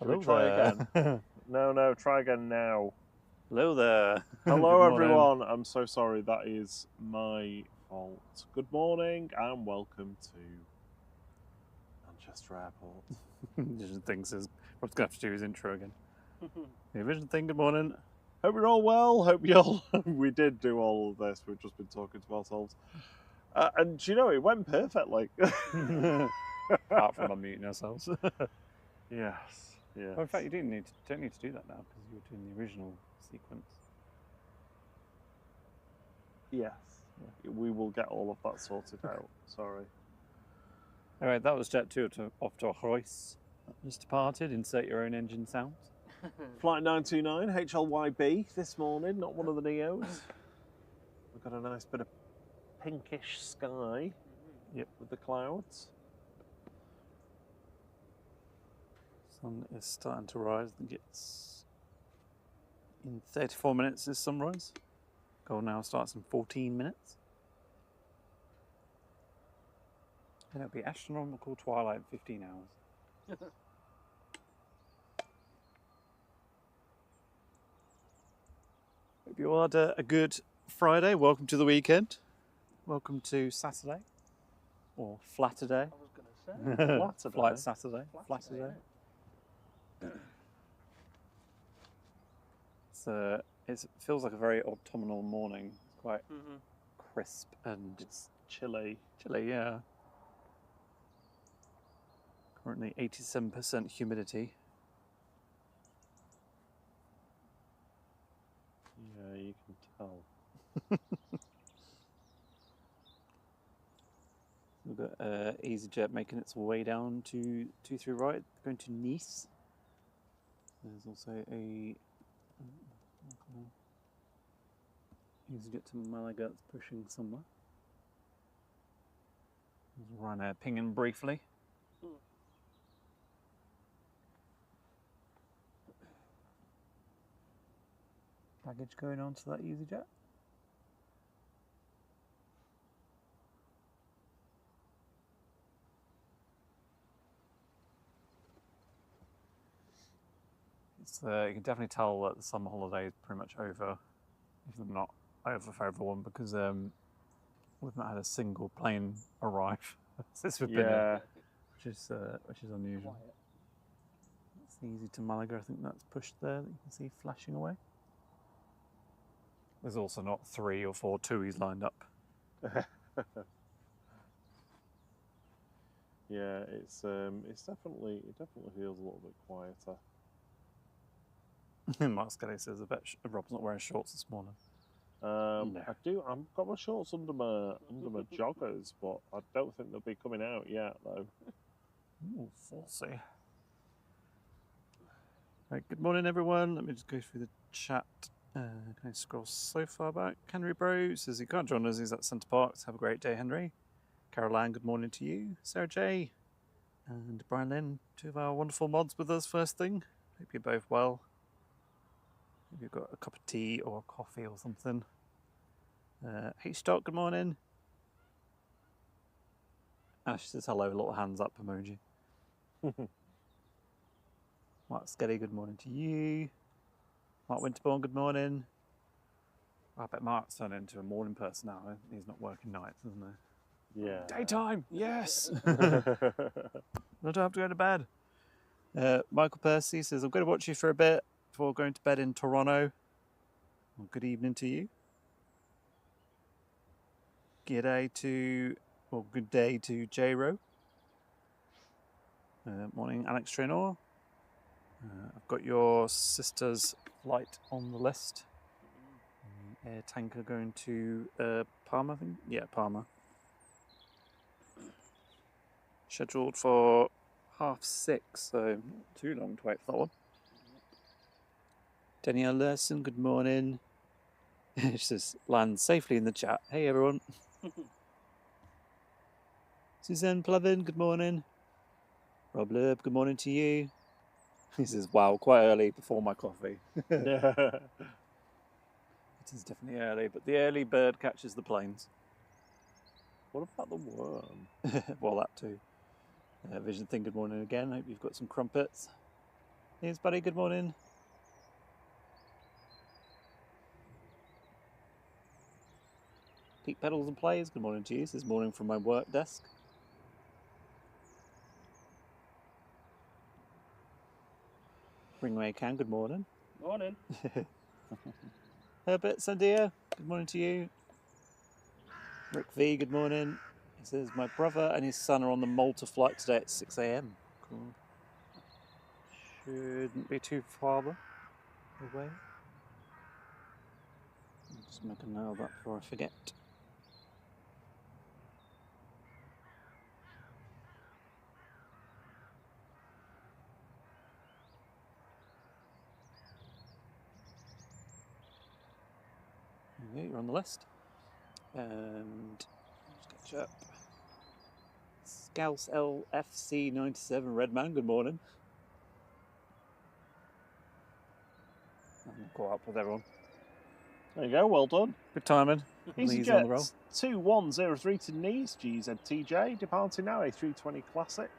Hello we try there. again? No, try again now. Hello there. Hello, Good morning. everyone. I'm so sorry. That is my fault. Good morning and welcome to Manchester Airport. Vision Thing says, what's going to have to do his intro again. Hey, Vision Thing, good morning. Hope you're all well. Hope you'll. We did do all of this. We've just been talking to ourselves. And do you know, it went perfectly. Apart from unmuting ourselves. Yes. Well, in fact, you don't need to do that now because you were doing the original sequence. Yes. Yeah. We will get all of that sorted out. Sorry. All right, that was Jet 2 off to a hoist. Just departed. Insert your own engine sounds. Flight 929 HLYB this morning, not one of the Neos. We've got a nice bit of pinkish sky. Yep. With the clouds. Sun is starting to rise. I think it's in 34 minutes is sunrise. Goal now starts in 14 minutes. And it'll be astronomical twilight in 15 hours. Hope you all had a good Friday. Welcome to the weekend. Welcome to Saturday. Or Flatterday. I was going to say. Flight Saturday. Flatterday. It feels like a very autumnal morning. It's quite crisp and it's chilly. Chilly, yeah. Currently 87% humidity. Yeah, you can tell. We've got EasyJet making its way down to 23 right, going to Nice. There's also a EasyJet to Malaga that's pushing somewhere. There's Ryanair pinging briefly. Baggage going on to that EasyJet. You can definitely tell that the summer holiday is pretty much over, if they're not over for everyone, because we've not had a single plane arrive since we've been here, which is unusual. It's easy to Malaga. I think that's pushed there. That you can see flashing away. There's also not 3 or 4 TUIs lined up. Yeah, it definitely feels a little bit quieter. Mark Skelly says, I bet Rob's not wearing shorts this morning. No. I do. I've got my shorts under my joggers, but I don't think they'll be coming out yet, though. Ooh, saucy. Right, good morning, everyone. Let me just go through the chat. Can I scroll so far back? Henry Bro says he can't join us. He's at Centre Parks. Have a great day, Henry. Caroline, good morning to you. Sarah J. And Brian Lynn, 2 of our wonderful mods with us first thing. Hope you're both well. Hope you've got a cup of tea or a coffee or something. Hey, Stock, good morning. Ash says hello, little hands up emoji. Mark Skelly, good morning to you. Mark Winterbourne, good morning. I bet Mark's turned into a morning person now. He's not working nights, isn't he? Yeah. Daytime, yes. I don't have to go to bed. Michael Percy says, I'm going to watch you for a bit before going to bed in Toronto. Well, good evening to you. Good day to J-Ro. Morning, Alex Traynor. I've got your sister's flight on the list. Air tanker going to Palma, I think? Yeah, Palma. Scheduled for 6:30, so not too long to wait for that one. Danielle Larson, good morning. She says, land safely in the chat. Hey, everyone. Suzanne Plavin, good morning. Rob Lerb, good morning to you. He says, wow, quite early before my coffee. It is definitely early, but the early bird catches the planes. What about the worm? Well, that too. Vision Thing, good morning again. Hope you've got some crumpets. Here's Buddy, good morning. Pete Pedals and Plays, good morning to you. This is morning from my work desk. Ringway Cam, good morning. Morning. Herbert Sandia, good morning to you. Rick V, good morning. He says, my brother and his son are on the Malta flight today at 6 a.m. Cool. Shouldn't be too far away. I'll just make a note of that before I forget. Okay, you're on the list. And let's catch up. Scouse LFC97 Redman, good morning. I'm caught up with everyone. There you go, well done. Good timing. Easy on the roll. EasyJet 2103 to Nice, GZTJ, departing now, A320 Classic.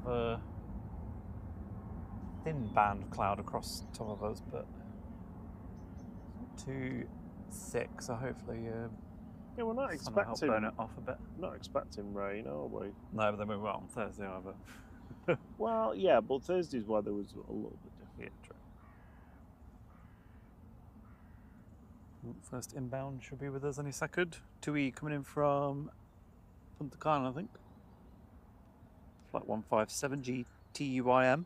A thin band of cloud across top of us, but not too thick, so hopefully Yeah, we're not sun will help expecting burn it off a bit. not expecting rain, are we? No, but then we won't on Thursday either. Well, yeah, but Thursday's weather was a little bit different. Yeah, true. First inbound should be with us any second. TUI coming in from Punta Cana, I think. Flight 157 GTUIM.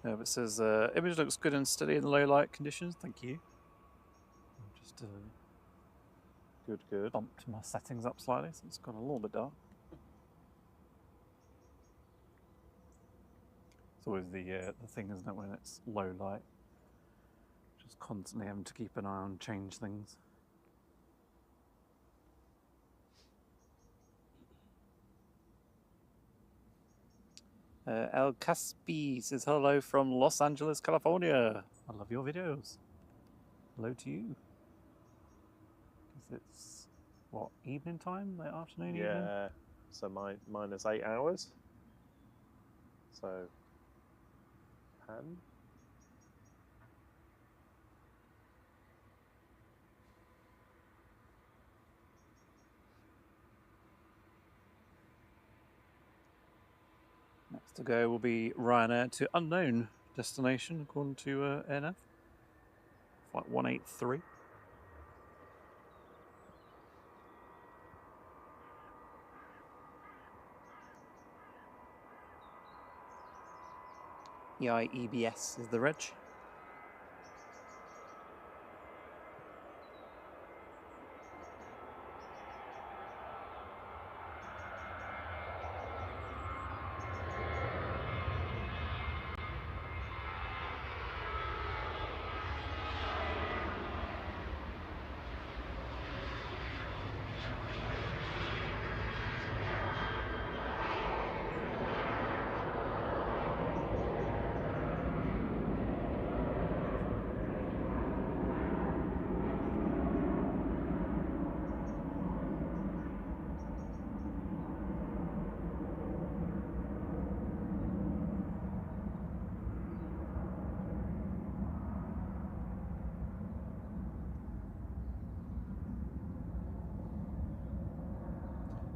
Yeah, but it says image looks good and steady in the low light conditions. Thank you. Just Good. bumped my settings up slightly, so it's gone a little bit dark. It's always the thing, isn't it, when it's low light? Just constantly having to keep an eye on change things. El Caspi says hello from Los Angeles, California. I love your videos. Hello to you. It's what, evening time, late afternoon, evening? Yeah, so minus 8 hours. So, 10. To go will be Ryanair to unknown destination, according to NF. Flight 183. EIEBS is the reg.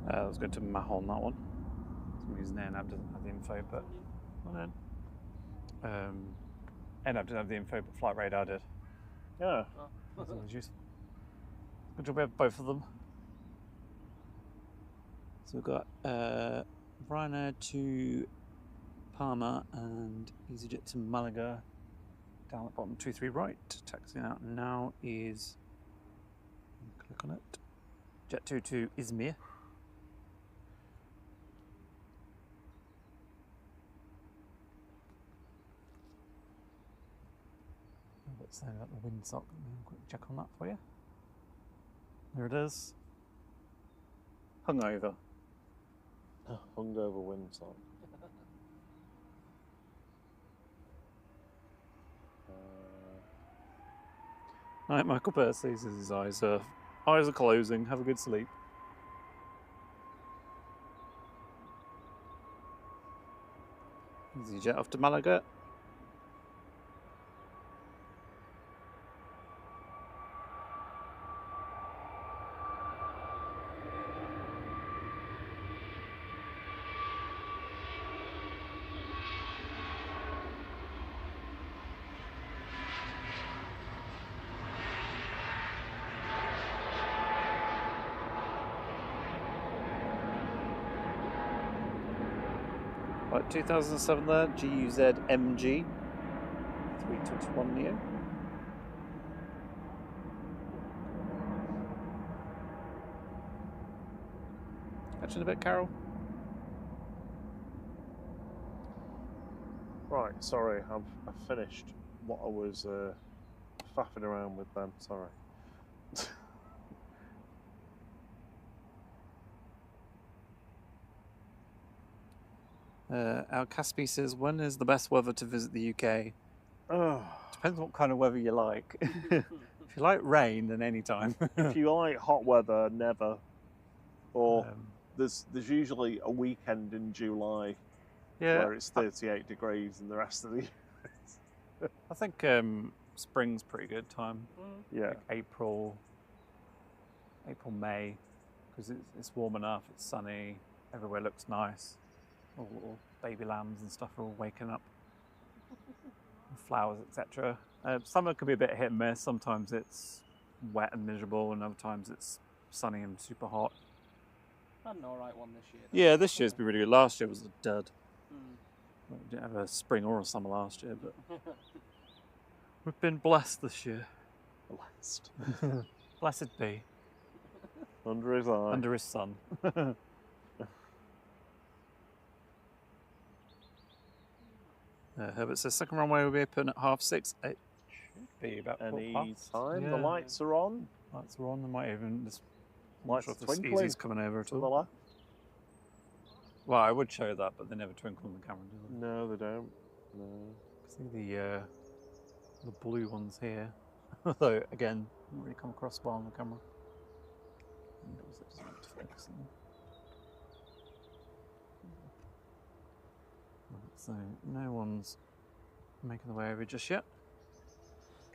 I was going to Mahon on that one. For some reason NAB doesn't have the info, but well then. NAB didn't have the info, but Flight Radar did. Yeah. That's always useful. Good job we have both of them. So we've got Ryanair to Palma and EasyJet to Malaga. Down at bottom 23 right. Taxiing out now is, click on it, Jet2 to Izmir. What's saying about the windsock? Quick check on that for you. There it is. Hungover. Hungover windsock. Right, Michael Percy says his eyes are closing. Have a good sleep. EasyJet off to Malaga. Right, 2007 there, GUZ MG 321 Neo. Catching a bit, Carol? Right, sorry, I've finished what I was faffing around with then, sorry. Al Caspi says, when is the best weather to visit the UK? Oh. Depends what kind of weather you like. If you like rain, then any time. If you like hot weather, never. Or there's usually a weekend in July where it's 38 degrees and the rest of the year. I think spring's pretty good time. Yeah. Like April, May, because it's warm enough, it's sunny, everywhere looks nice. All baby lambs and stuff are all waking up. Flowers, etc. Summer can be a bit hit and miss. Sometimes it's wet and miserable, and other times it's sunny and super hot. Had an alright one this year. Yeah, this year's been really good. Last year was a dud. We didn't have a spring or a summer last year, but we've been blessed this year. Blessed. Blessed be. Under his eye. Under his sun. Herbert says second runway will be open at 6:30. It should be about any past. time. Yeah. The lights are on. Lights are on. They might even just. Lights Not sure if twinkling. Easy's coming over at To the all. left. Well, I would show that, but they never twinkle on the camera, do they? No, they don't. No. See the blue ones here. Although again, didn't really come across well on the camera. It doesn't want to focus on them. So no one's making the way over just yet.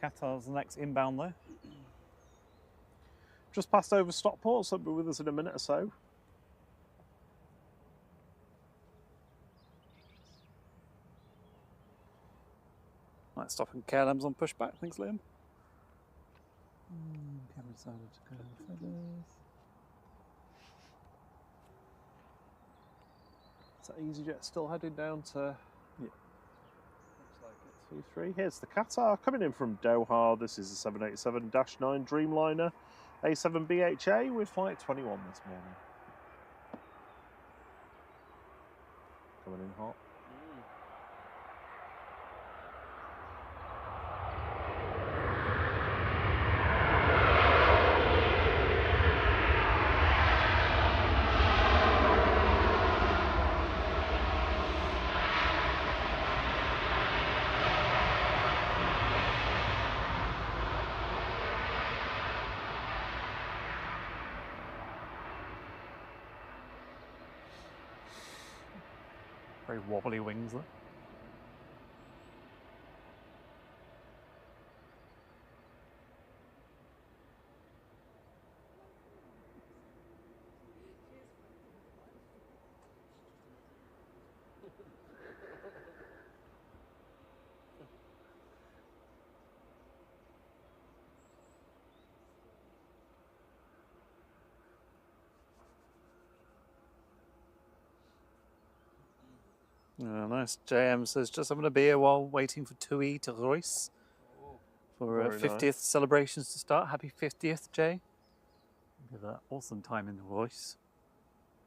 Qatar's the next inbound though. Just passed over Stockport, so they'll be with us in a minute or so. Might stop and KLM's on pushback. Thanks, Liam. Cameron decided to go feathers. Is that EasyJet still heading down to? Yeah. Looks like it. 2-3. Here's the Qatar coming in from Doha. This is a 787-9 Dreamliner A7BHA with flight 21 this morning. Coming in hot. Very wobbly wings there. Oh, nice. JM says, just having a beer while waiting for TUI to Royce for 50th nice. celebrations to start. Happy 50th, Jay. Give that awesome time in Royce.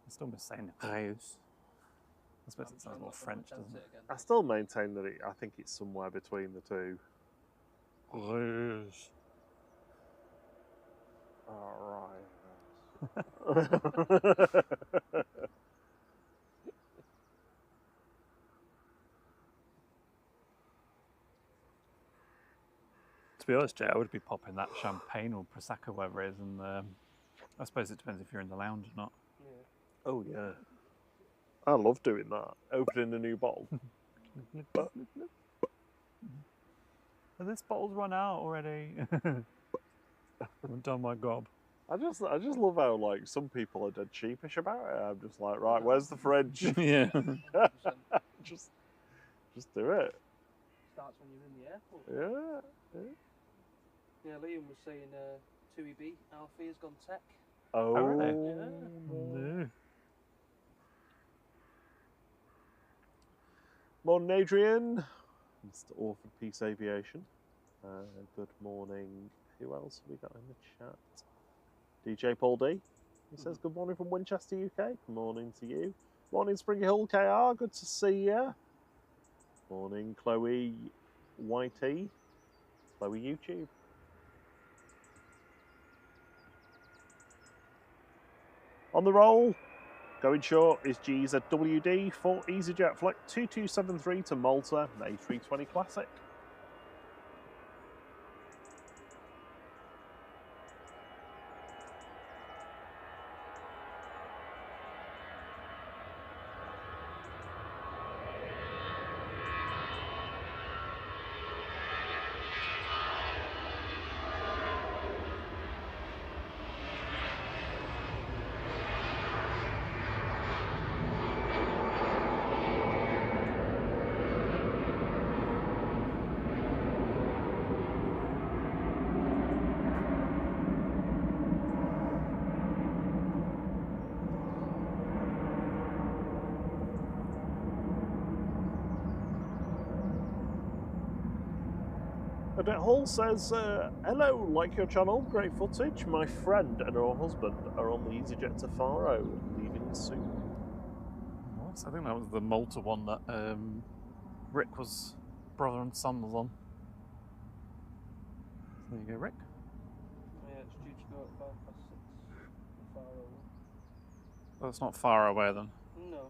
I still miss saying Reus. I suppose it sounds more French, doesn't it? I still maintain that I think it's somewhere between the two. Reus. All right. To be honest, Jay, I would be popping that champagne or Prosecco, whatever it is, and I suppose it depends if you're in the lounge or not. Yeah. Oh, yeah. I love doing that. Opening a new bottle. Have this bottle's run out already? I've done my gob. I just love how like some people are dead sheepish about it. I'm just like, right, where's the fridge? Yeah. just do it. Starts when you're in the airport. Yeah. Yeah, Liam was saying 2EB Alfie has gone tech. Oh, really? Yeah. No. Morning, Adrian. Mr. Orford Peace Aviation. Good morning. Who else have we got in the chat? DJ Paul D. He says, good morning from Winchester, UK. Good morning to you. Morning, Springy Hill KR. Good to see you. Morning, Chloe YT. Chloe YouTube. On the roll, going short is GZWD for EasyJet Flight 2273 to Malta, an A320 Classic. Odette Hall says, hello, like your channel, great footage. My friend and her husband are on the EasyJet to Faro, leaving soon. Nice. I think that was the Malta one that Rick was, brother and son was on. There you go, Rick. Yeah, it's due to go at 6:05 Faro. Well, it's not far away then. No.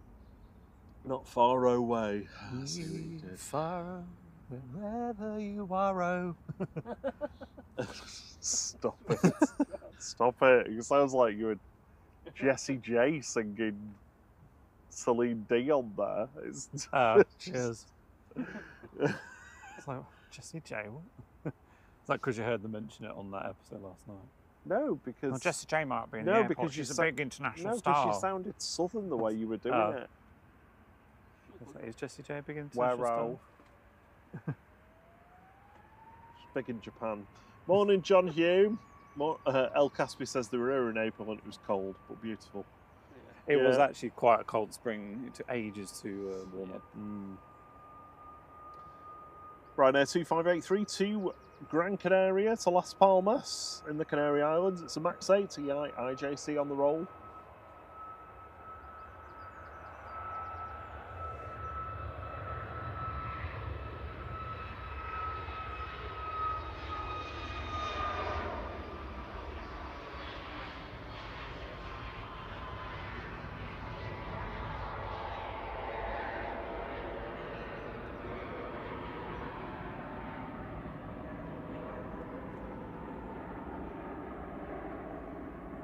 Not far away. Far wherever you are, oh. Stop it. Stop it. It sounds like you were Jessie J singing Celine Dion there. It's Oh, cheers. It's like, Jessie J, what? Is that because you heard them mention it on that episode last night? No, because... Well, Jessie J might be in no, the airport. because She's a big international star. No, because you sounded southern the way you were doing Oh. it. Is Jessie J a big international Where star? big in Japan. Morning, John Hume. El Caspi says they were here in April and it was cold, but beautiful. Yeah. It was actually quite a cold spring. It took ages to warm up. Ryanair 25832 to Gran Canaria to Las Palmas in the Canary Islands. It's a MAX 8 IJC on the roll.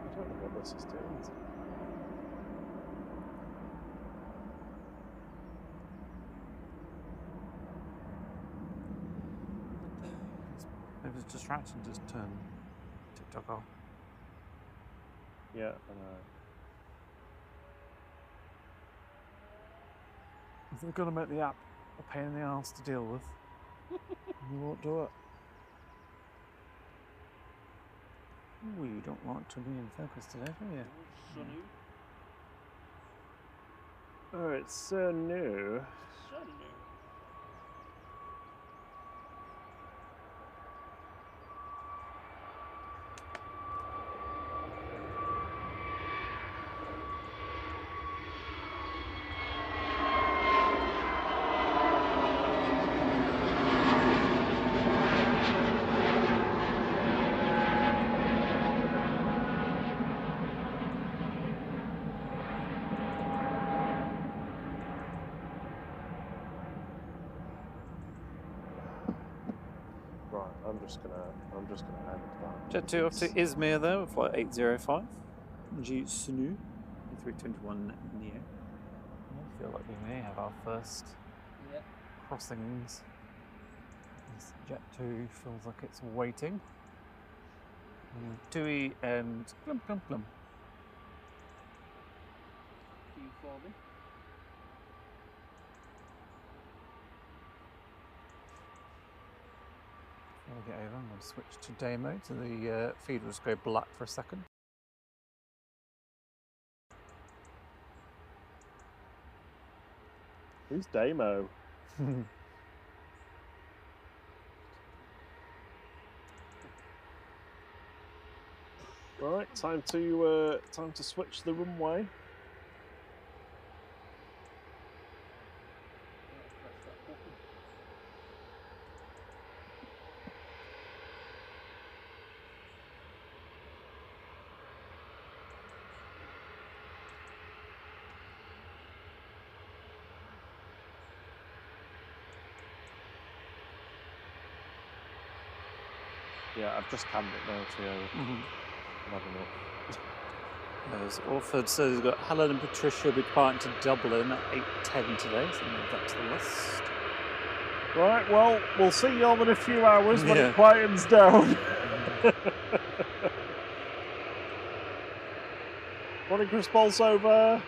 I don't know what this is doing. It was distraction, just turn TikTok off. Yeah, I know. If they're going to make the app a pain in the arse to deal with, they won't do it. Ooh, you don't want to be in focus today, do you? Sunny. Oh, it's so new. Sunny. Right, I'm just gonna end that. Jet 2 off to Izmir though, flight 805. G Sunu, A321 Neo. I feel like we may have our first Yeah. crossings. This Jet 2 feels like it's waiting. Tui and Glum Glum Glum. You for me? Before we get over, I'm going to switch to day mode so the feed will just go black for a second. Who's Damo? Right, time to switch the runway. Press that button. Yeah, I've just canned it now to I'm having enough. As Orford says, he's got Helen and Patricia will be departing to Dublin at 8:10 today, so move that to the list. Right, well, we'll see you all in a few hours when Yeah. it quietens down. Morning, Chris Bolsover.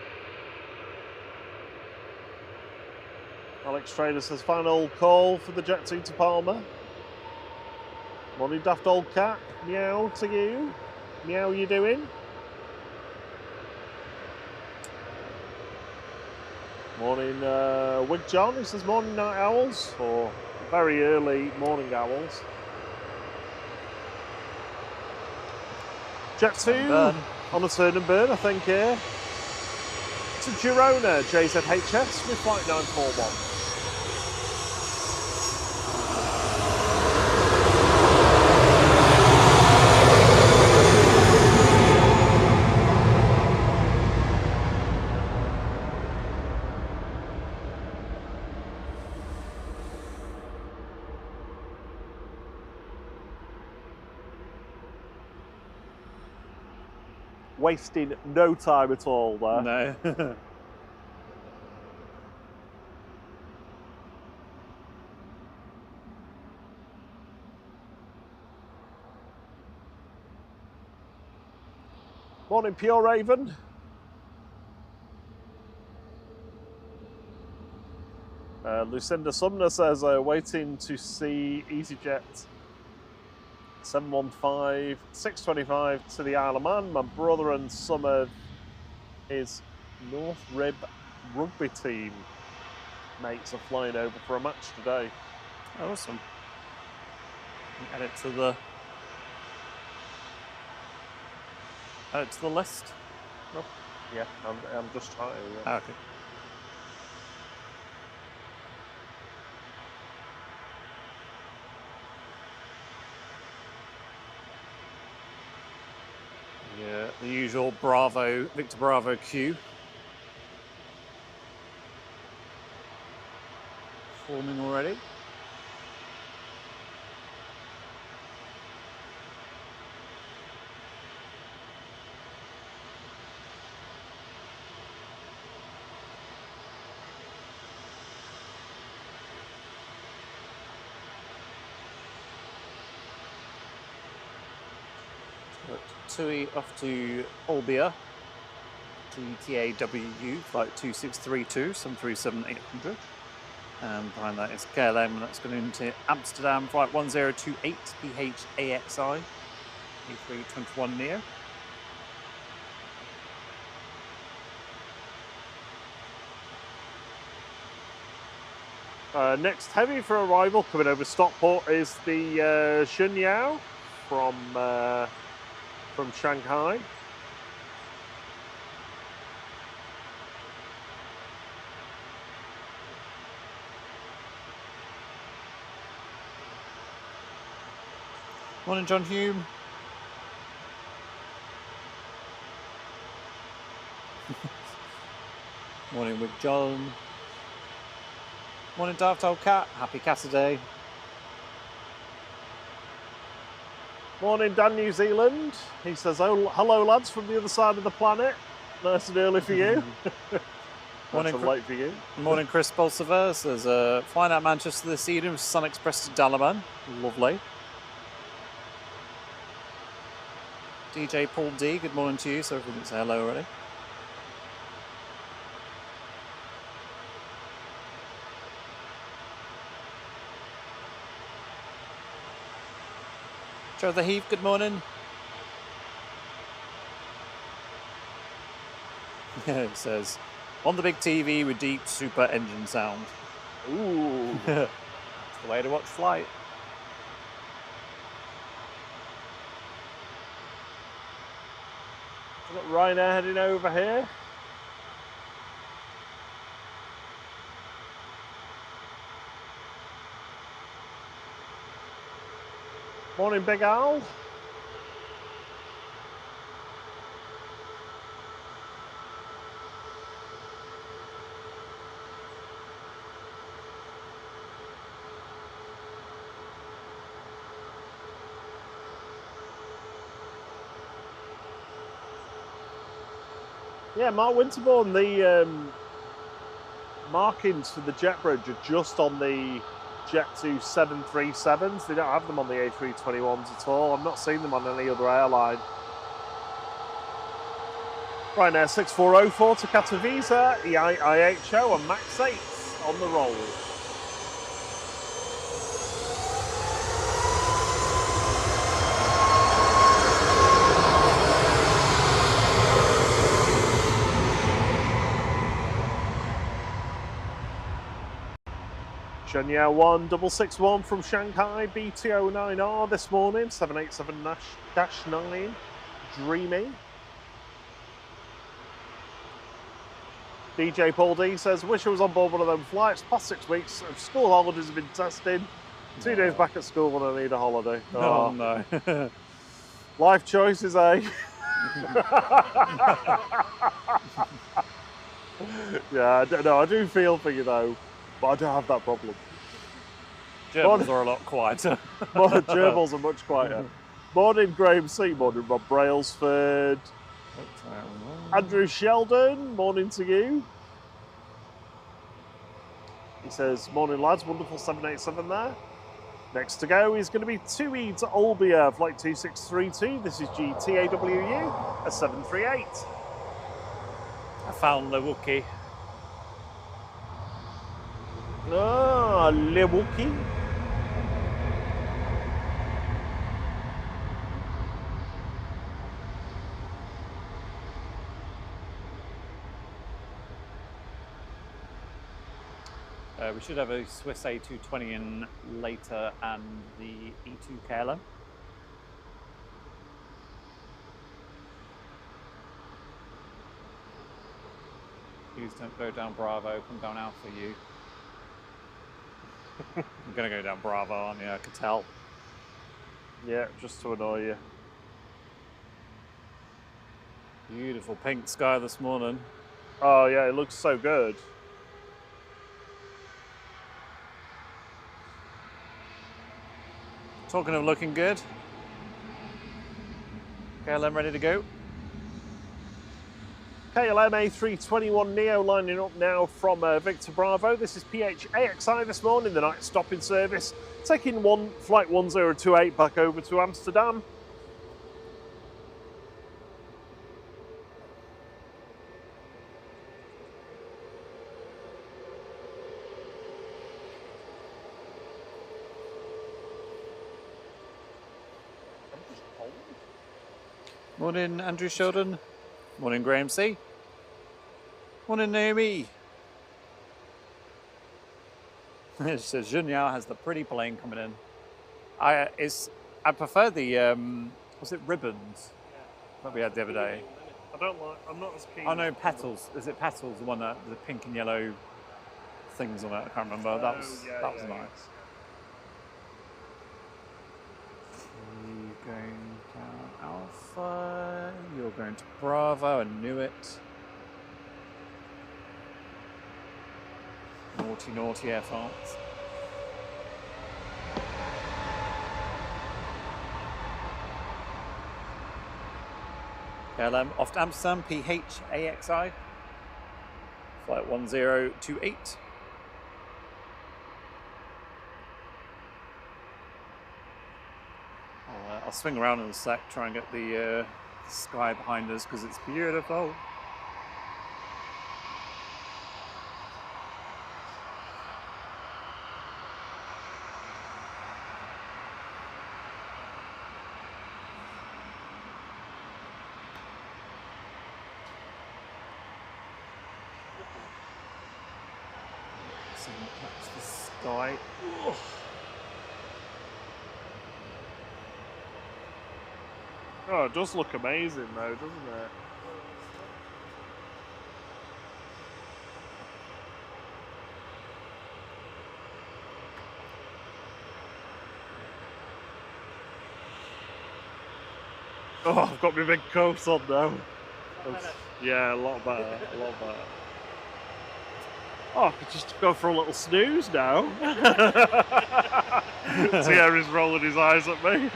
Alex Trader says final call for the Jet 2 to Palma. Morning, Daft Old Cat. Meow to you. Meow, you doing? Morning, Wig John. He says morning, night owls, or very early morning owls. Jet 2 on a turn and burn, I think, here. To Girona, JZHS with flight 941. Wasting no time at all there. No. Morning, Pure Raven. Lucinda Sumner says, waiting to see EasyJet 715, 625 to the Isle of Man. My brother and some of his North Rib rugby team mates are flying over for a match today. Awesome. Add it to the list. Oh, yeah, I'm just trying. Yeah. Ah, okay. Yeah, the usual Bravo, Victor Bravo queue. Forming already. TUI off to Olbia, TAWU, flight 2632, 737-800. And behind that is KLM, and that's going into Amsterdam, flight 1028, PHAXI, A321 Neo. Next heavy for arrival coming over Stockport is the Shenyao from Shanghai. Morning, John Hume. Morning, Wig John. Morning, Daft Old Cat. Happy Cassidy. Morning, Dan, New Zealand. He says, "Oh, hello, lads, from the other side of the planet. Nice and early for you." Morning, nice and late for you. Morning, Chris Bolsover says, flying out Manchester this evening with Sun Express to Dalaman. Lovely. DJ Paul D, good morning to you. So if we didn't say hello already. Joe the Heath, good morning. It says, on the big TV with deep super engine sound. Ooh. That's the way to watch flight. We've got Ryanair heading over here. Morning, Big Al. Yeah, Mark Winterbourne, the markings for the jet bridge are just on the Jet2 737s. They don't have them on the A321s at all. I've not seen them on any other airline. Ryanair 6404 to Katowice, EIHO and MAX 8 on the roll. Shenyao 1661 from Shanghai, BT09R this morning, 787-9, dreamy. DJ Paul D says, wish I was on board one of them flights. Past 6 weeks of school holidays have been tested. 2 days back at school and I need a holiday. Oh no. Life choices, eh? Yeah, I do feel for you though. But I don't have that problem. Gerbils are a lot quieter. Gerbils are much quieter. Morning, Graham C. Morning, Rob Brailsford. Andrew Sheldon, morning to you. He says, morning lads, wonderful 787 there. Next to go is going to be TUI to Olbia, flight 2632. This is GTAWU, a 738. I found the Wookiee. Ah, Le Wookiee. We should have a Swiss A220 in later and the E2 KLM. Please don't go down Bravo, come down Alpha, you. I'm going to go down Bravo, aren't you? I could tell. Yeah, just to annoy you. Beautiful pink sky this morning. Oh yeah, it looks so good. Talking of looking good. KLM ready to go? KLM A321 Neo lining up now from Victor Bravo. This is PH-AXI this morning, the night stopping service, taking flight 1028 back over to Amsterdam. Morning, Andrew Sheldon. Morning, Graham C. Morning, Naomi. It says Junyao has the pretty plane coming in. I prefer the was it ribbons that we had the other day? I'm not as keen. Oh no, petals. Is it petals? The one that the pink and yellow things on it. I can't remember. That was nice. You're going down Alpha. You're going to Bravo. I knew it. Naughty, naughty Air France. KLM off to Amsterdam, PH-AXI, flight 1028. I'll swing around in a sec, try and get the sky behind us because it's beautiful. So catch the sky. Ugh. Oh, it does look amazing though, doesn't it? Oh, I've got my big coat on now. Yeah, a lot better, a lot better. Oh, I could just go for a little snooze now. Thierry's rolling his eyes at me.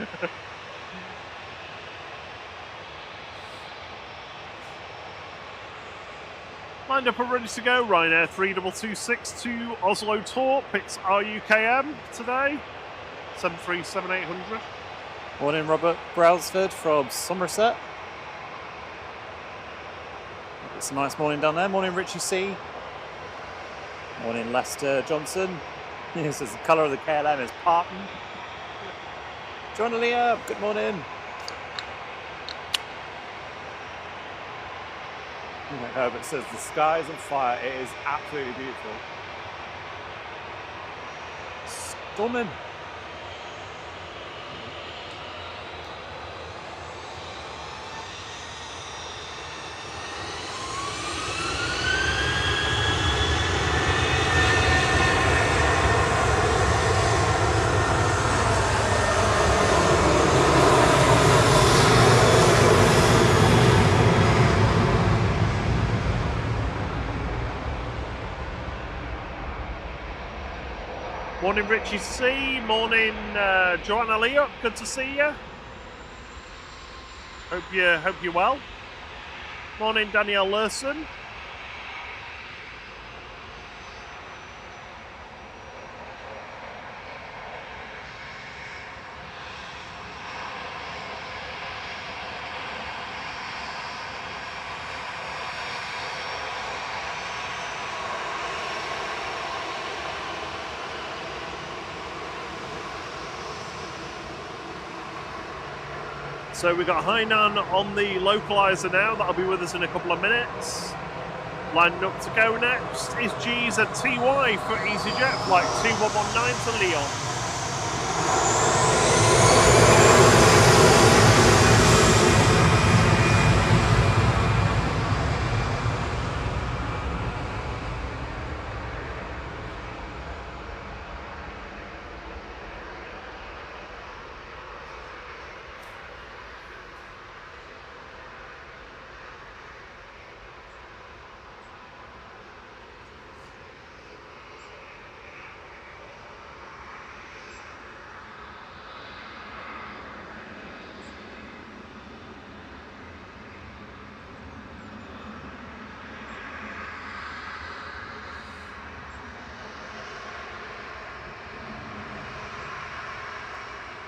Lined up and ready to go, Ryanair 3226 to Oslo Torp. It's RUKM today, 737-800. Morning, Robert Brailsford from Somerset. It's a nice morning down there. Morning, Richie C. Morning, Lester Johnson. This is the colour of the KLM is parton. John Leah, good morning. Herbert says the sky is on fire. It is absolutely beautiful. Storming. Morning, Richie C. Morning, Joanna Leop. Good to see you. Hope you're well. Morning, Danielle Lurson. So we've got Hainan on the localizer now. That'll be with us in a couple of minutes. Lining up to go next is G's and TY for EasyJet, flight 2119 to Lyon.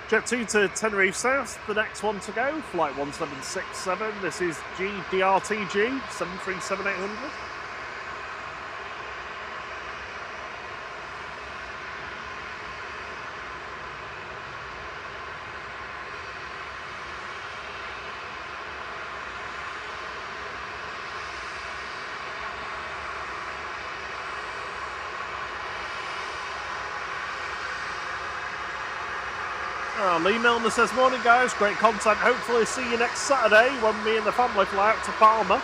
Jet 2 to Tenerife South, the next one to go, flight 1767. This is GDRTG 737-800. Lee Milner says, morning guys, great content. Hopefully see you next Saturday when me and the family fly out to Palma.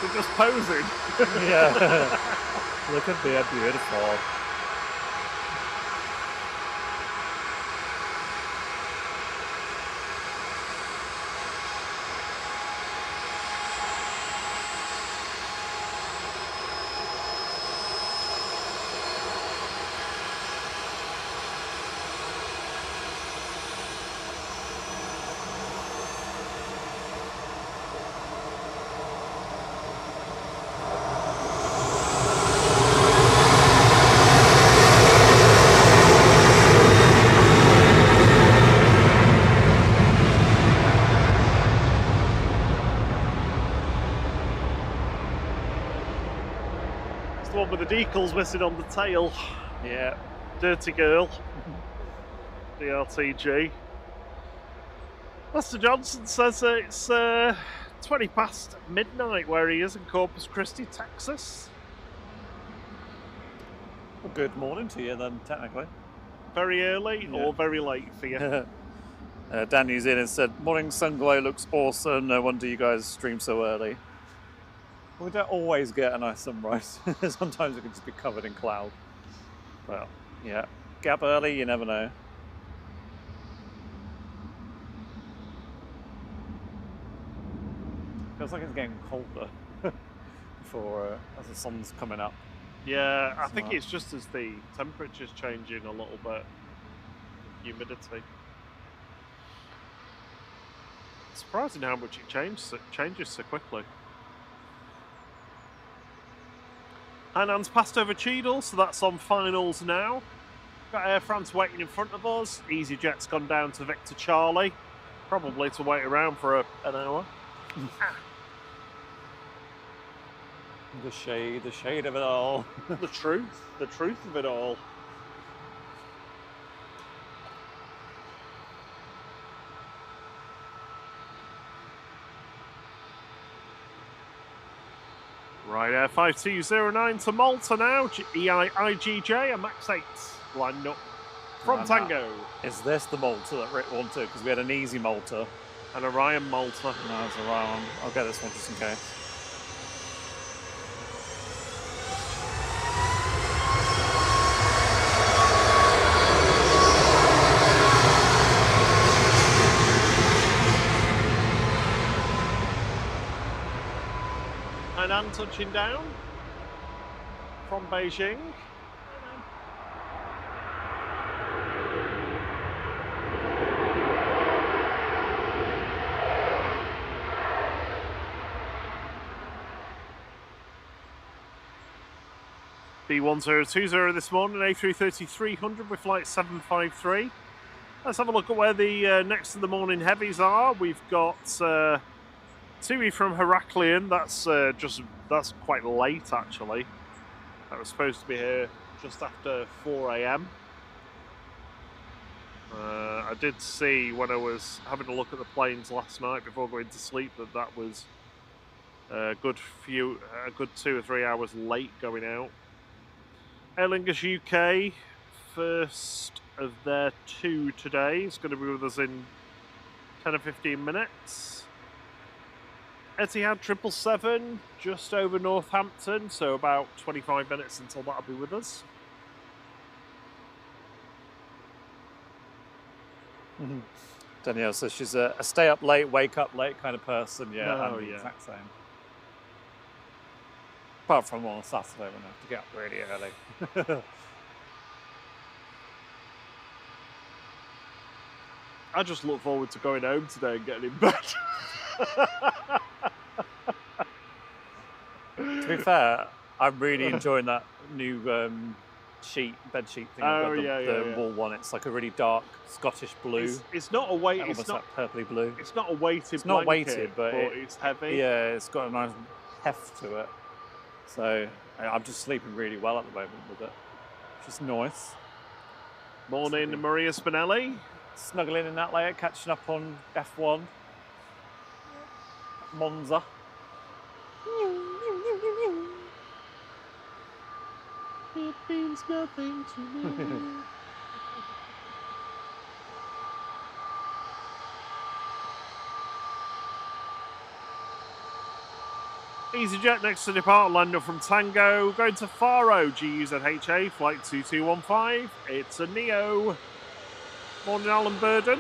They're just posing. Yeah. Look at they're beautiful. With the decals missing on the tail. Yeah. Dirty girl. DRTG. Lester Johnson says it's 20 past midnight where he is in Corpus Christi, Texas. Well, good morning to you then, technically. Very early or very late for you? Dan New Zealand said, morning sunglow looks awesome. No wonder you guys stream so early. We don't always get a nice sunrise. Sometimes it can just be covered in cloud. Well, yeah. Get up early, you never know. Feels like it's getting colder for as the sun's coming up. Yeah, I think it's just as the temperature's changing a little bit. Humidity. It's surprising how much it changes so quickly. Hainan's passed over Cheadle, so that's on finals now. Got Air France waiting in front of us. EasyJet's gone down to Victor Charlie, probably to wait around for an hour. The shade of it all. the truth of it all. Right, Air 5209 to Malta now. EIGJ and Max 8 lined up from Tango. Is this the Malta that Rick wanted? Because we had an easy Malta. And Orion Malta. No, it's a Orion. I'll get this one just in case. Hainan touching down from Beijing. B1020 this morning, A330-300 with flight 753. Let's have a look at where the next of the morning heavies are. We've got Tui from Heraklion. That's quite late actually. That was supposed to be here just after 4 AM. I did see when I was having a look at the planes last night before going to sleep that was a good 2 or 3 hours late going out. Aer Lingus UK, first of their 2 today. It's going to be with us in 10 or 15 minutes. Etihad 777, just over Northampton, so about 25 minutes until that'll be with us. Danielle says she's a stay up late, wake up late kind of person. Yeah, I'm the exact same. Apart from on Saturday when I have to get up really early. I just look forward to going home today and getting in bed. To be fair, I'm really enjoying that new bed sheet thing. The wool one. It's like a really dark Scottish blue. It's not a weight. It's not like purpley blue. It's not a weighted. It's not weighted, but it's heavy. Yeah, it's got a nice heft to it. So I'm just sleeping really well at the moment with it. Just nice. Morning, Maria Spinelli. Snuggling in that layer, catching up on F1. Monza. It means nothing to me. EasyJet next to depart, Lando from Tango, going to Faro, GUZHA, flight 2215. It's a Neo. Morning, Alan Burden.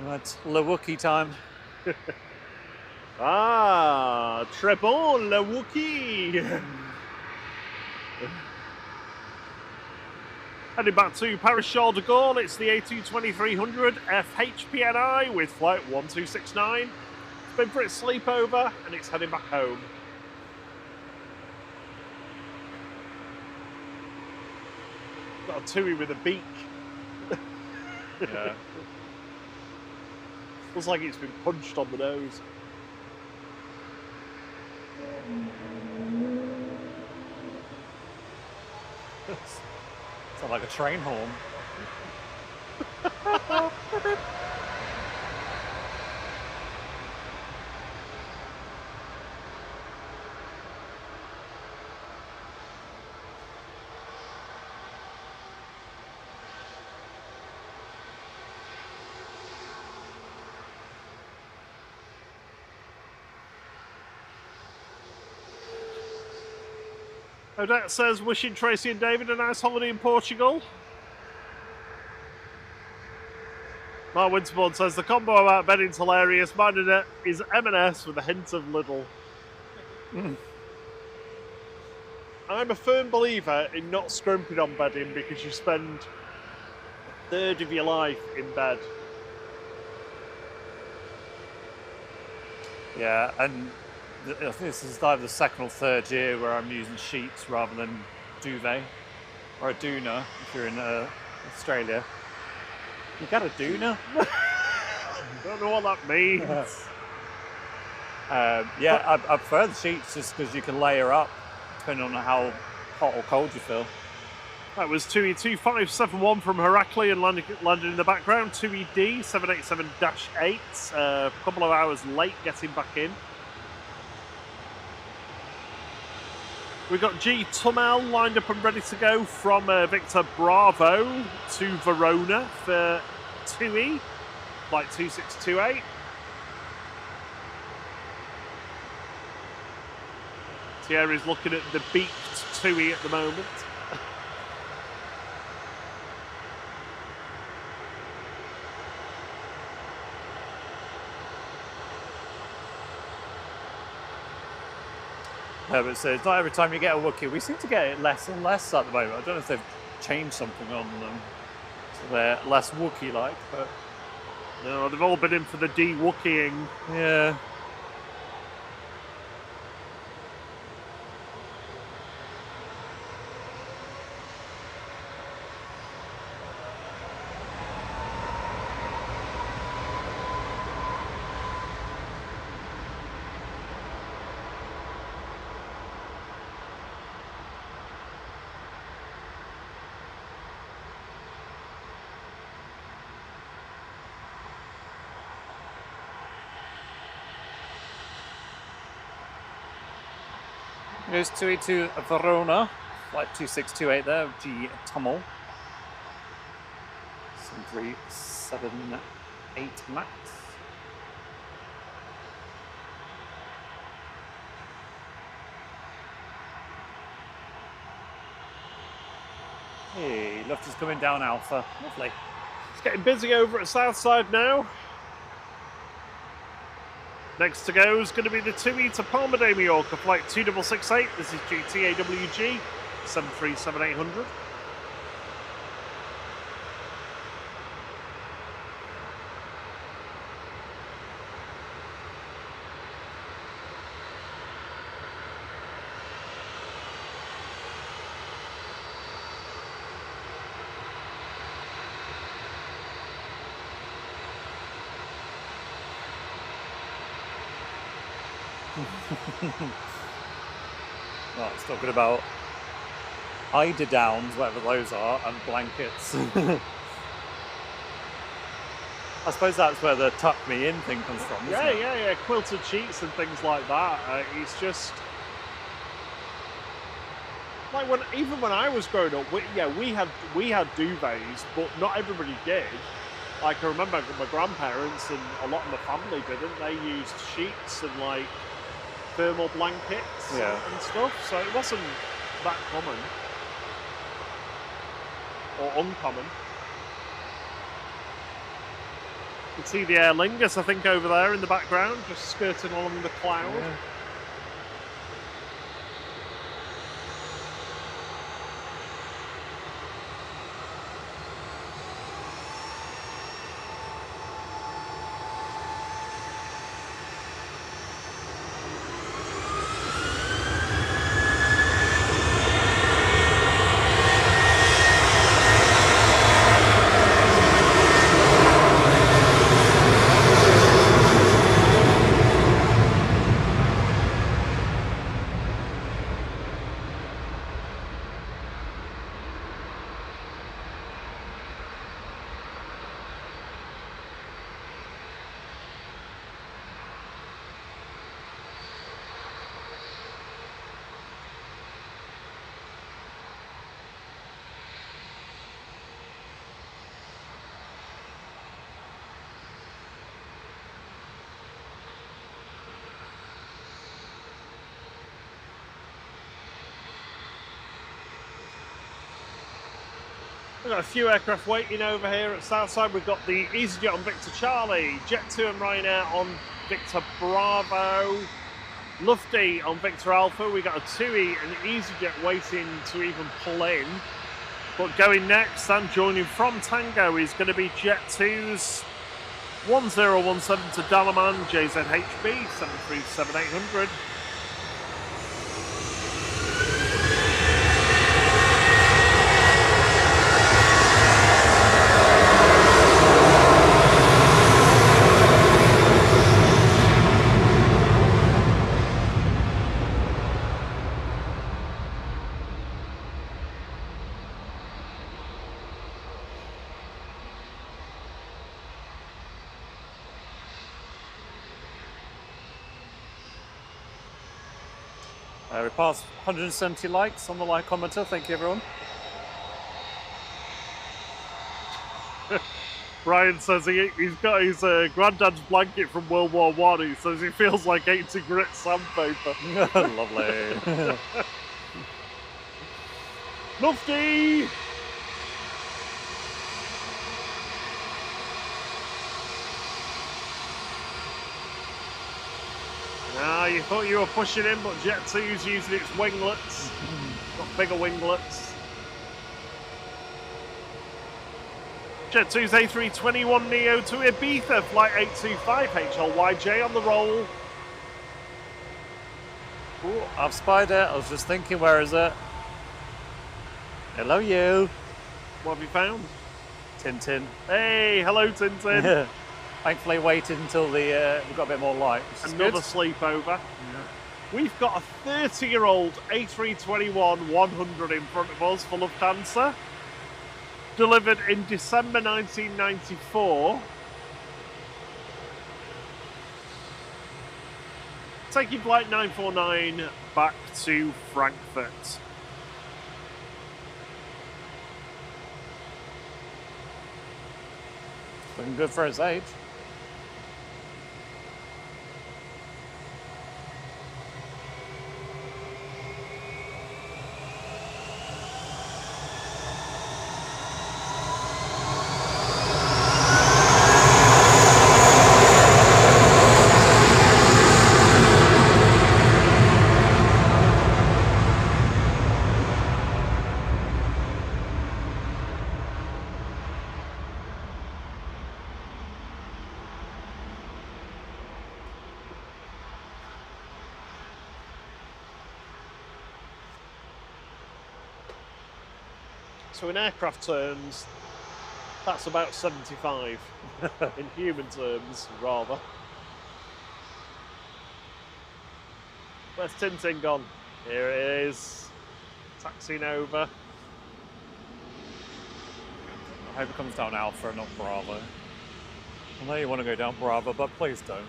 Right, Le Wookie time. Très bon, Le Wookie. Heading back to Paris Charles de Gaulle, it's the A220-300 FHPNI with flight 1269. It's been for its sleepover and it's heading back home. Got a TUI with a beak. Yeah. Looks like it's been punched on the nose. Sounds like a train horn. Odette says, wishing Tracy and David a nice holiday in Portugal. Mark Winterborn says, the combo about bedding's hilarious. Mine is M&S with a hint of Lidl. I'm a firm believer in not scrimping on bedding because you spend a third of your life in bed. Yeah, and I think this is either the second or third year where I'm using sheets rather than duvet or a doona if you're in Australia. You got a doona? Don't know what that means. Yeah, I prefer the sheets just because you can layer up depending on how hot or cold you feel. That was TUI 2571 from Herakli and landed in the background. TUI D 787-8, a couple of hours late getting back in. We've got G Tummel lined up and ready to go from Victor Bravo to Verona for TUI, flight 2628. Thierry's looking at the beaked TUI at the moment. Herbert says, not every time you get a Wookiee. We seem to get it less and less at the moment. I don't know if they've changed something on them. So they're less Wookiee-like, but... No, they've all been in for the de-Wookieing. Yeah. Goes 282 Verona, flight 2628 there, G Tummel. 7378 max. Hey, Lufty's coming down Alpha. Lovely. It's getting busy over at Southside now. Next to go is going to be the 2E to Palma de Mallorca, flight 2668. This is GTAWG 737-800. Well, it's talking about eider downs, whatever those are, and blankets. I suppose that's where the tuck me in thing comes from, isn't it? Yeah. Quilted sheets and things like that. It's just like even when I was growing up, we had duvets, but not everybody did. Like I remember my grandparents and a lot of my family didn't. They used sheets and like thermal blankets and stuff, so it wasn't that common or uncommon. You can see the Aer Lingus, I think, over there in the background, just skirting along the cloud. Yeah. We've got a few aircraft waiting over here at Southside. We've got the EasyJet on Victor Charlie, Jet2 and Ryanair on Victor Bravo, Lufty on Victor Alpha. We've got a 2E and EasyJet waiting to even pull in. But going next and joining from Tango is going to be Jet2's 1017 to Dalaman, JZHB 737-800. We passed 170 likes on the likeometer. Thank you, everyone. Brian says he's got his granddad's blanket from World War I. He says he feels like 80 grit sandpaper. Lovely. Lufty! Ah, you thought you were pushing in, but Jet 2's using its winglets. Got bigger winglets. Jet 2's A321neo to Ibiza, flight 825, HLYJ on the roll. Ooh, I've spied it. I was just thinking, where is it? Hello, you. What have you found? Tintin. Hey, hello, Tintin. Thankfully, waited until we've got a bit more light. Another sleepover. Yeah. We've got a 30-year-old A321-100 in front of us for Lufthansa. Delivered in December 1994. Taking flight 949 back to Frankfurt. Looking good for his age. So in aircraft terms, that's about 75. In human terms, rather. Where's Tintin gone? Here it is. Taxiing over. I hope it comes down Alpha and not Bravo. I know you want to go down Bravo, but please don't.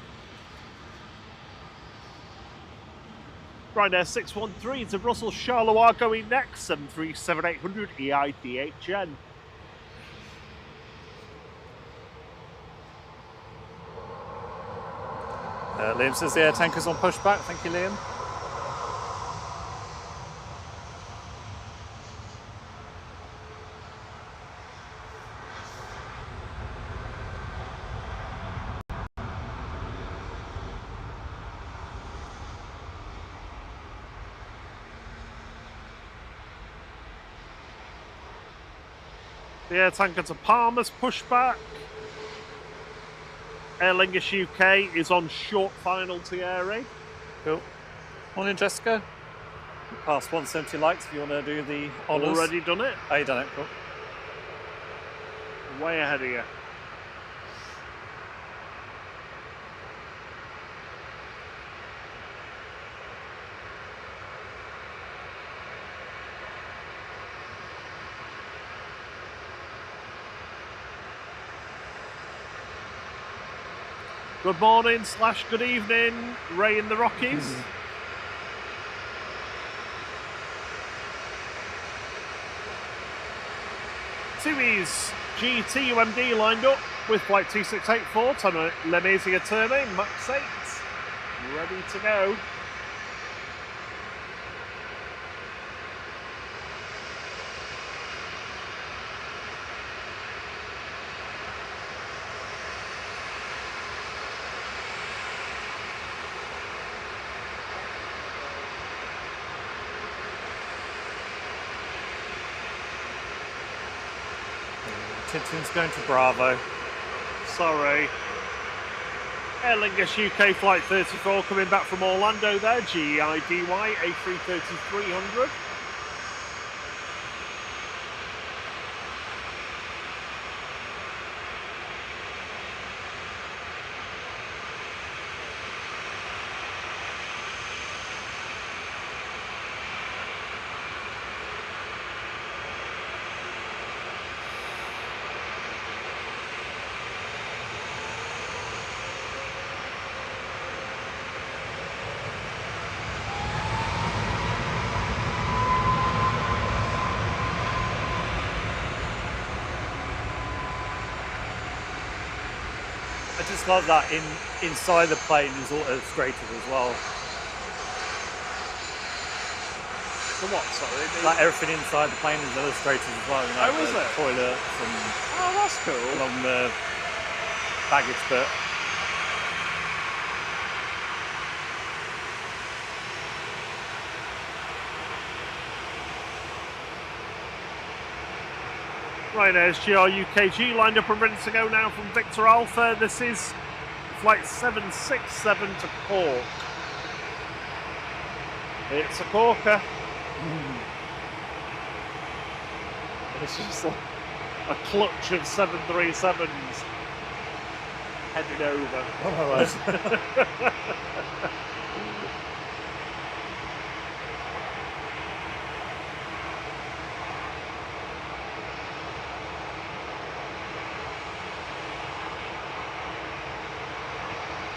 Ryanair 613 to Brussels, Charleroi going next, 737-800 EIDHN. Liam says the air tanker's on pushback. Thank you, Liam. The air tanker to Palmer's pushback. Aer Lingus UK is on short final Thierry. Cool. Morning, Jessica. Past 170 lights if you want to do the honours. Already done it? Oh, you done it, cool. Way ahead of you. Good morning / good evening, Ray in the Rockies. TUI's GTUMD lined up with flight 2684, time Le Maizière turning, max 8, ready to go. Tintin's going to Bravo. Sorry. Aer Lingus UK flight 34 coming back from Orlando there, GEIDY A330-300. I just love that inside the plane is illustrated as well. The what, sorry? Like everything inside the plane is illustrated as well. You know, Oh, is the it? Toilets and Oh, that's cool. along the baggage bit. Ryanair's GRUKG lined up and ready to go now from Victor Alpha. This is flight 767 to Cork. It's a corker. It's just like a clutch of 737s heading over. Oh, right.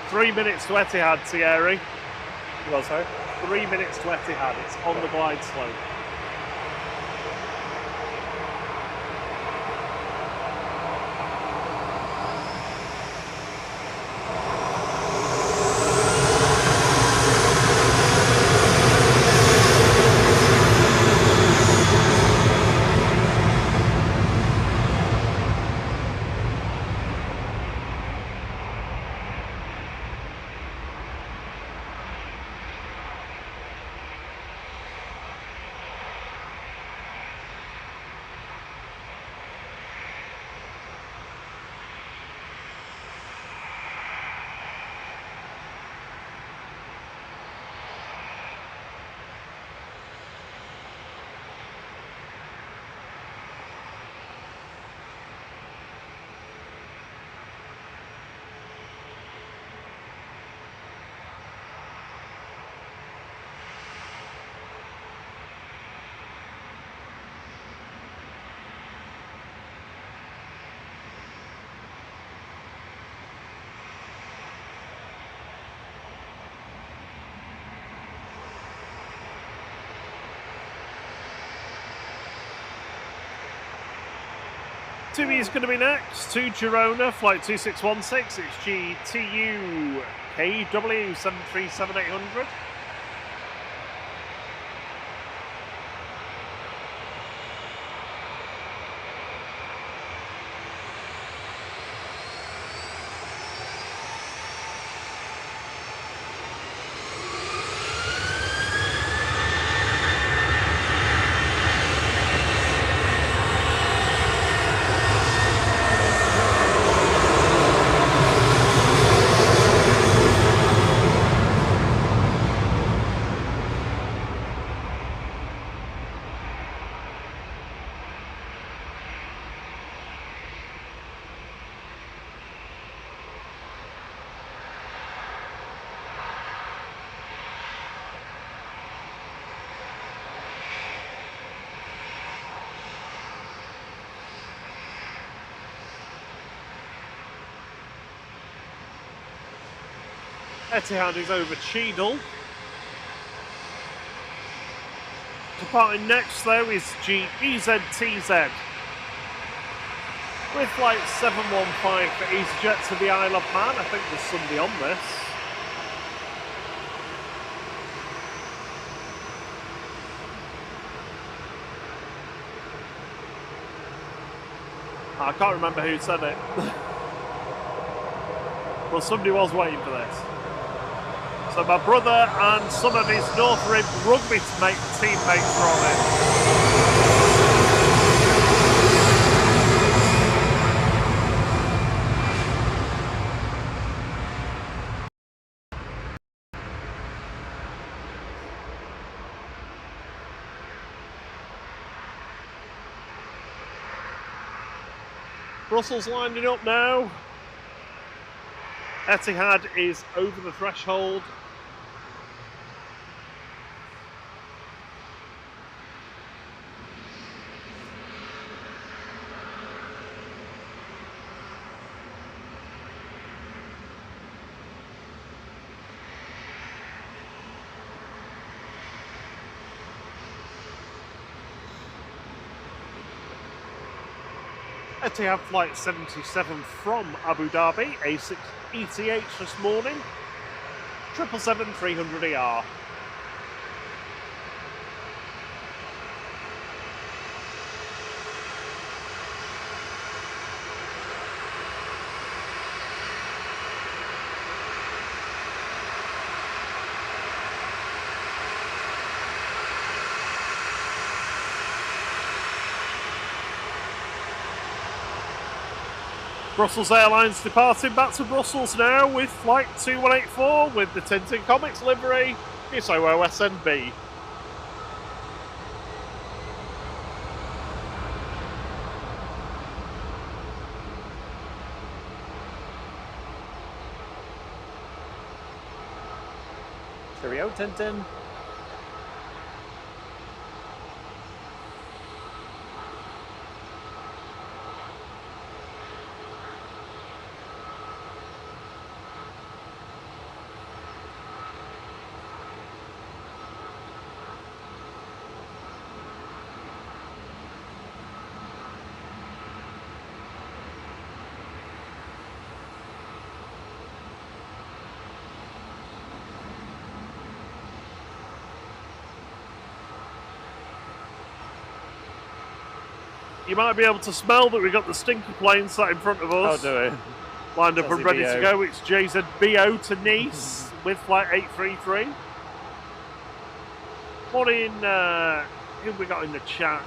3 minutes to Etihad, Thierry. Well, sorry. 3 minutes to Etihad. It's on the glide slope. Tui's going to be next to Girona, flight 2616. It's GTU KW 737-800. Etihad is over Cheadle. Departing next, though, is GEZTZ. With flight 715 for EasyJet to the Isle of Man. I think there's somebody on this. I can't remember who said it. Well, somebody was waiting for this. So my brother and some of his North Rib rugby teammates are on it. Brussels lining up now. Etihad is over the threshold. Etihad flight 77 from Abu Dhabi, A6 ETH this morning, 777-300ER. Brussels Airlines departing back to Brussels now with flight 2184 with the Tintin Comics livery. It's OOSNB. Cheerio, Tintin. You might be able to smell that we've got the stinker plane sat in front of us. Oh, do we? Lined up and ready to go. It's JZBO to Nice with flight 833. Morning, who have we got in the chat?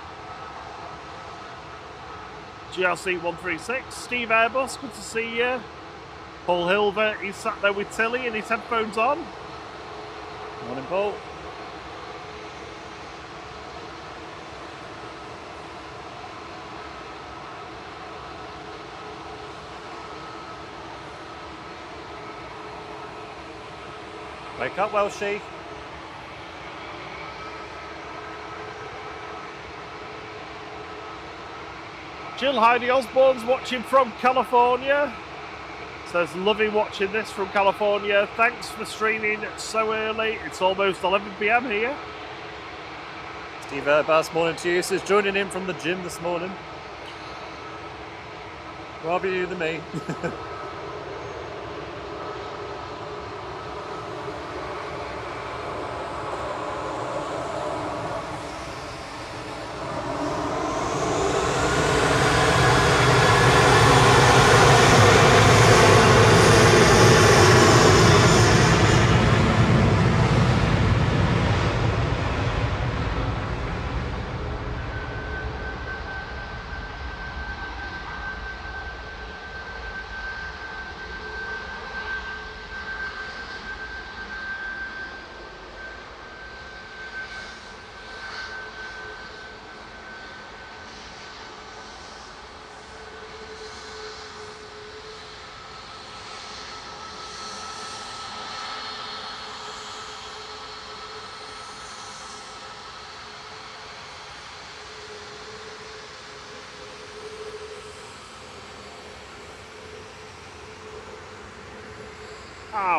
GRC 136, Steve Airbus, good to see you. Paul Hilver, he's sat there with Tilly and his headphones on. Morning, Paul. Wake up, Welshie. Jill Heidi Osborne's watching from California. Says, loving watching this from California. Thanks for streaming so early. It's almost 11 PM here. Steve Airbus, morning to you. Says, joining in from the gym this morning. Rather you than me.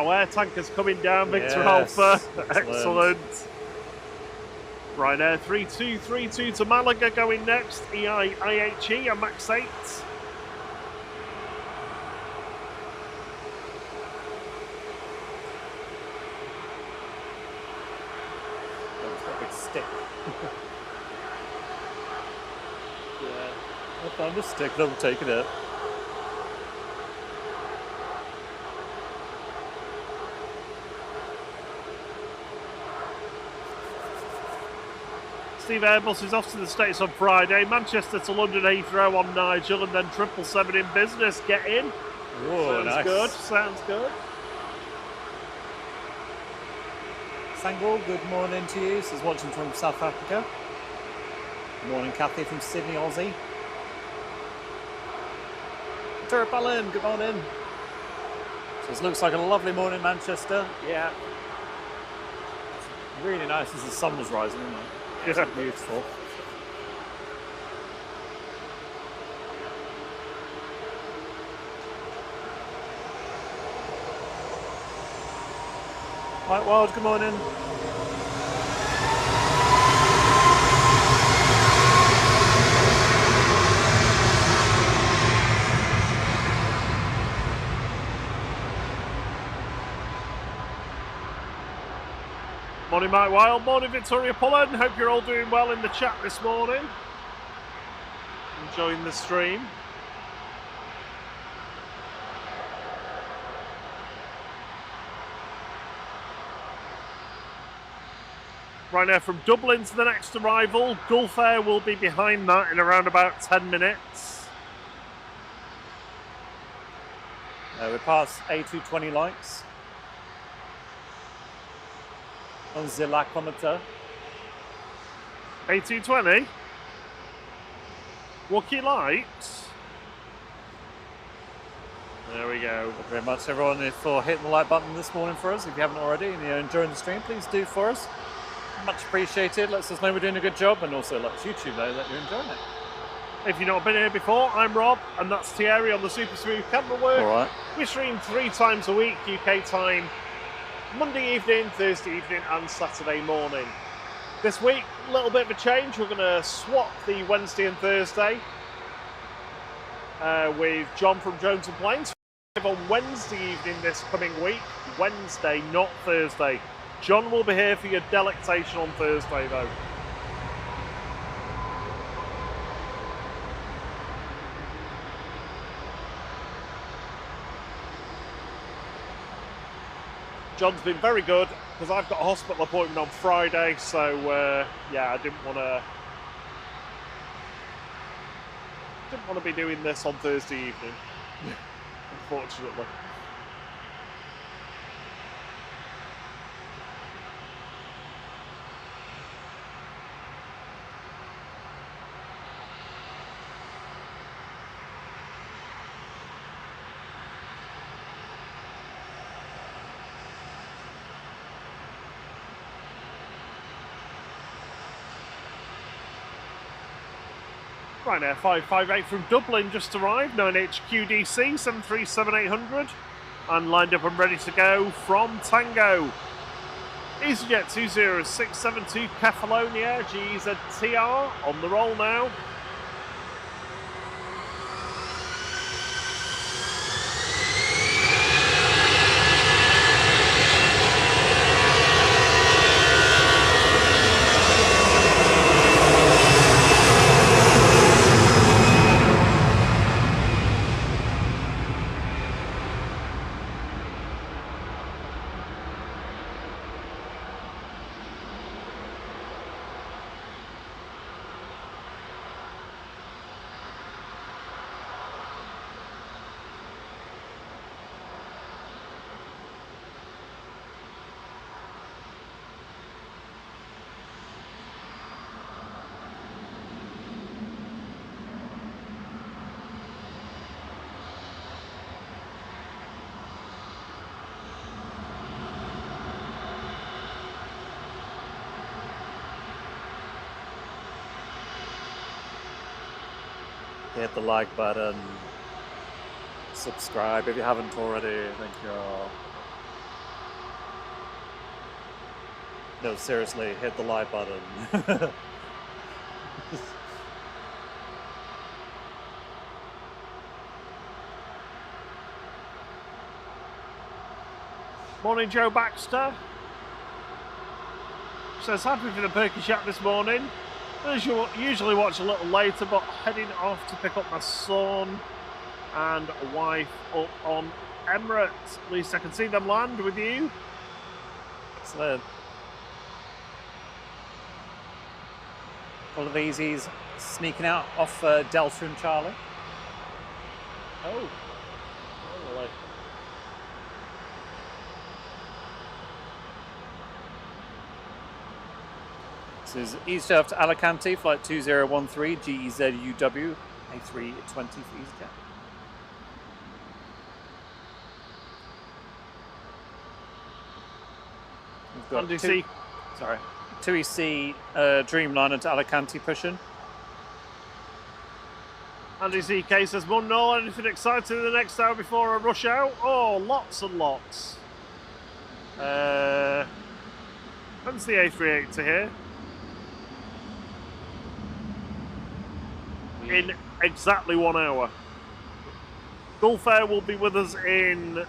Air tankers coming down, Victor Yes, Alpha. excellent. Excellent. Ryanair 3232 to Malaga going next. IHE and Max 8. Oh, it's got a big stick. Yeah. I found a stick and I'm taking it. Steve Airbus is off to the States on Friday. Manchester to London Heathrow on Nigel, and then 777 in business. Get in. Whoa, Sounds nice. good. Sounds good. Sangwell, good morning to you. This is watching from South Africa. Good morning, Cathay from Sydney, Aussie. Turret Ballin, good morning. So this looks like a lovely morning, Manchester. Yeah. It's really nice as the sun was rising, isn't it? It's beautiful. Mike Wild, good morning. Morning, Mike Wild. Morning, Victoria Pullen. Hope you're all doing well in the chat this morning. Enjoying the stream. Right now, from Dublin to the next arrival, Gulf Air will be behind that in around about 10 minutes. We're past A220 lights on the lacometer. A220. Wookie lights. There we go. Thank you very much, everyone, for hitting the like button this morning for us. If you haven't already and you're enjoying the stream, please do for us. Much appreciated. Lets us know we're doing a good job, and also lets YouTube know that you're enjoying it. If you've not been here before, I'm Rob, and that's Thierry on the Super Smooth Camera Work. All right. We stream 3 times a week, UK time, Monday evening, Thursday evening, and Saturday morning. This week, a little bit of a change. We're going to swap the Wednesday and Thursday with John from Jones and Planes. On Wednesday evening this coming week, Wednesday, not Thursday. John will be here for your delectation on Thursday, though. John's been very good because I've got a hospital appointment on Friday, so yeah, I didn't want to be doing this on Thursday evening, unfortunately. Ryanair 558 from Dublin just arrived, 9HQDC 737-800, and lined up and ready to go from Tango. EasyJet 20672 Kefalonia GZTR on the roll now. Hit the like button, subscribe if you haven't already. Thank you all. No, seriously, hit the like button. Morning, Joe Baxter. Says happy for the Perky Shack this morning. Usually watch a little later, but heading off to pick up my son and wife up on Emirates. At least I can see them land with you. Excellent. All of easies sneaking out off Delta and Charlie. Oh, really? This is EasyJet to Alicante, flight 2013, GEZUW, A320 for EasyJet. We've got two EC Dreamliner to Alicante pushing. Andy CK says, Mum, no, anything exciting in the next hour before I rush out? Oh, lots and lots. When's the A380 here? In exactly 1 hour. Gulf Air will be with us in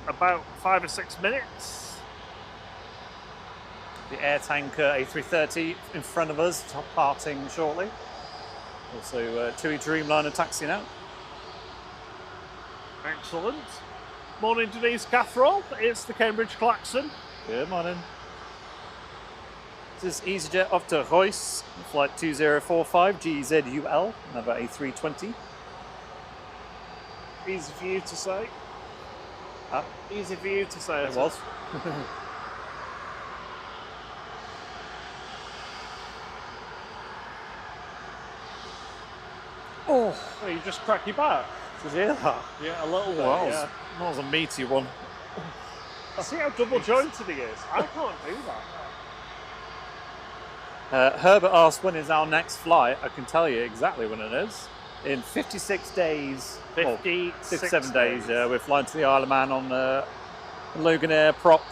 about 5 or 6 minutes. The air tanker A330 in front of us, parting shortly. Also, TUI Dreamliner taxiing out. Excellent. Morning, Denise Catherall. It's the Cambridge Klaxon. Good morning. This is EasyJet off to Royce, flight 2045, GZUL, another A320. Easy for you to say. Easy for you to say. It was. Oh, Well, you just crack your back. did you hear that? Yeah, a little bit. Wow, Yeah. that was a meaty one. See how double jointed he is. I can't do that. Herbert asked when is our next flight. I can tell you exactly when it is. In 56 days. 57 days. Yeah, we're flying to the Isle of Man on the Logan Air prop.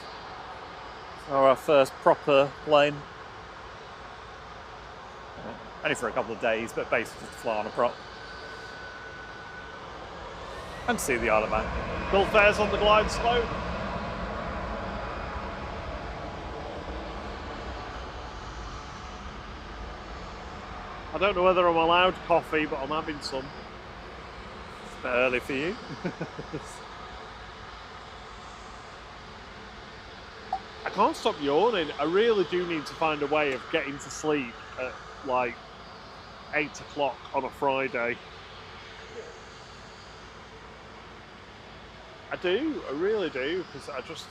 Our first proper plane. Only for a couple of days, but basically just to fly on a prop. And see the Isle of Man. Gulf Air's on the glide slope. I don't know whether I'm allowed coffee, but I'm having some. It's a bit early for you. I can't stop yawning. I really do need to find a way of getting to sleep at like 8 o'clock on a Friday. I do, I really do, because I just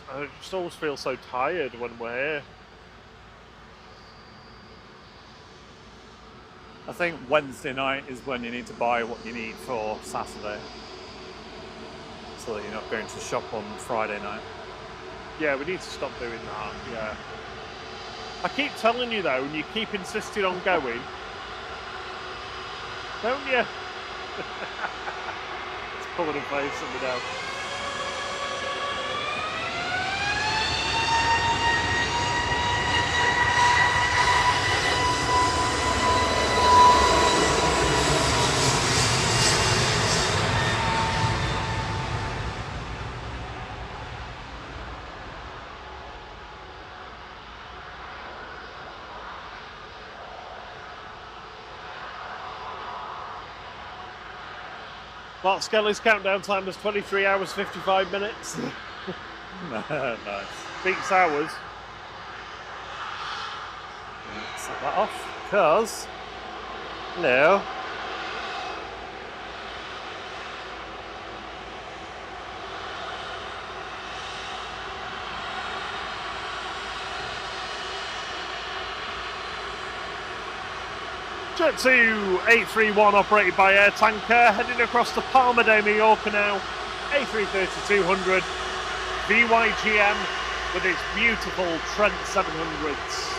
always feel so tired when we're here. I think Wednesday night is when you need to buy what you need for Saturday. So that you're not going to shop on Friday night. Yeah, we need to stop doing that, yeah. I keep telling you though, and you keep insisting on going. Don't you? It's pulling a face at me now. Mark Skelly's countdown time is 23 hours 55 minutes. Nice. Beats ours. Set that off, because... Hello. Jet 2 831 operated by Air Tanker, heading across the Palma de Mallorca now. A330-200 VYGM with its beautiful Trent 700s.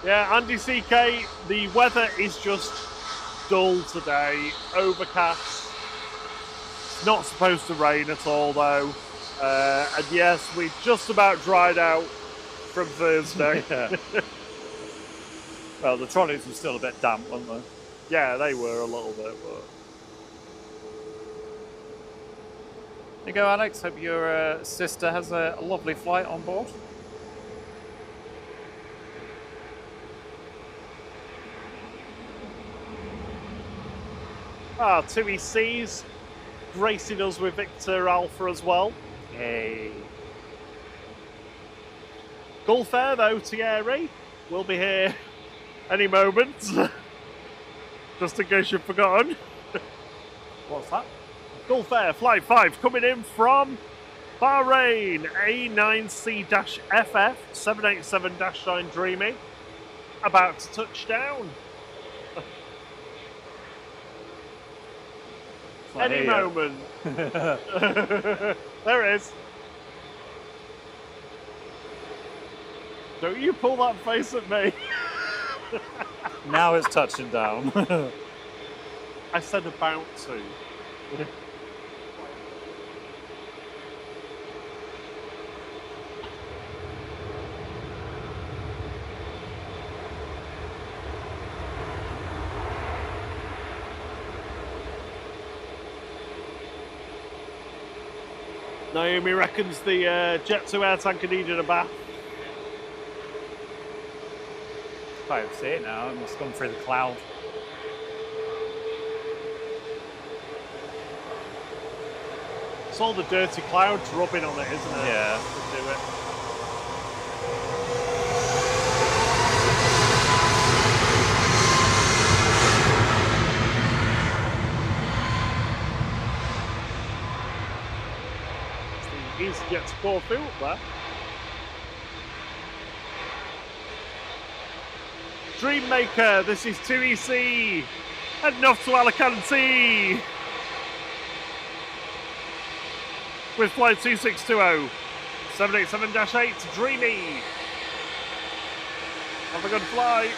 Yeah, Andy CK, the weather is just dull today, overcast. It's not supposed to rain at all though. And yes, we just about dried out from Thursday. Yeah. Well, the trolleys were still a bit damp, weren't they? Yeah, they were a little bit, but... There you go, Alex. Hope your sister has a lovely flight on board. Ah, 2ECs gracing us with Victor Alpha as well. Hey. Gulf Air though, Thierry, will be here any moment. Just in case you've forgotten. What's that? Gulf Air Flight 5 coming in from Bahrain, A9C-FF 787-9 Dreamy, about to touch down. Any moment. There it is. Don't you pull that face at me. Now it's touching down. I said about to. Naomi reckons the Jet 2 air tanker needed a bath. Can't even see it now. It must have gone through the cloud. It's all the dirty clouds rubbing on it, isn't it? Yeah. To do it. It's the EasyJet to Corfu up there. Dreammaker, this is 2EC. Heading off to Alicante. With flight 2620. 787-8 to Dreamy. Have a good flight.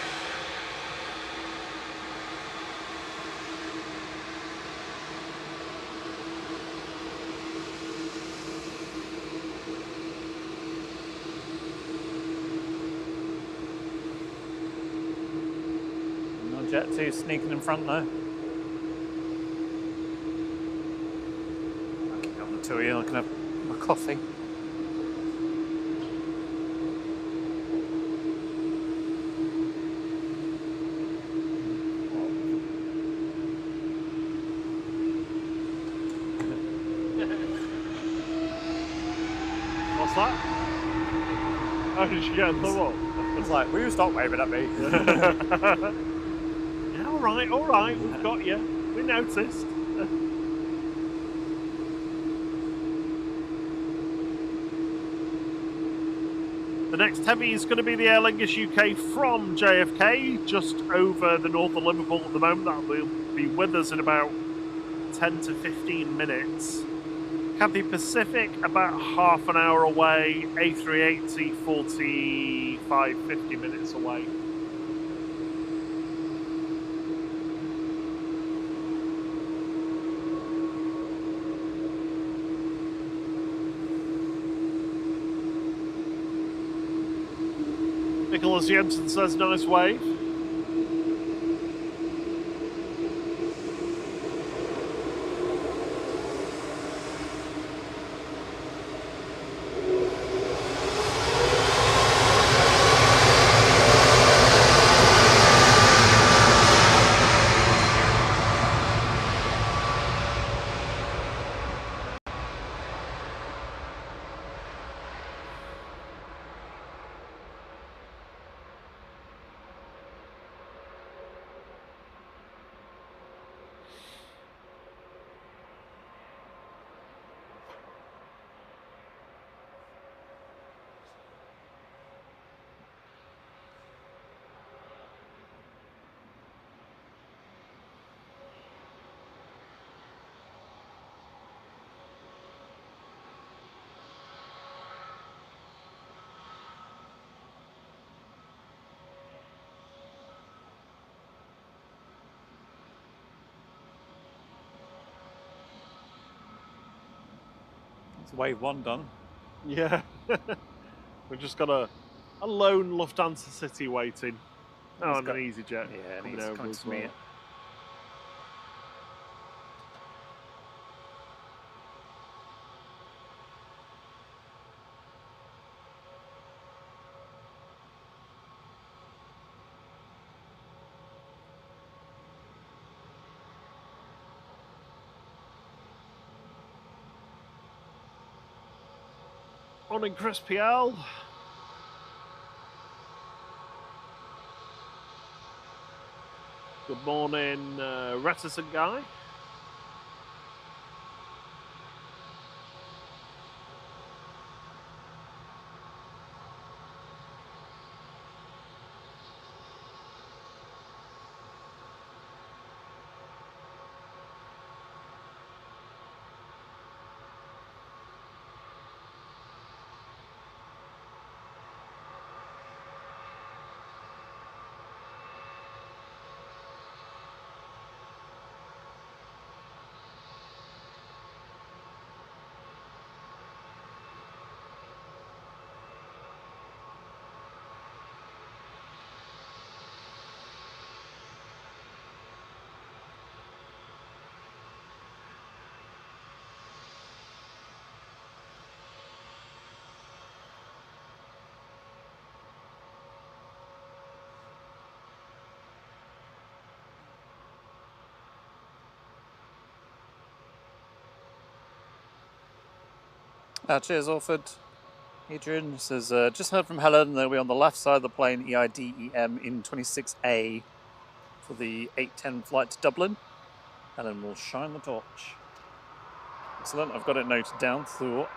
Jet 2 sneaking in front there. I'll keep on the 2 I can have my coffee. What's that? How did you get in the wall? It's like, will you stop waving at me? Yeah, all right, we've got you. We noticed. The next heavy is going to be the Aer Lingus UK from JFK, just over the north of Liverpool at the moment. That will be with us in about 10 to 15 minutes. Cathay Pacific, about half an hour away. A380, 45, 50 minutes away. Nicholas Jensen says, nice wave. It's wave 1 done. Yeah. We've just got a lone Lufthansa city waiting. Oh, and an EasyJet. Yeah, and coming he's over coming as to me. well. Morning, Chris PL. Good morning, reticent guy. Cheers, Orford. Adrian says, just heard from Helen, they'll be on the left side of the plane, EIDEM in 26A for the 8:10 flight to Dublin. Helen will shine the torch. Excellent, I've got it noted down, so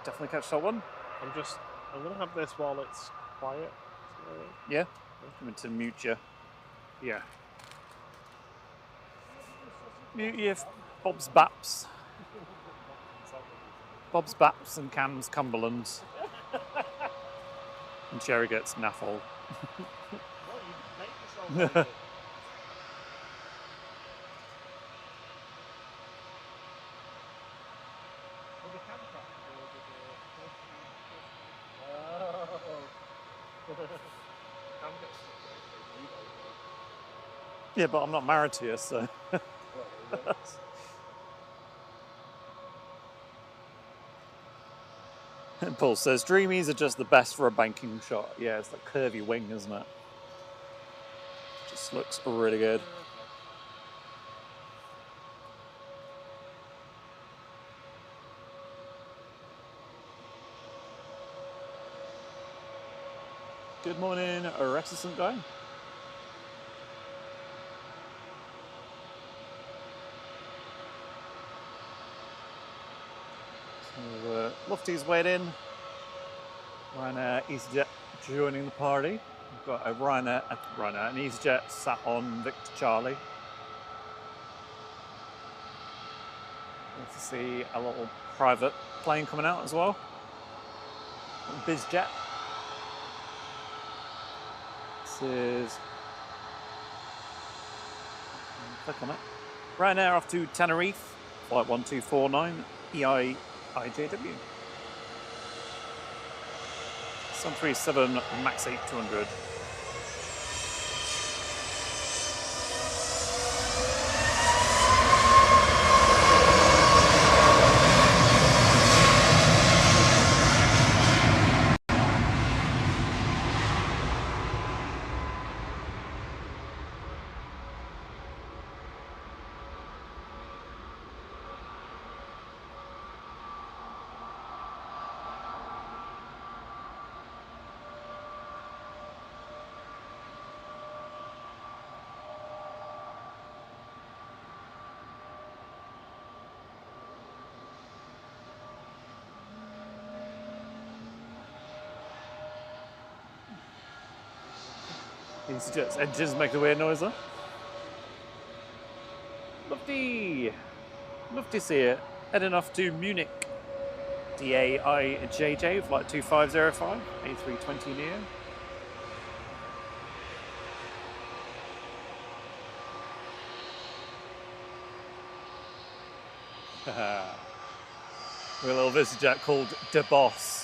definitely catch that one. I'm going to have this while it's quiet. Yeah, I'm going to mute you. Yeah. Mute you, Bob's Baps. Bob's Baps and Cam's Cumberlands. And Cherry gets Naffle. Yeah, but I'm not married to you, so. And Paul says, Dreamies are just the best for a banking shot. Yeah, it's that curvy wing, isn't it? Just looks really good. Good morning, a reticent guy. So, Lufty's waiting. Ryanair, EasyJet joining the party. We've got a Ryanair, an EasyJet sat on Victor Charlie. Nice to see a little private plane coming out as well. BizJet. This is. Click on it. Ryanair off to Tenerife, flight 1249, EIJW. 737 MAX 8200. EasyJet's engines make a weird noise there. Lufty! Lufty's here, heading off to Munich. DAIJJ, flight 2505, A320 Neo. We're a little VisiJet called De Boss.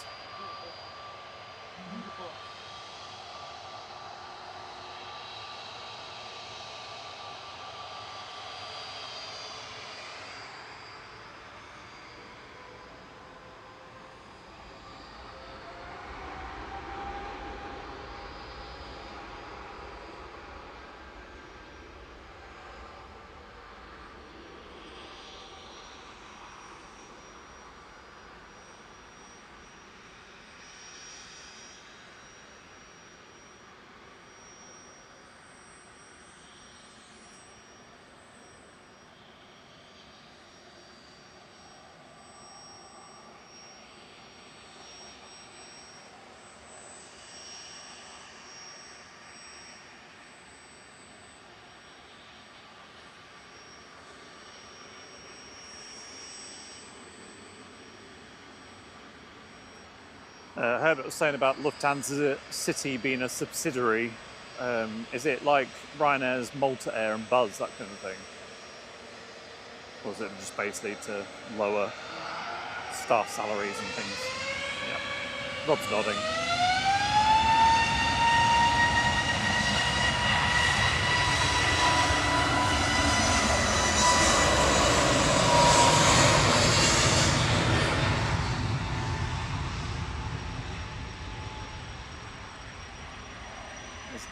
Herbert was saying about Lufthansa City being a subsidiary. Is it like Ryanair's Malta Air and Buzz, that kind of thing? Or is it just basically to lower staff salaries and things? Yeah. Rob's nodding.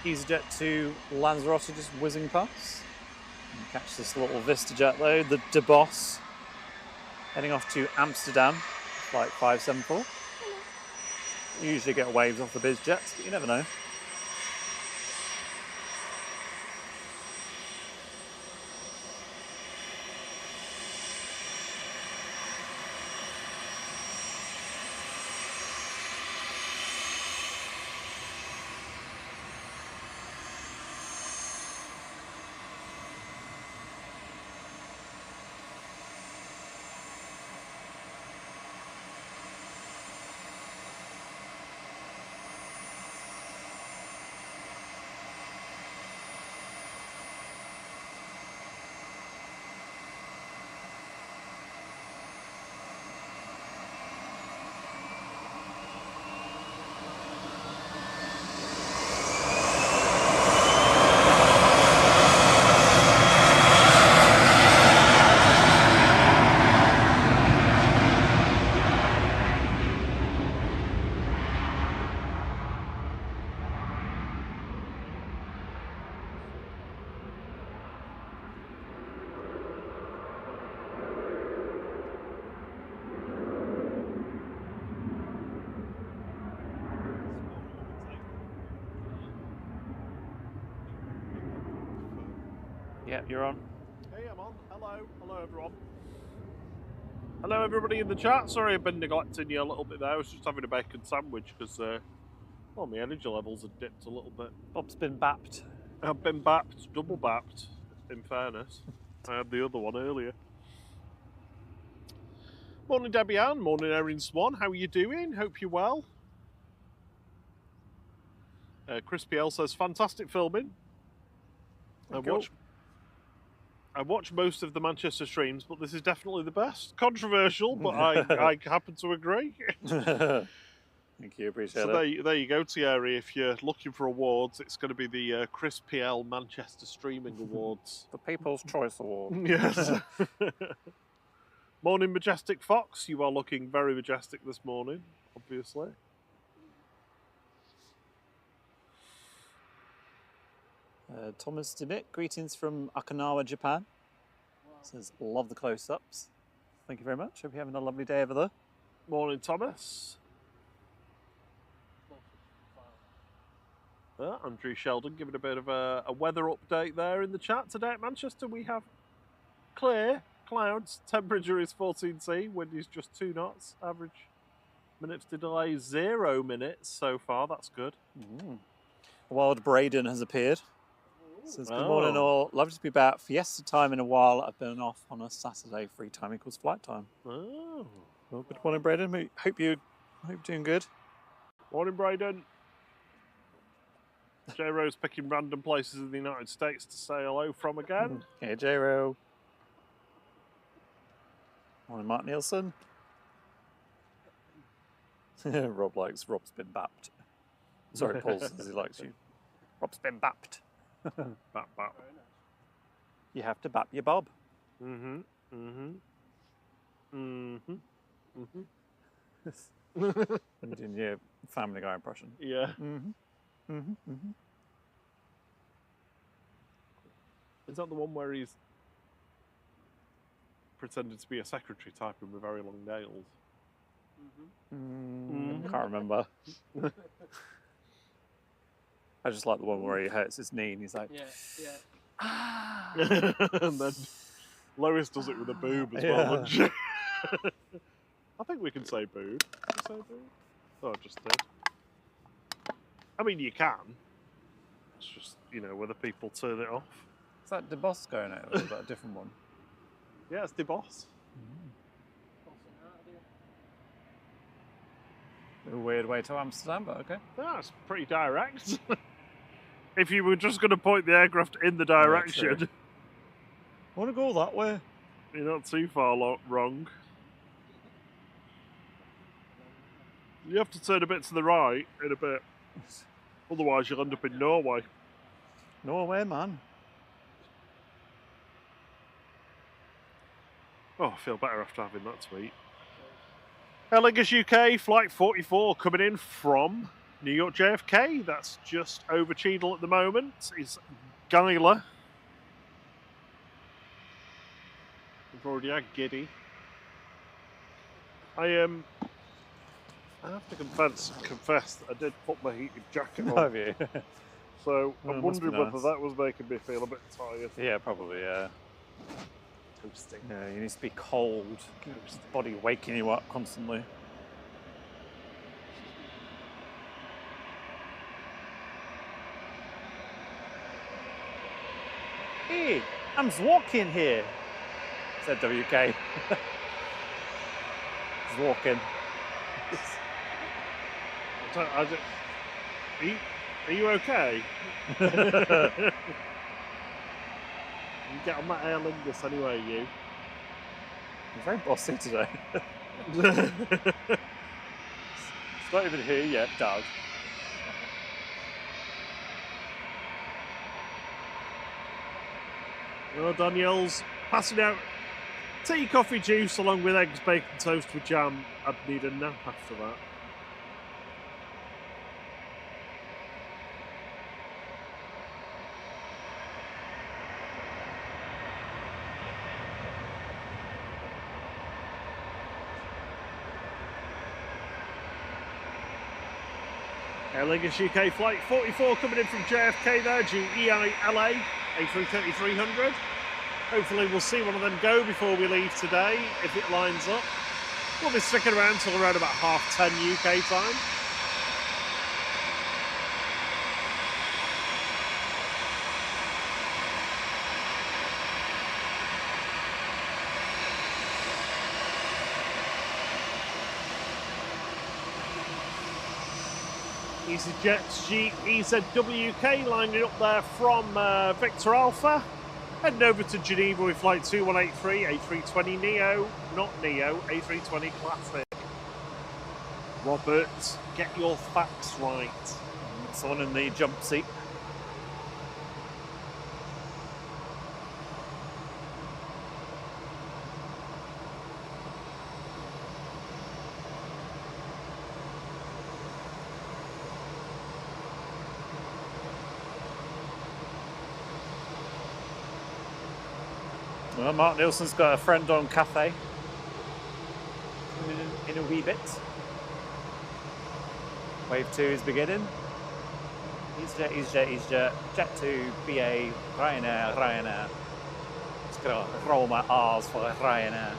EasyJet to Lanzarote just whizzing past. Catch this little VistaJet though, the De Boss, heading off to Amsterdam, Flight 574. You usually get waves off the biz jets, but you never know. Yeah, you're on. Hey, I'm on. Hello. Hello, everyone. Hello, everybody in the chat. Sorry I've been neglecting you a little bit there. I was just having a bacon sandwich because, well, my energy levels had dipped a little bit. Bob's been bapped. I've been bapped, double bapped, in fairness. I had the other one earlier. Morning, Debbie Ann. Morning, Erin Swan. How are you doing? Hope you're well. Chris PL says, fantastic filming. I watch most of the Manchester streams, but this is definitely the best. Controversial, but I happen to agree. Thank you, appreciate So it. there you go, Thierry. If you're looking for awards, it's going to be the Chris PL Manchester Streaming Awards. The People's Choice Award. Yes. Morning, Majestic Fox. You are looking very majestic this morning, obviously. Thomas Dimmick, greetings from Okinawa, Japan. Says, love the close-ups. Thank you very much. Hope you're having a lovely day over there. Morning, Thomas. Andrew Sheldon giving a bit of a weather update there in the chat. Today at Manchester we have clear clouds, temperature is 14°, wind is just 2 knots, average minutes to delay 0 minutes so far, that's good. Wild Braden has appeared. Says, good morning all, lovely to be back. Fiesta time in a while. I've been off on a Saturday, free time equals flight time. Oh. Well, good morning Braden, hope you're doing good. Morning, Braden. J-Ro's picking random places in the United States to say hello from again. Hey, J-Ro. Morning, Mark Nielsen. Rob's been bapped. Sorry, Paul says he likes you. Rob's been bapped. Bap, bap. You have to bap your Bob. Mm-hmm. And doing your Family Guy impression. Yeah. Is that the one where he's pretended to be a secretary typing with very long nails? Can't remember. I just like the one where he hurts his knee and he's like, And then Lois does it with a boob as well, doesn't she? I think we can say boob. Can we say boob? Oh, I just did. I mean, you can. It's just, whether people turn it off. Is that the boss going out or is that a different one? Yeah, it's the boss. A weird way to Amsterdam, but okay. That's pretty direct. If you were just going to point the aircraft in the direction, I want to go that way. You're not too far wrong. You have to turn a bit to the right in a bit. Otherwise, you'll end up in Norway. Norway, man. Oh, I feel better after having that tweet. Aer Lingus UK, Flight 44 coming in from New York JFK. That's just over Cheadle at the moment. Is Guyler. We've already had Giddy. I I have to confess that I did put my heated jacket on. Have you? So Well, I'm it must be wondering whether nice. that was making me feel a bit tired. Yeah, probably, yeah. Toasting. Yeah, you need to be cold. Body waking you up constantly. Hey, I'm walking here, said WK. He's walking. Are you okay? You get on that Aer Lingus anyway, you. He's very bossy today. It's not even here yet, Doug. Well, Daniel's passing out tea, coffee, juice along with eggs, bacon, toast with jam. I'd need a nap after that. Aer Lingus UK flight 44 coming in from JFK there, GEI LA, A330-300. Hopefully we'll see one of them go before we leave today, if it lines up. We'll be sticking around till around about 10:30 UK time. EasyJet's EZWK lining up there from Victor Alpha. Heading over to Geneva with flight 2183, A320 Neo, not Neo, A320 Classic. Robert, get your facts right. Someone in the jump seat. Well, Mark Nielsen's got a friend on Cathay in a wee bit. Wave 2 is beginning. EasyJet, Jet 2, BA, Ryanair. Just gonna roll my R's for Ryanair.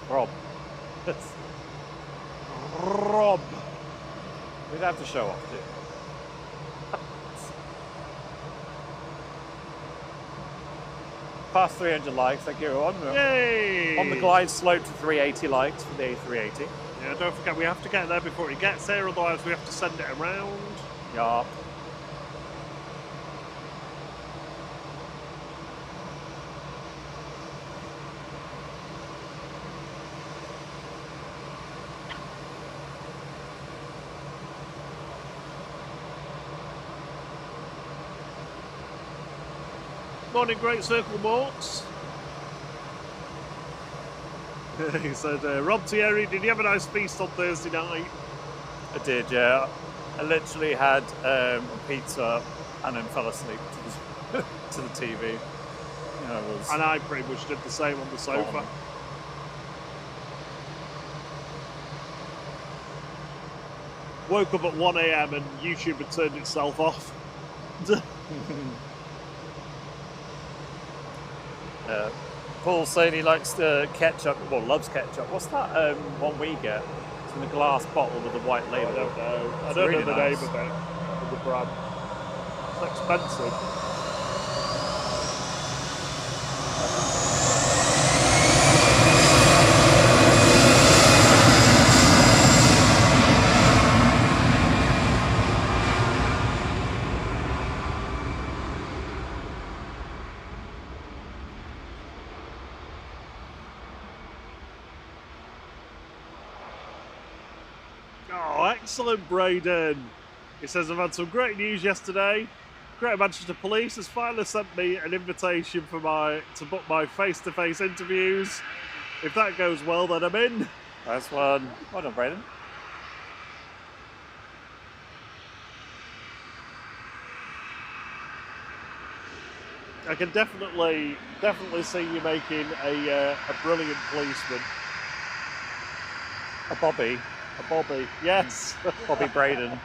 Rob. Rob. We'd have to show off, too. Past 300 likes, thank you everyone. Yay! On the glide slope to 380 likes for the A380. Yeah, don't forget we have to get there before it gets there, otherwise we have to send it around. Yup. Morning, Great Circle Morts. He said, Rob Thierry, did you have a nice feast on Thursday night? I did, yeah. I literally had a pizza and then fell asleep to the TV. You know, it was And I pretty much did the same on the sofa. gone. Woke up at 1 AM and YouTube had turned itself off. Paul's saying he likes the ketchup, well, loves ketchup. What's that one we get? It's in a glass bottle with a white I label. don't know. I It's don't really know the nice. name of it, of the brand. It's expensive. Oh, excellent, Braden. He says, I've had some great news yesterday. Greater Manchester Police has finally sent me an invitation for to book my face-to-face interviews. If that goes well, then I'm in. Nice one. Well done, Braden. I can definitely see you making a brilliant policeman. A Bobby. A Bobby, yes. Bobby Braden.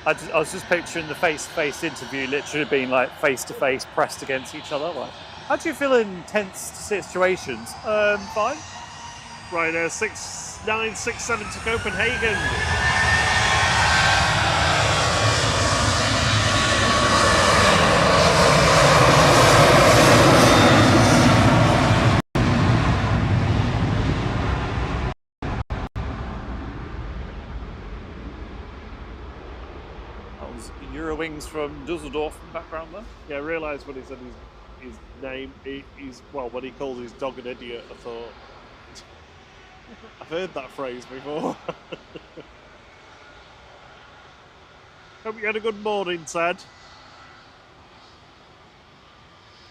I was just picturing the face-to-face interview literally being like face-to-face pressed against each other. Like, how do you feel in tense situations? Fine. Ryanair 6967 to Copenhagen. Eurowings from Dusseldorf in the background there. Yeah, I realised when he said his name, when he called his dog an idiot, I thought, I've heard that phrase before. Hope you had a good morning, Ted.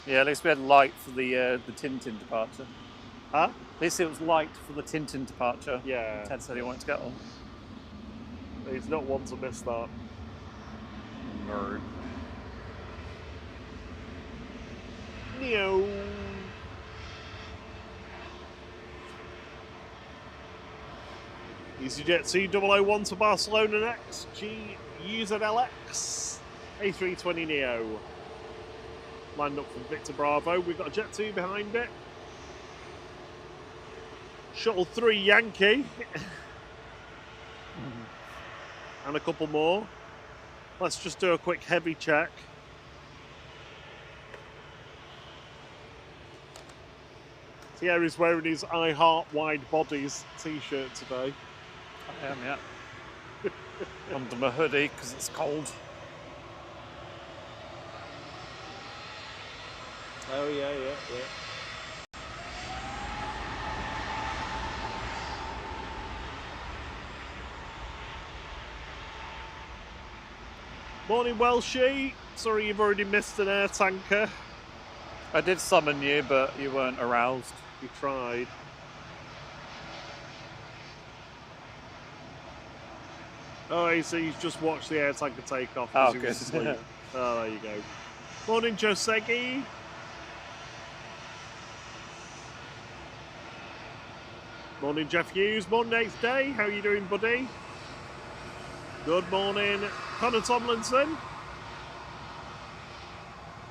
Yeah, at least we had light for the Tintin departure. Huh? At least it was light for the Tintin departure. Yeah. Ted said he wanted to get on. He's not one to miss that. Nerd. Neo. EasyJet C001 to Barcelona next. GUZLX A320 Neo. Lined up from Victor Bravo. We've got a Jet 2 behind it. Shuttle 3 Yankee. And a couple more. Let's just do a quick heavy check. Thierry's wearing his I Heart Wide Bodies t-shirt today. I am, yeah. Under my hoodie because it's cold. Oh yeah. Morning, Welshie. Sorry you've already missed an air tanker. I did summon you, but you weren't aroused. You tried. Oh, so you've just watched the air tanker take off. Oh, he good. was asleep. Oh, there you go. Morning, Josegi. Morning, Jeff Hughes. Morning, 8th Day. How are you doing, buddy? Good morning, Connor Tomlinson.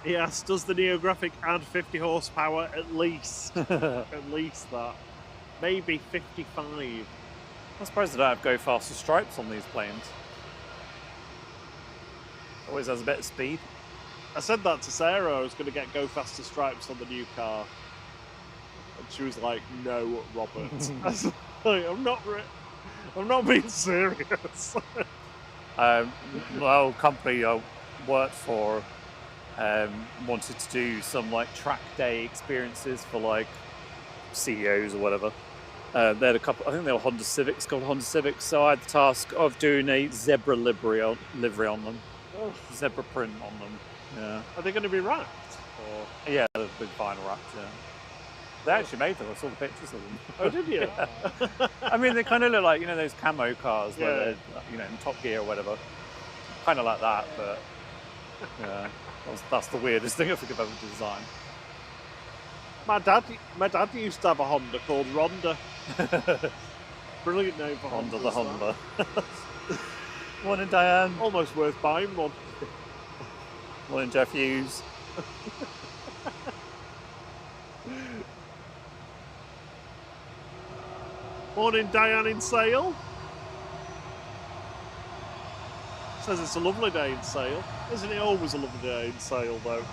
He asked, does the Neographic add 50 horsepower at least? At least that. Maybe 55. I'm surprised they don't have go faster stripes on these planes. Always has a bit of speed. I said that to Sarah, I was going to get go faster stripes on the new car. And she was like, no, Robert. I was like, I'm not being serious. Well, company I worked for wanted to do some like track day experiences for like CEOs or whatever. They had a couple, I think they were Honda Civics, called Honda Civics, so I had the task of doing a zebra livery on them. Oh. Zebra print on them. Yeah. Are they going to be wrapped? Or? Yeah, the big vinyl wrapped, yeah. They actually made them, I saw the pictures of them. Oh, did you? Yeah. I mean, they kind of look like, you know, those camo cars where they're, you know, in Top Gear or whatever. Kind of like that, but yeah, that's the weirdest thing I think I've ever designed. My dad used to have a Honda called Rhonda. Brilliant name for Honda Honda. the Honda. Morning, Diane. Almost worth buying one. Morning, Jeff Hughes. Morning, Diane in Sale. Says it's a lovely day in Sale. Isn't it always a lovely day in Sale, though?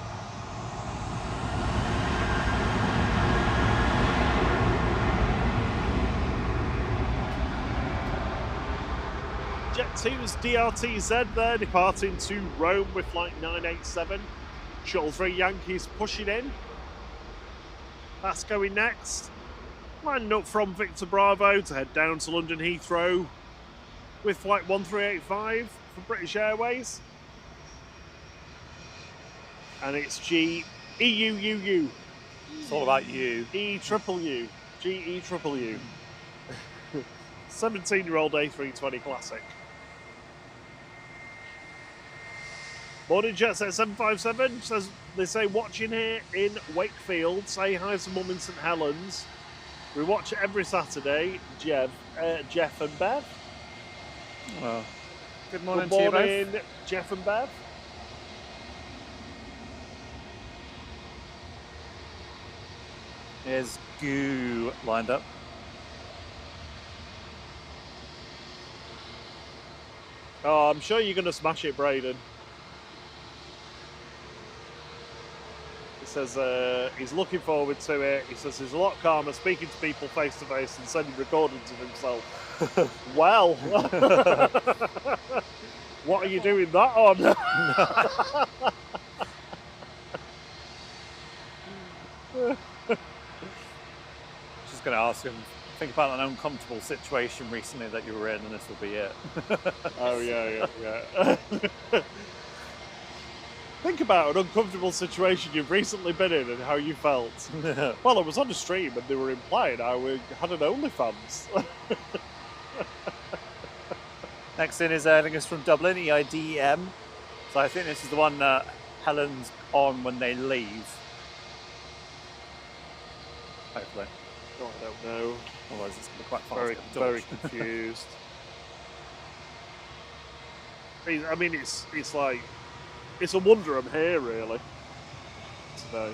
Jet 2's DRTZ there, departing to Rome with flight 987. Shuttle 3 Yankees pushing in. That's going next. Lining up from Victor Bravo to head down to London Heathrow with flight 1385 for British Airways. And it's GEUUU. It's all about you. EUUU. GEUUU. 17-year-old A320 Classic. Morning Jets at 757 says, they say watching here in Wakefield. Say hi to Mum in St Helens. We watch it every Saturday, Jeff and Bev. Well, good morning, Good morning, to you both. Jeff and Bev. Here's Goo lined up. Oh, I'm sure you're going to smash it, Braden. He says he's looking forward to it. He says he's a lot calmer speaking to people face to face and sending recordings of himself. Well, what are you doing that on? Just going to ask him, think about an uncomfortable situation recently that you were in, and this will be it. Oh, yeah. Think about an uncomfortable situation you've recently been in and how you felt. Well, I was on a stream and they were implying I had an OnlyFans. Next in is Erling is from Dublin, EIDM. So I think this is the one that Helen's on when they leave. Hopefully. Oh, I don't know. Otherwise it's going to be quite fast. Very confused. I mean, it's like, it's a wonder I'm here, really, today.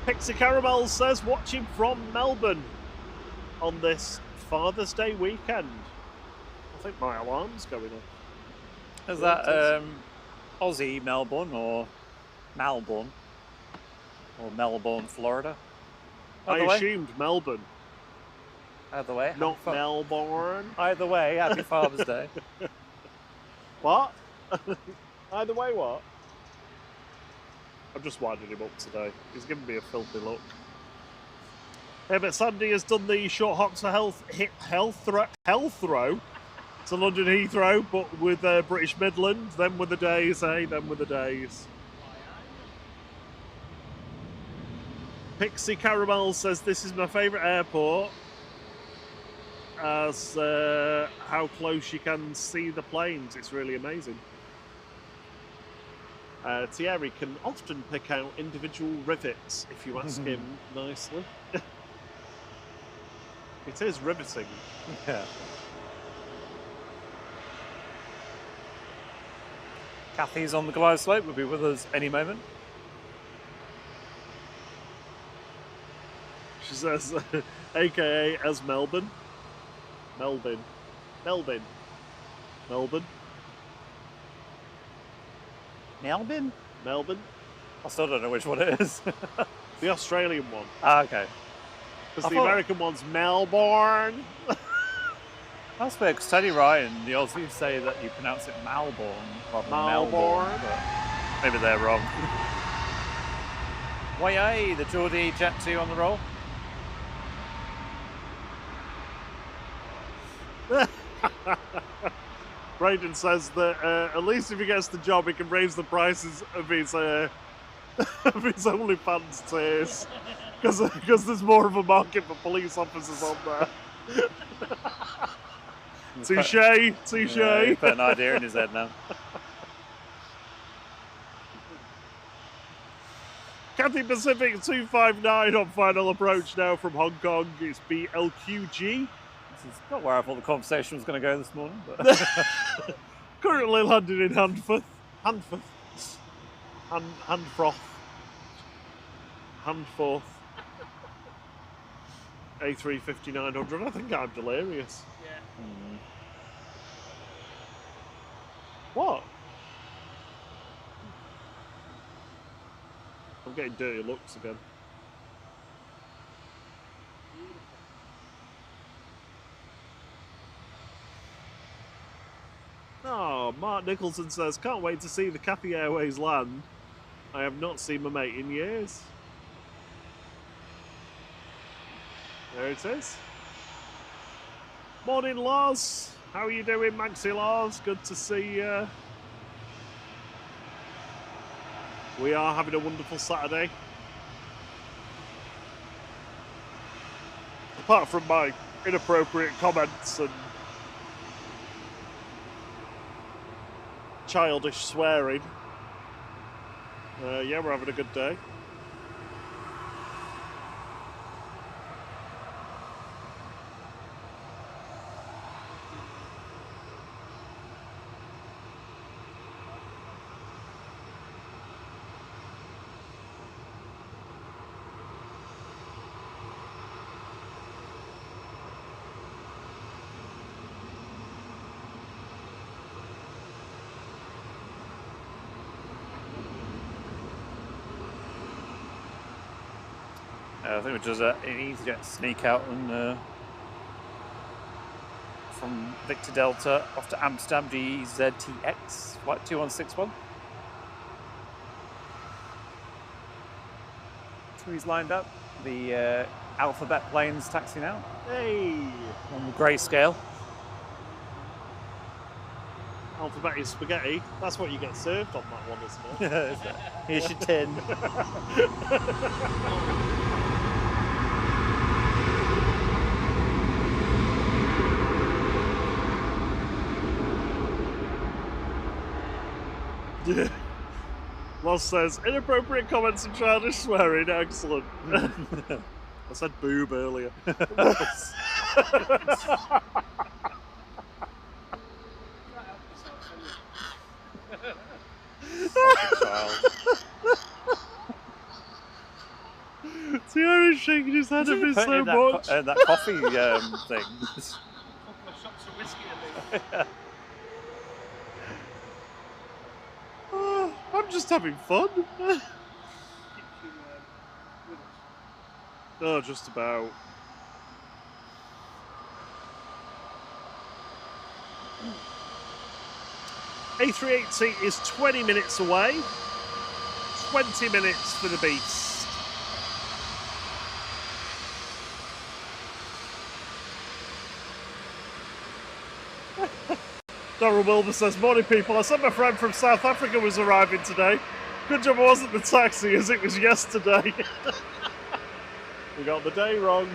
Pixie Caramel says, watching from Melbourne on this Father's Day weekend. I think my alarm's going off. Is that Aussie Melbourne or Melbourne? Or Melbourne, Florida? I assumed Melbourne. Either way. Not Melbourne. Either way, happy Father's Day. What? Either way, what? I'm just winding him up today. He's giving me a filthy look. Yeah, but Sandy has done the short hop to health throw to London Heathrow, but with British Midland. Them with the days, eh? Them with the days. Pixie Caramel says, this is my favourite airport, as how close you can see the planes. It's really amazing. Thierry can often pick out individual rivets if you ask him nicely. It is riveting. Yeah. Cathy's on the glide slope, will be with us any moment. She says, aka as Melbourne. Melbourne. Melbourne? Melbourne. I still don't know which one it is. The Australian one. Ah, okay. Because the American one's Melbourne. That's fair, because Teddy Ryan, the Aussies say that you pronounce it Malborn rather than Melbourne, but maybe they're wrong. Way the Geordie Jet 2 on the roll. Braden says that at least if he gets the job, he can raise the prices of his OnlyFans tiers, because there's more of a market for police officers on there. Touche. Yeah, he put an idea in his head now. Cathay Pacific 259 on final approach now from Hong Kong. It's BLQG. This is not where I thought the conversation was going to go this morning, but Currently landed in Handforth. A350-900. I think I'm delirious. Yeah. What? I'm getting dirty looks again. Oh, Mark Nicholson says, can't wait to see the Cathay Airways land. I have not seen my mate in years. There it is. Morning, Lars. How are you doing, Maxi Lars? Good to see you. We are having a wonderful Saturday. apart from my inappropriate comments and childish swearing, yeah, we're having a good day. I think we just need to get sneak out and from Victor Delta off to Amsterdam GZTX flight 2161. Crew's lined up. The alphabet planes taxi now. Hey! On the grayscale. Alphabet is spaghetti. That's what you get served on that one, isn't it? Here's your tin. Yeah. Loz says, inappropriate comments and childish swearing. Excellent. I said boob earlier. Tiara's shaking his head at me so much. That coffee thing. A couple of shots of whiskey in me. I'm just having fun. Keeps you with us. Oh, just about. A380 is 20 minutes away. 20 minutes for the beast. Darryl Wilbur says, morning people, I said my friend from South Africa was arriving today. Good job I wasn't the taxi as it was yesterday. We got the day wrong.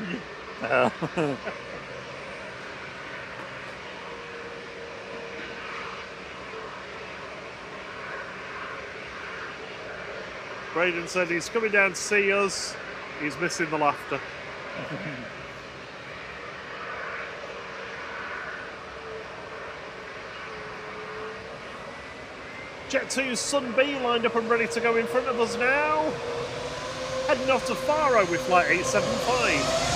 Braden said he's coming down to see us. He's missing the laughter. Jet 2's Sun B lined up and ready to go in front of us now. Heading off to Faro with flight 875.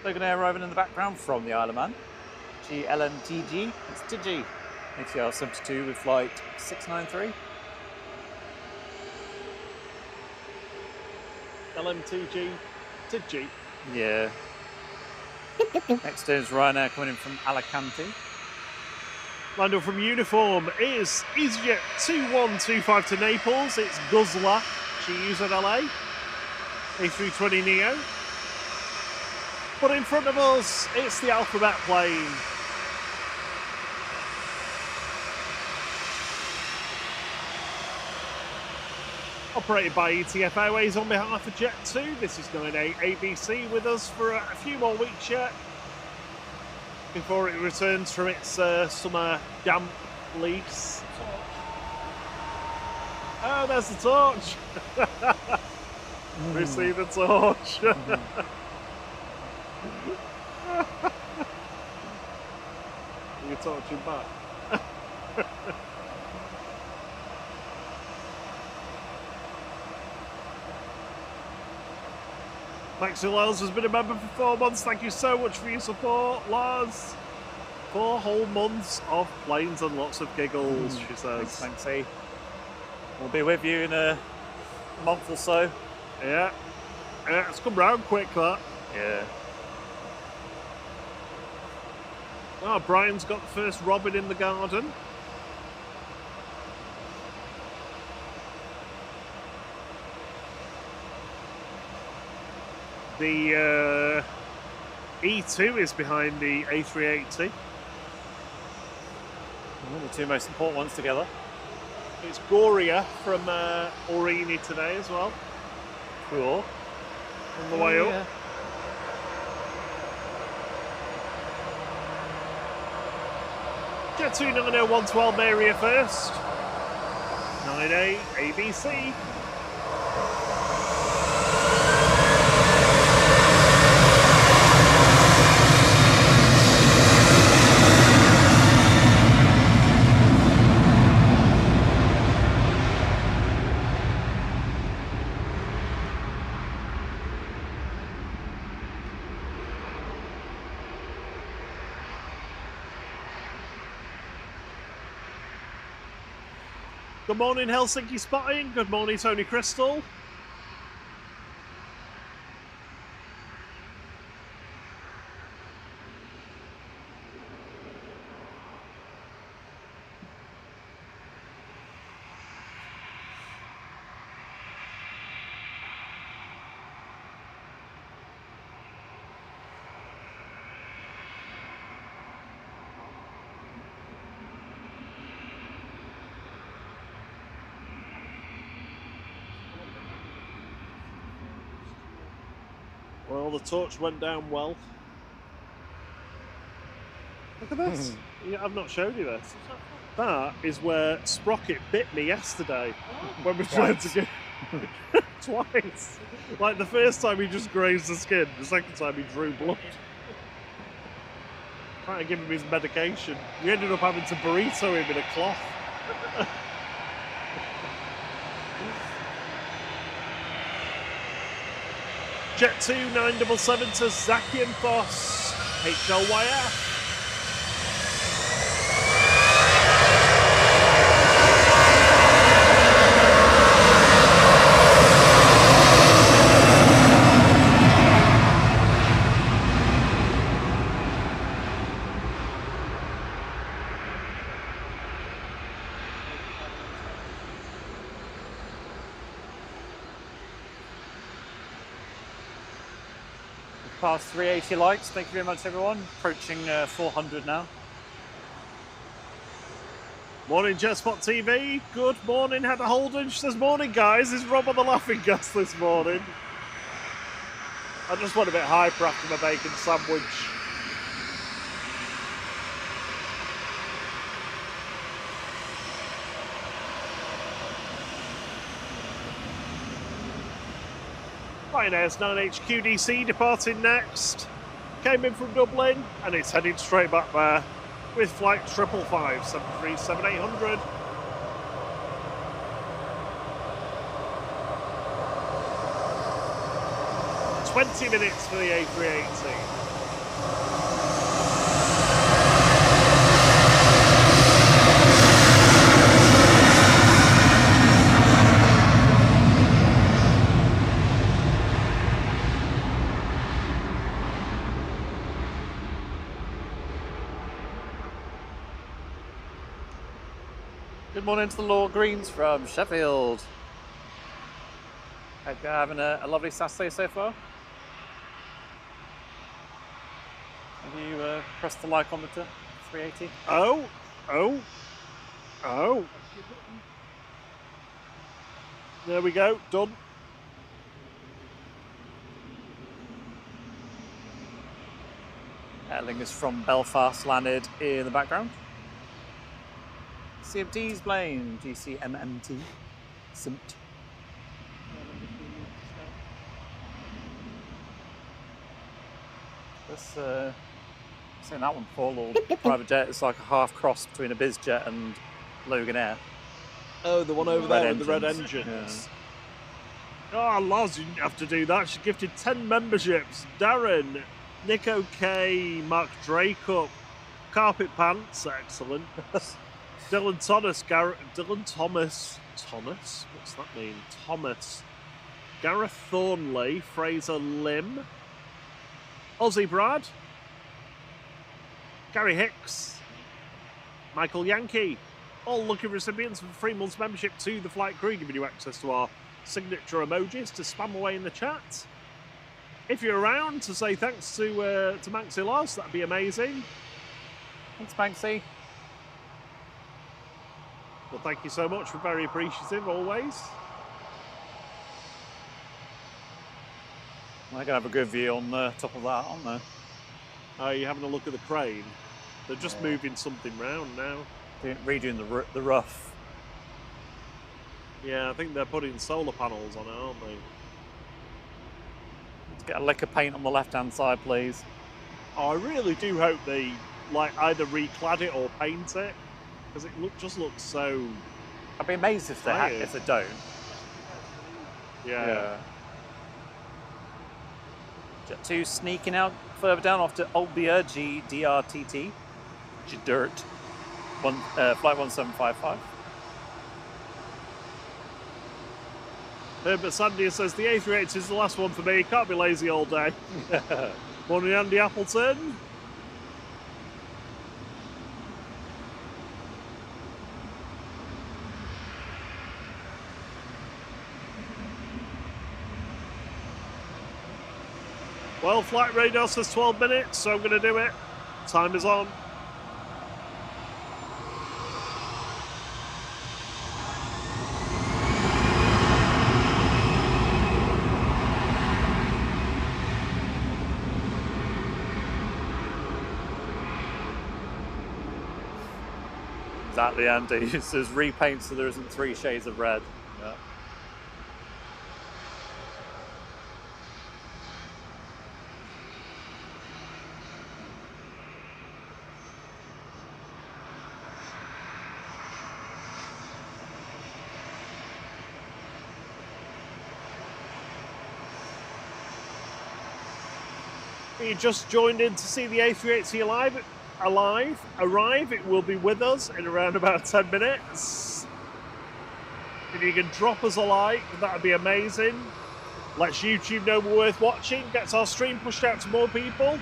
Logan Air arriving in the background from the Isle of Man. GLMTG, it's Digi. ATR 72 with flight 693. LMTG, Digi. Yeah. Next is Ryanair coming in from Alicante. Lined up from uniform is EasyJet 2125 to Naples. It's Guzzler, GU's at LA. A320 Neo. But in front of us, it's the alphabet plane. Operated by ETF Airways on behalf of Jet 2. This is 98ABC with us for a few more weeks yet before it returns from its summer damp lease. Oh, there's the torch. Receive the torch. You're torching back. Maxi Lars has been a member for 4 months. Thank you so much for your support, Lars. 4 whole months of planes and lots of giggles, she says. Thanks, Maxie. We'll be with you in a month or so. Yeah. Yeah, it's come round quick, that. Yeah. Oh, Brian's got the first robin in the garden. The E2 is behind the A380. The 2 most important ones together. It's Goria from Aurigny today as well. Cool. On the way up. Jet 290-112 area first. 9A ABC. Good morning, Helsinki Spotting. Good morning, Tony Crystal. Well, the torch went down well. Look at this. Yeah, I've not shown you this. That is where Sprocket bit me yesterday when we tried to get twice. Like the first time he just grazed the skin, the second time he drew blood. Trying to give him his medication. We ended up having to burrito him in a cloth. Jet 2 977 to Zakynthos, HLYF. Past 380 likes. Thank you very much, everyone. Approaching 400 now. Morning, Jetspot TV. Good morning, Heather Holden. She says, morning, guys. Is Rob on the laughing gas this morning? I just went a bit hyper after my bacon sandwich. Ryanair's 9HQDC departing next. Came in from Dublin and it's heading straight back there with flight 555 737-800. "20 minutes for the A380. Good morning to the Law Greens from Sheffield. Hope you're having a lovely Saturday so far. Have you pressed the like on the 380? Oh. There we go, done. Airlingers from Belfast landed in the background. CMT's plane, GCMMT, SIMT. This, seen that one before, little private jet. It's like a half cross between a biz jet and Logan Air. Oh, the one over there with the red engines. Yeah. Oh, Loz, you didn't have to do that. She gifted 10 memberships. Darren, Nico K, Mark Dracup, Carpet Pants, excellent. Dylan Thomas, Dylan Thomas. Thomas? What's that mean? Thomas. Gareth Thornley, Fraser Lim, Aussie Brad, Gary Hicks, Michael Yankee, all lucky recipients of a 3 months membership to the flight crew, giving you access to our signature emojis to spam away in the chat. If you're around to say thanks to Manxie Loz, that'd be amazing. Thanks, Banksy. Well, thank you so much. We're very appreciative always. They're going to have a good view on the top of that, aren't they? Are you having a look at the crane? They're just moving something round now. Redoing the roof. Yeah, I think they're putting solar panels on it, aren't they? Let's get a lick of paint on the left-hand side, please. Oh, I really do hope they either reclad it or paint it, because it just looks so. I'd be amazed if they don't. Yeah. Jet 2 sneaking out further down off to Olbia GDRTT. Dirt. Flight 1755. But Sandy says the A380 is the last one for me. Can't be lazy all day. Morning, Andy Appleton. Well, flight radar says 12 minutes, so I'm going to do it. Time is on. Exactly, Andy. It says repaint so there isn't 3 shades of red. Yeah. You just joined in to see the A380 arrive. It will be with us in around about 10 minutes. If you can drop us a like, that would be amazing. Lets YouTube know we're worth watching, gets our stream pushed out to more people.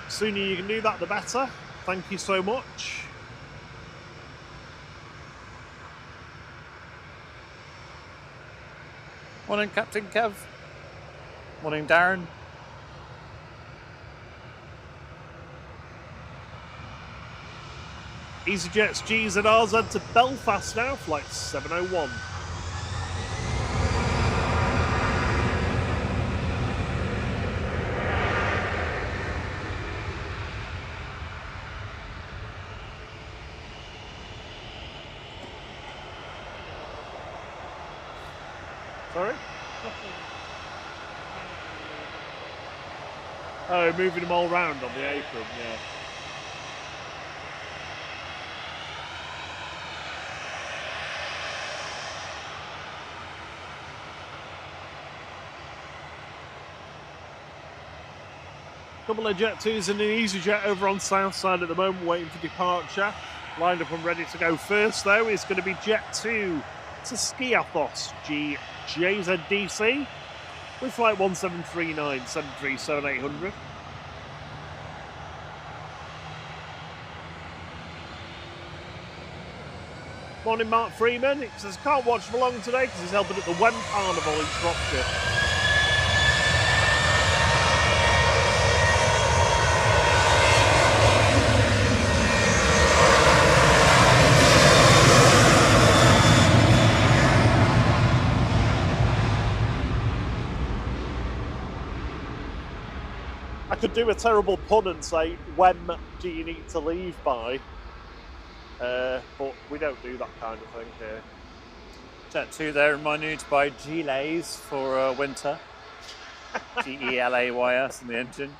The sooner you can do that, the better. Thank you so much. Morning, Captain Kev. Morning, Darren. EasyJet's G's and R's head to Belfast now, flight 701. Sorry? Oh, moving them all round on the apron, yeah. Couple of Jet 2s and an EasyJet over on south side at the moment, waiting for departure. Lined up and ready to go first, though, is going to be Jet 2 to Skiathos JZDC with flight 1739, 737 800. Morning, Mark Freeman. He says, can't watch for long today because he's helping at the Wem Carnival in Shropshire. I could do a terrible pun and say, when do you need to leave by? But we don't do that kind of thing here. Jet 2 there, reminded to buy Gelays for winter. Gelays in the engine.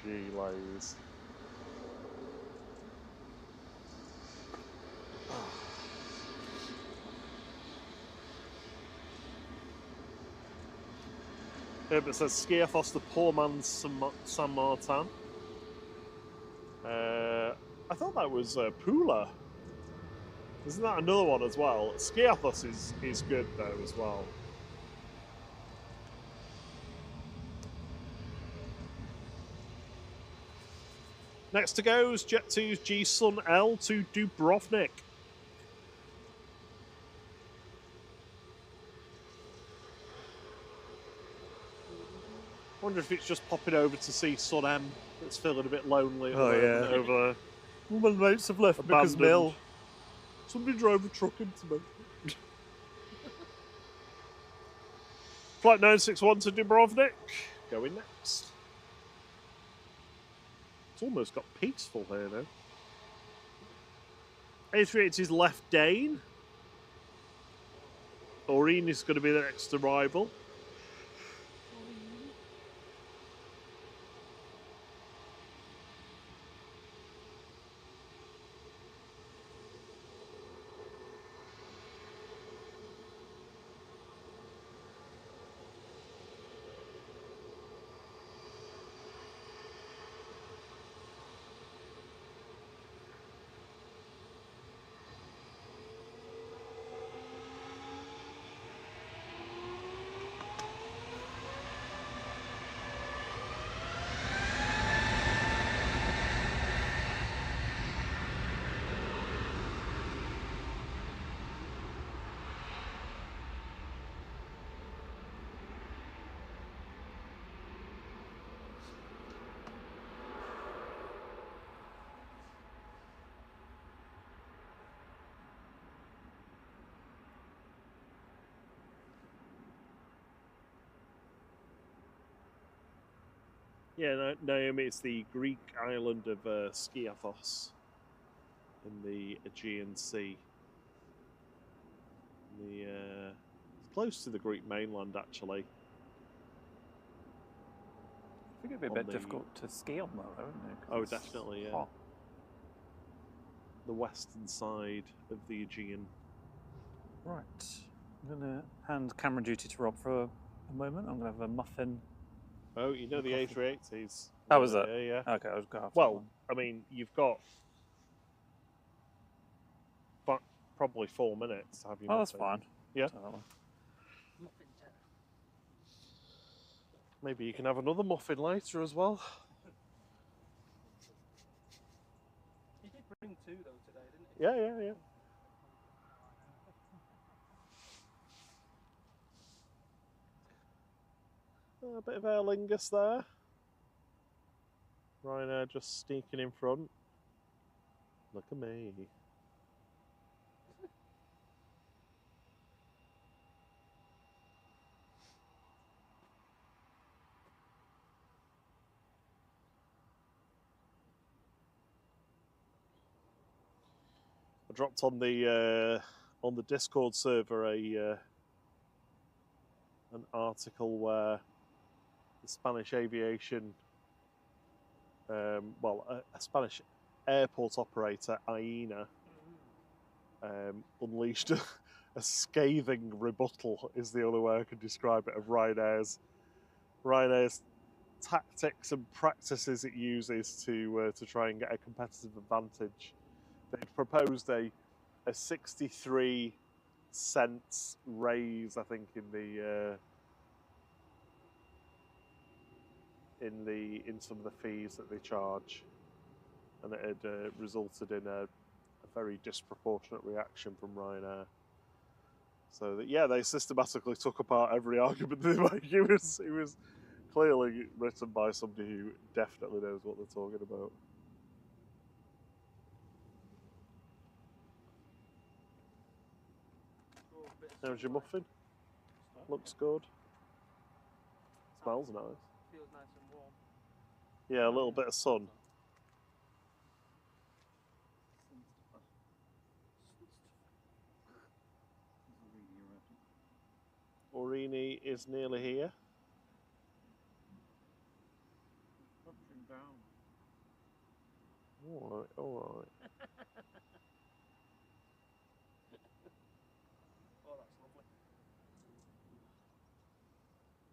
Gelays. It says Skiathos, the poor man's San Martin. I thought that was Pula. Isn't that another one as well? Skiathos is good though as well. Next to go is Jet2's G-Sun L to Dubrovnik. Wonder if it's just popping over to see Sun M. It's feeling a bit lonely at the moment over there. All my mates have left because Mill. Somebody drove a truck into me. Flight 961 to Dubrovnik. Going next. It's almost got peaceful here now. A380's left Dane. Aurine is going to be the next arrival. Yeah, Naomi, it's the Greek island of Skiathos in the Aegean Sea. It's close to the Greek mainland, actually. I think it'd be a bit difficult to ski on that, though, wouldn't it? Oh, definitely, yeah. Hot. The western side of the Aegean. Right. I'm going to hand camera duty to Rob for a moment. I'm going to have a muffin. Oh, you know the A380s. Oh, was it? Yeah. Okay, I was going to have Well, I mean, you've got probably 4 minutes to have your muffin. that's fine. Yeah. Maybe you can have another muffin later as well. He did bring 2 though today, didn't he? Yeah. A bit of Aer Lingus there. Ryanair just sneaking in front. Look at me. I dropped on the Discord server an article where the Spanish aviation, a Spanish airport operator, AENA, unleashed a scathing rebuttal, is the only way I can describe it, of Ryanair's tactics and practices it uses to try and get a competitive advantage. They'd proposed a 63 cents raise, I think, in some of the fees that they charge, and it had resulted in a very disproportionate reaction from Ryanair. So that, yeah, they systematically took apart every argument they made. It was clearly written by somebody who definitely knows what they're talking about. How's your muffin? Looks good. Smells nice. Feels nice and warm. Yeah, a little bit of sun. Aurine is nearly here. Alright. Oh, that's lovely.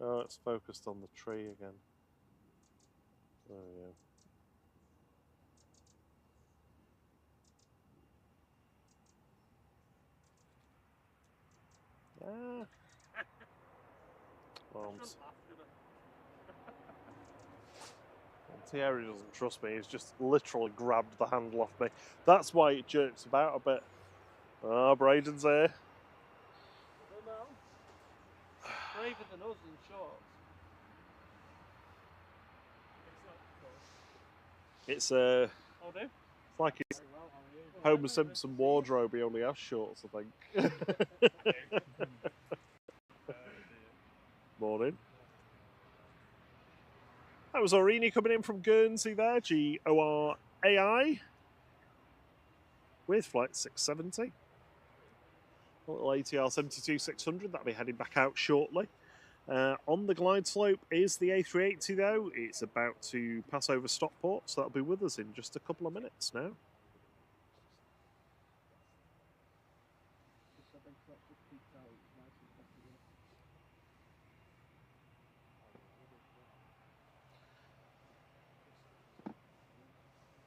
Oh, it's focused on the tree again. There we go. Arms. Thierry doesn't trust me. He's just literally grabbed the handle off me. That's why it jerks about a bit. Ah, Braden's here. I don't know. Braver than us in shorts. It's Oh, do? it's like his Very well, how are you? Homer Simpson wardrobe. He only has shorts, I think. Morning. That was Aurini coming in from Guernsey there, GORAI, with flight 670. A little ATR 72-600, that'll be heading back out shortly. On the glide slope is the A380 though. It's about to pass over Stockport, so that'll be with us in just a couple of minutes now.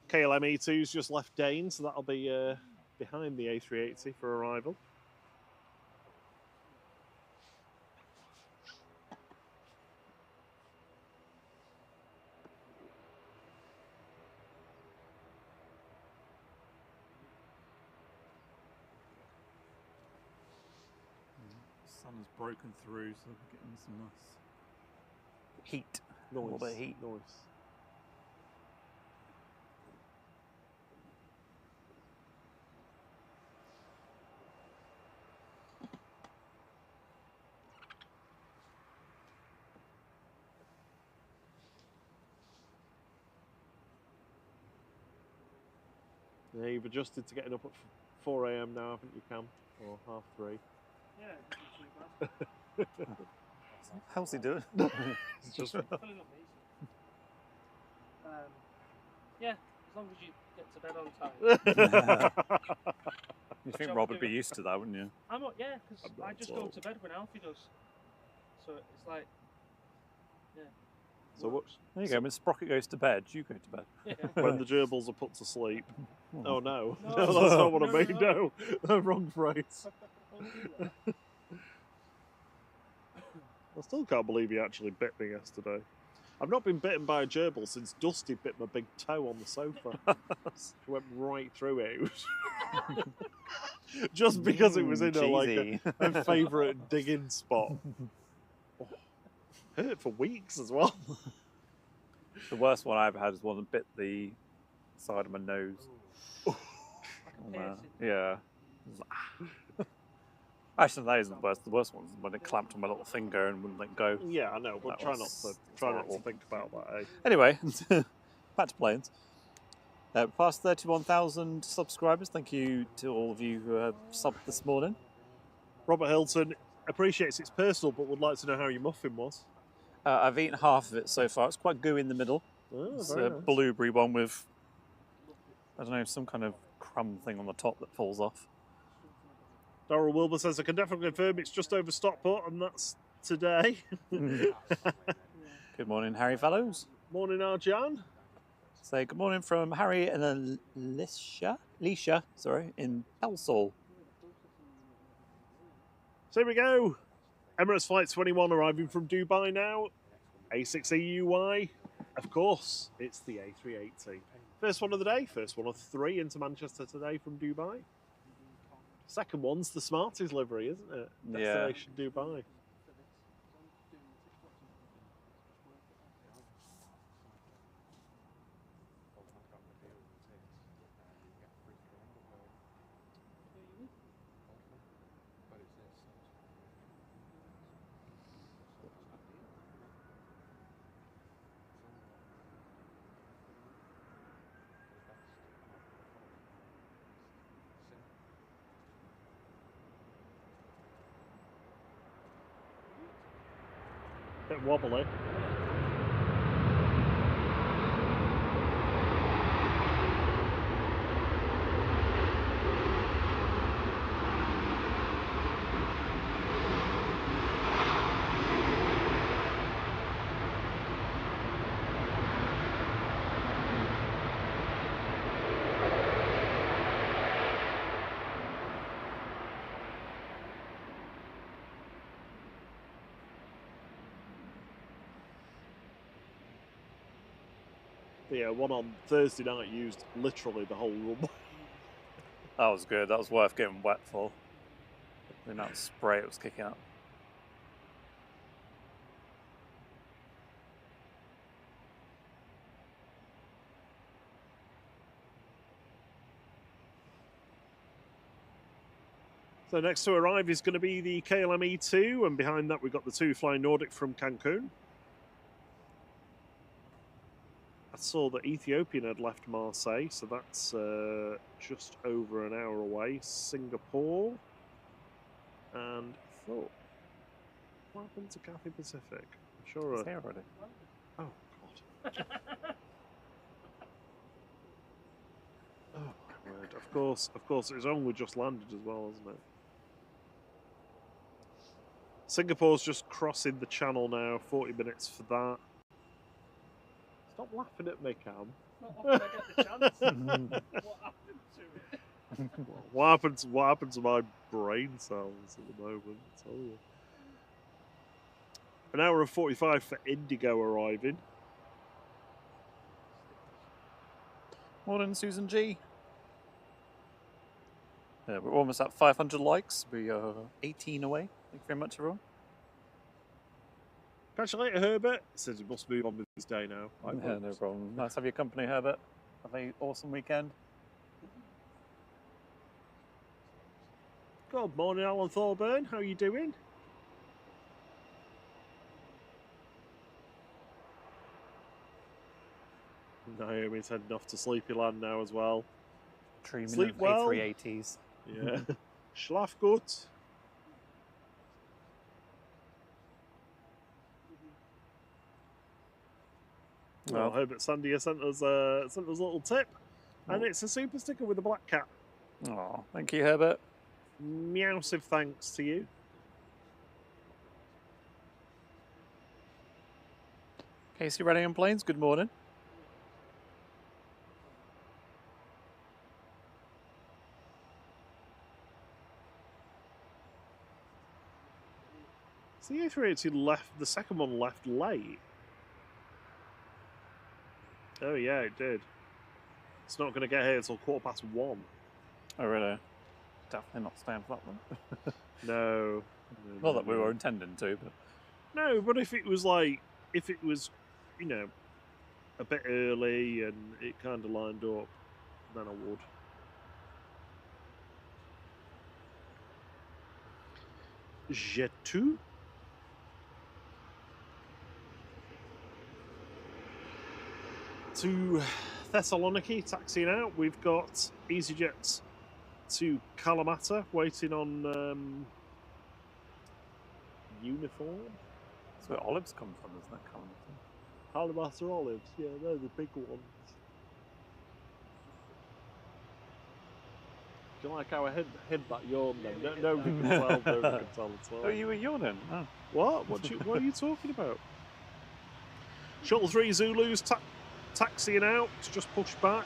KLM E2's just left Dane, so that'll be behind the A380 for arrival. The sun has broken through, so we're getting some nice heat. A little bit of heat. Noise. Yeah, you've adjusted to getting up at 4 AM now, haven't you, Cam? Or 3:30? Yeah, it's not too bad. How's he doing? It's just Filling up easy. Yeah, as long as you get to bed on time. You think Rob would be used to that, wouldn't you? I'm not, yeah, because I'm I not just at go all. to bed when Alfie does. So it's like, yeah. So what, There you go. When Sprocket goes to bed, you go to bed. Yeah. when the gerbils are put to sleep. Oh no, No. no, that's not what I No, mean. no. No, wrong phrase. I still can't believe he actually bit me yesterday. I've not been bitten by a gerbil since Dusty bit my big toe on the sofa. She went right through it. It was just because it was in cheesy. a favourite digging spot. Oh, hurt for weeks as well. The worst one I ever had is one that bit the side of my nose. Like Oh, a man. piercing. Yeah. It was like, ah. Actually, that isn't the worst. The worst one was when it clamped on my little finger and wouldn't let go. Yeah, I know, but That try was- not it's to horrible. think about that. Eh? Anyway, back to planes. Past 31,000 subscribers. Thank you to all of you who have subbed this morning. Robert Hilton appreciates it's personal, but would like to know how your muffin was. I've eaten half of it so far. It's quite gooey in the middle. Oh, It's very a nice. blueberry one with, I don't know, some kind of crumb thing on the top that falls off. Darryl Wilbur says, I can definitely confirm it's just over Stockport, and that's today. Good morning, Harry Fellows. Morning, Arjan. Say good morning from Harry and Alicia, in Pelsall. So here we go. Emirates Flight 21 arriving from Dubai now. A6EUY. Of course, it's the A380. First one of the day, first one of 3 into Manchester today from Dubai. Second one's the Smarties livery, isn't it? Yeah. Destination Dubai. Bit wobbly. But yeah, one on Thursday night used literally the whole runway. That was good. That was worth getting wet for. The amount of spray it was kicking up. So next to arrive is going to be the KLM E2, and behind that we've got the 2 Fly Nordic from Cancun. I saw that Ethiopian had left Marseille, so that's just over an hour away. Singapore. And thought, what happened to Cathay Pacific? I'm sure. It's here already. Oh, God. Oh, word. Of course, it's only just landed as well, isn't it? Singapore's just crossing the channel now, 40 minutes for that. Stop laughing at me, Cam. Not often I get the chance. What happened to it? What happened to my brain cells at the moment? I tell you. An hour and 45 for Indigo arriving. Morning, Susan G. Yeah, we're almost at 500 likes. We are 18 away. Thank you very much, everyone. Catch you later, Herbert. Says he must move on with his day now. Yeah, no problem. Nice to have your company, Herbert. Have an awesome weekend. Good morning, Alan Thorburn. How are you doing? Naomi's heading off to Sleepyland now as well. Dreaming Sleep of well. A380s. Yeah. Schlaf gut. Well, Herbert Sandia sent us a little tip, and it's a super sticker with a black cat. Oh, thank you, Herbert. Meowsive thanks to you. Casey Running on Planes, good morning. So the A380 left, the second one left late. Oh yeah, it did. It's not going to get here until 1:15. Oh, really? Definitely not staying for that one. No. Not that we were intending to, but... No, but if it was like, you know, a bit early and it kind of lined up, then I would. Jet 2. To Thessaloniki, taxiing out. We've got EasyJet to Kalamata, waiting on uniform. That's where olives come from, isn't it, Kalamata? Kalamata olives, yeah, they're the big ones. Do you like how I hid that yawn then? Nobody can tell, nobody can tell at all. Oh, you were yawning? Oh. What? What are you talking about? Shuttle 3 Zulus taxiing out, just push back.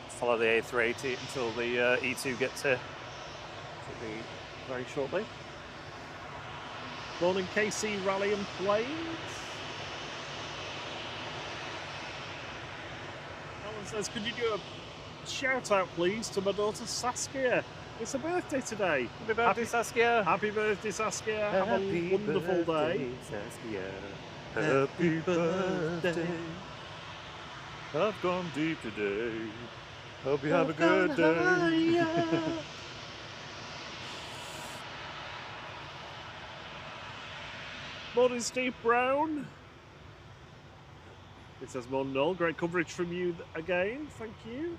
Follow the A380 until the E2 gets here. Should be very shortly. Morning, KC Rally and Planes. Alan says, could you do a shout out, please, to my daughter Saskia? It's her birthday today. Happy birthday, Saskia. Happy birthday, Saskia. Have a wonderful day. Saskia. Happy birthday. I've gone deep today. Hope you have a good day. Morning, Steve Brown. It says, morning, all. Great coverage from you again. Thank you.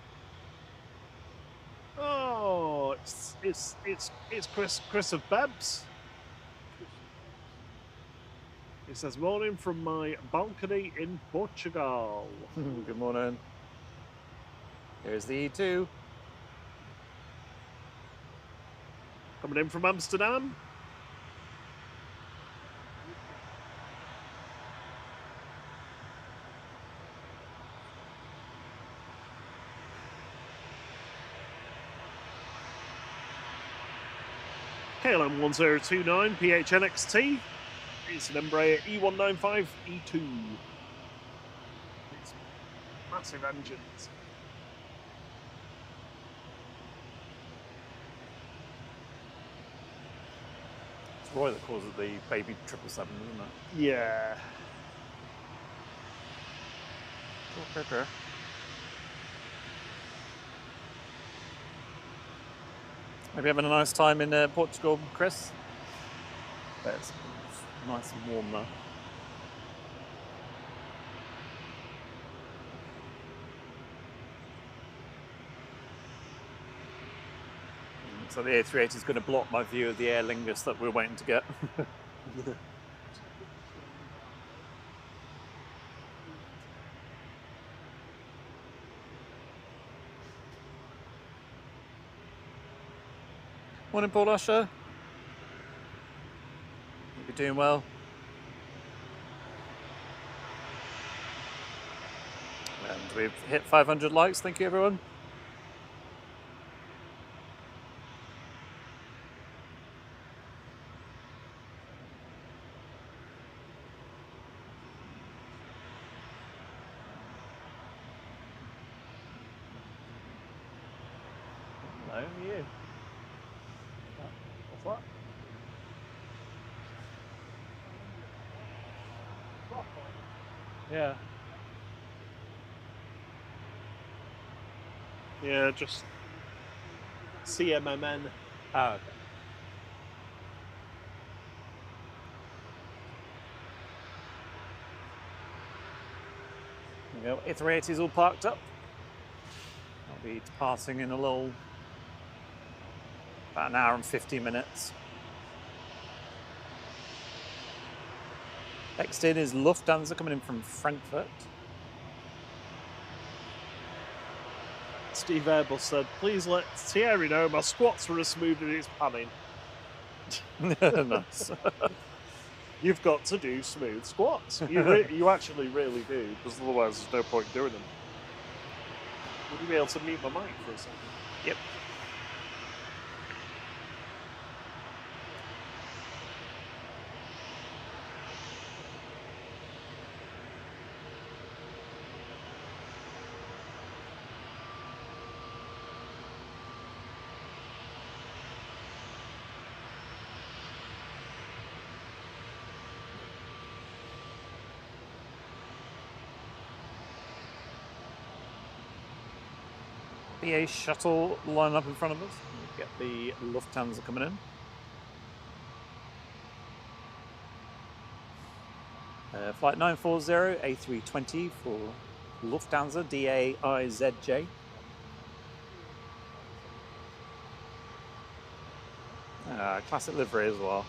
Oh, it's Chris of Bebs. It says, morning from my balcony in Portugal. Good morning. Here's the E2. Coming in from Amsterdam. KLM 1029 PHNXT. It's an Embraer E195 E2. It's massive engines. It's Roy that calls it the baby 777, isn't it? Yeah. Okay. Maybe having a nice time in Portugal, Chris? Bet it's nice and warm there. So the A380 is going to block my view of the Aer Lingus that we're waiting to get. Morning, Paul Usher. Hope you're doing well. And we've hit 500 likes. Thank you, everyone. Hello, you. What's that? Yeah. Yeah, just CMMN. Ah, okay. There we go. A380's all parked up. I'll be departing in a little, about an hour and 50 minutes. Next in is Lufthansa coming in from Frankfurt. Steve Airbus said, please let Thierry know my squats were as smooth as his panning. Nice. You've got to do smooth squats. You actually really do, because otherwise there's no point doing them. Would you be able to mute my mic for a second? Yep. BA shuttle line up in front of us. We get the Lufthansa coming in. Flight 940 A320 for Lufthansa DAIZJ. Classic livery as well.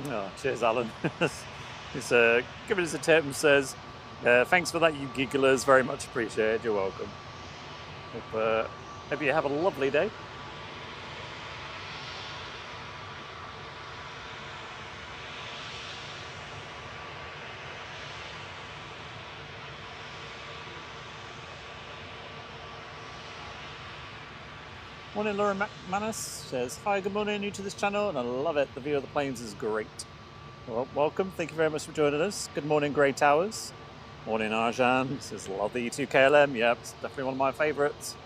Oh, cheers, Alan. He's giving us a tip and says, thanks for that, you gigglers. Very much appreciated. You're welcome. Hope you have a lovely day. Morning, Laura McManus says, hi, good morning, new to this channel, and I love it. The view of the planes is great. Well, welcome. Thank you very much for joining us. Good morning, Grey Towers. Morning, Arjan. Says, love the E2 KLM. Yep, it's definitely one of my favourites.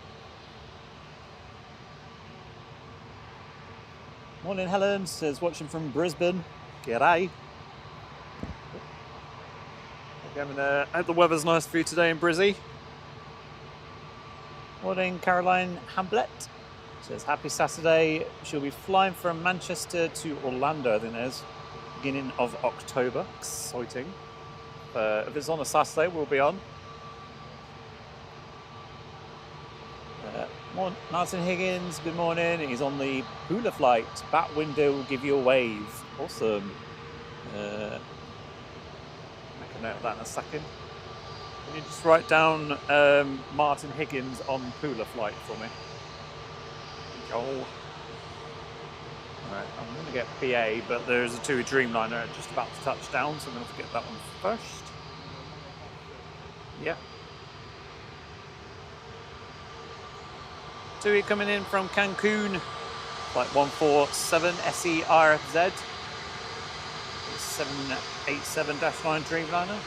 Morning, Helen. Says, watching from Brisbane. G'day. I hope the weather's nice for you today in Brizzy. Morning, Caroline Hamblett. Says, happy Saturday. She'll be flying from Manchester to Orlando, I think it is, beginning of October. Exciting. If it's on a Saturday, we'll be on. Martin Higgins, good morning. He's on the Pula flight. Bat window will give you a wave. Awesome. Make a note of that in a second. Can you just write down Martin Higgins on Pula flight for me? Oh. Alright, I'm going to get BA, but there's a TUI Dreamliner just about to touch down, so I'm going to get that one first. Yeah. TUI coming in from Cancun, flight 147 SERZ, 787-9 Dreamliner.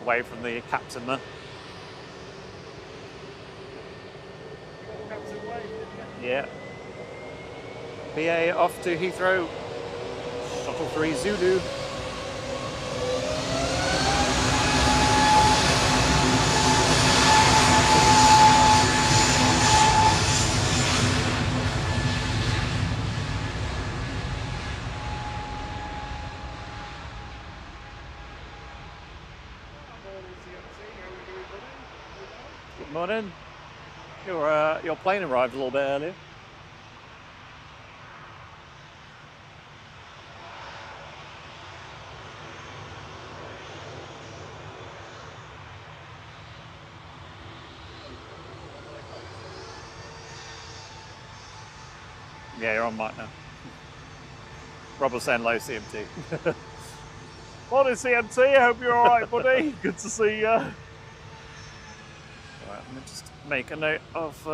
Away from the captain there. Yeah. BA off to Heathrow. Shuttle 3 Zulu. Good morning. Your plane arrived a little bit earlier. Yeah, you're on mic now. Rob was saying low CMT. Morning, CMT. I hope you're all right, buddy. Good to see you. Right, let me just make a note of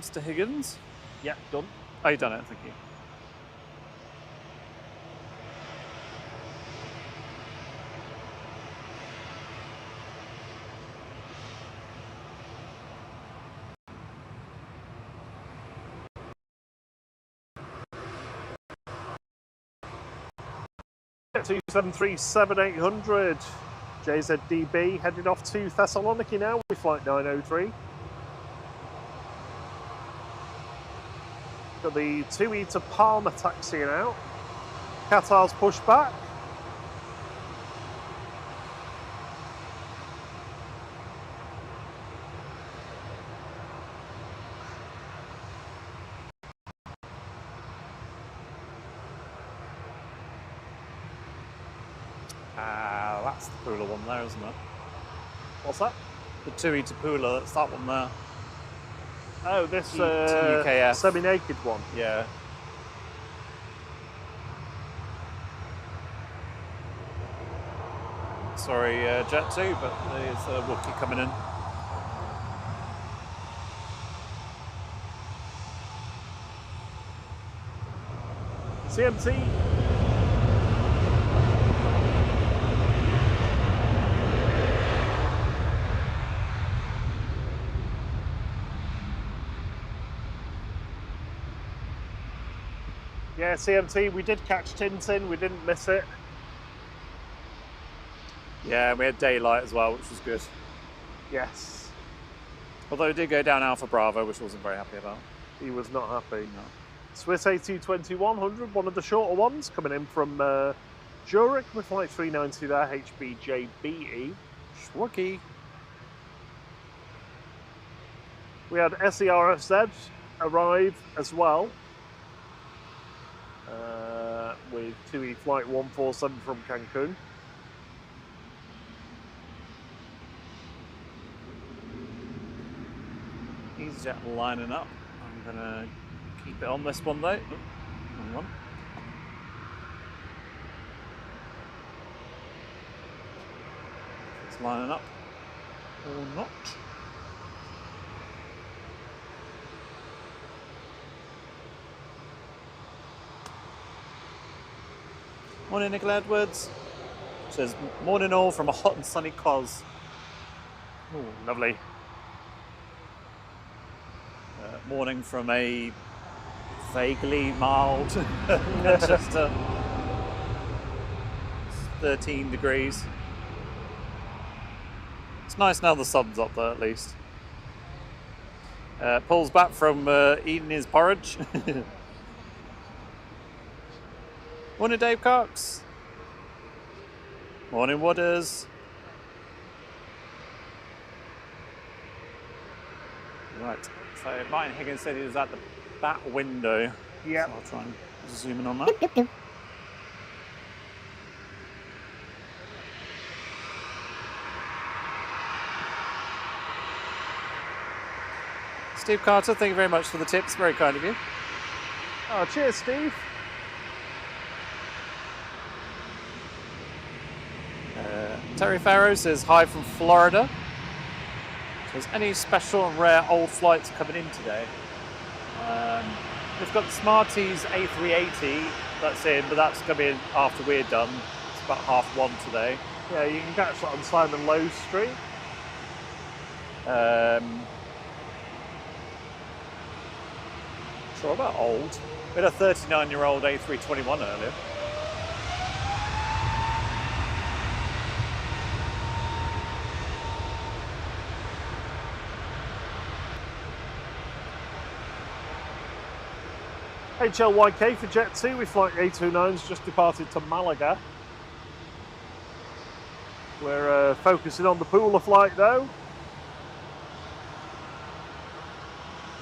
Mr. Higgins. Yeah, done. Oh, you done it, thank you. Two 737-800 JZDB headed off to Thessaloniki now with flight 903. Got the TUI to Palma taxiing out. Qatar's pushed back. That's the Pula one there, isn't it? What's that? The TUI to Pula, that's that one there. Oh, this UKF. semi-naked one. Yeah. Sorry, Jet 2, but there's a Wookiee coming in. CMT. Yeah, CMT, we did catch Tintin, we didn't miss it. Yeah, we had daylight as well, which was good. Yes. Although it did go down Alpha Bravo, which I wasn't very happy about. He was not happy. No. Swiss A220-100, one of the shorter ones, coming in from Zurich with flight 390 there, HBJBE. Wookiee. We had SERFZ arrive as well. With TUI flight 147 from Cancun. EasyJet lining up. I'm gonna keep it on this one though. Oh, hang on. It's lining up or not. Morning, Nicola Edwards. Says, morning all from a hot and sunny Cos. Oh, lovely. Morning from a vaguely mild Manchester. It's 13 degrees. It's nice now the sun's up there at least. Paul's back from eating his porridge. Morning, Dave Cox. Morning, Wooders. Right, so Martin Higgins said he was at the back window. Yeah. So I'll try and zoom in on that. Steve Carter, thank you very much for the tips. Very kind of you. Oh, cheers, Steve. Terry Farrow says hi from Florida. There's any special and rare old flights coming in today? We've got the Smarties A380 that's in, but that's coming after we're done. It's about 1:30 today. Yeah, you can catch that on Simon Lowe's Street. Sure about old. We had a 39-year-old A321 earlier. HLYK for Jet 2 with flight A29's just departed to Malaga. We're focusing on the Pula flight though.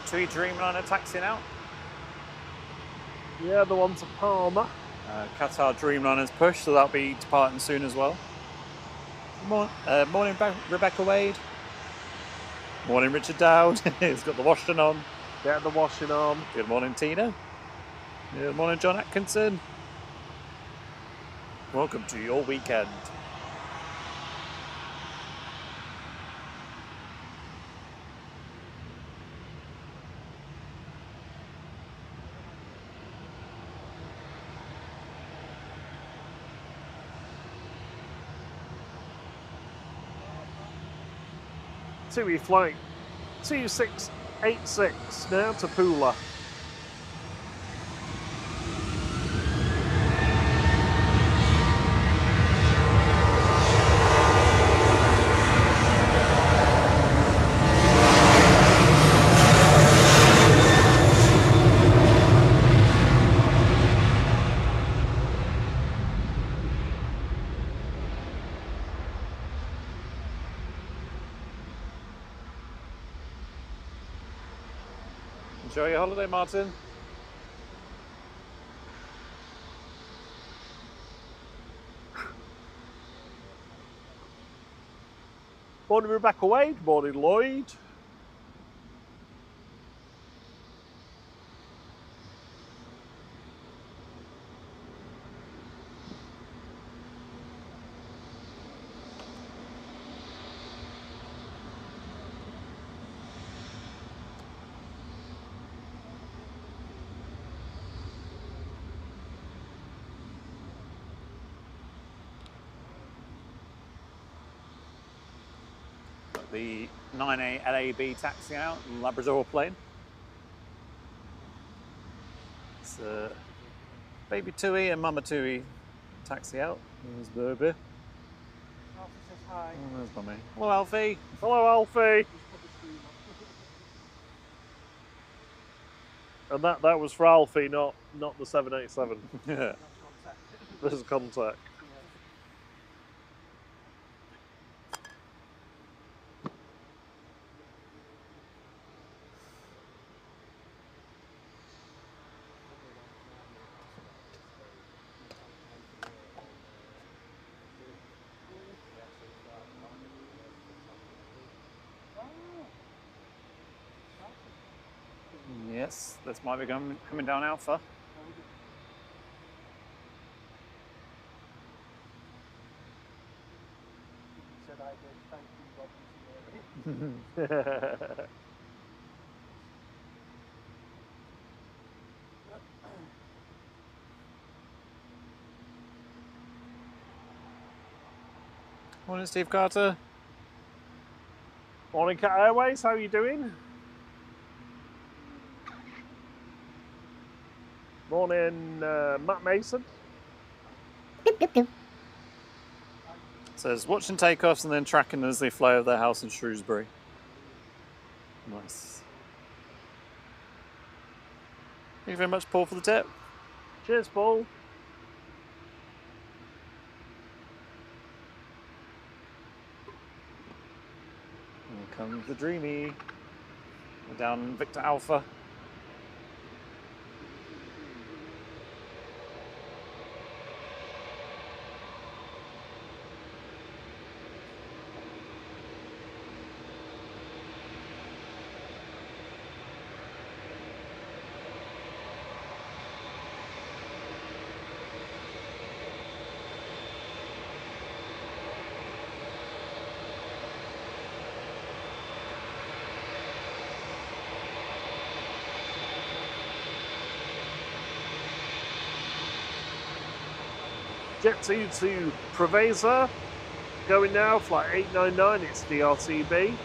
TUI Dreamliner taxiing out. Yeah, the one to Palma. Qatar Dreamliner's push, so that'll be departing soon as well. Morning, Rebecca Wade. Morning, Richard Dowd. He's got the washing on. Get the washing on. Good morning, Tina. Good morning, John Atkinson. Welcome to your weekend. TUI flight 2686 now to Pula. Enjoy your holiday, Martin. Morning, Rebecca Wade. Morning, Lloyd. The 9A LAB taxi out, Labrador plane. It's baby Tui and Mama Tui taxi out. There's Burby. Alfie says hi. Oh, there's Mummy. Hello, Alfie. Hello, Alfie. And that was for Alfie, not the 787. Yeah. There's contact. Yes, this might be coming down Alpha. Said I did. Thank you, Rob. Morning, Steve Carter. Morning, Cat Airways. How are you doing? Morning, Matt Mason. Says watching takeoffs and then tracking as they fly over their house in Shrewsbury. Nice. Thank you very much, Paul, for the tip. Cheers, Paul. Here comes the Dreamy. We're down Victor Alpha. Jet 2 to Preveza. Going now, flight 899, it's DRTB.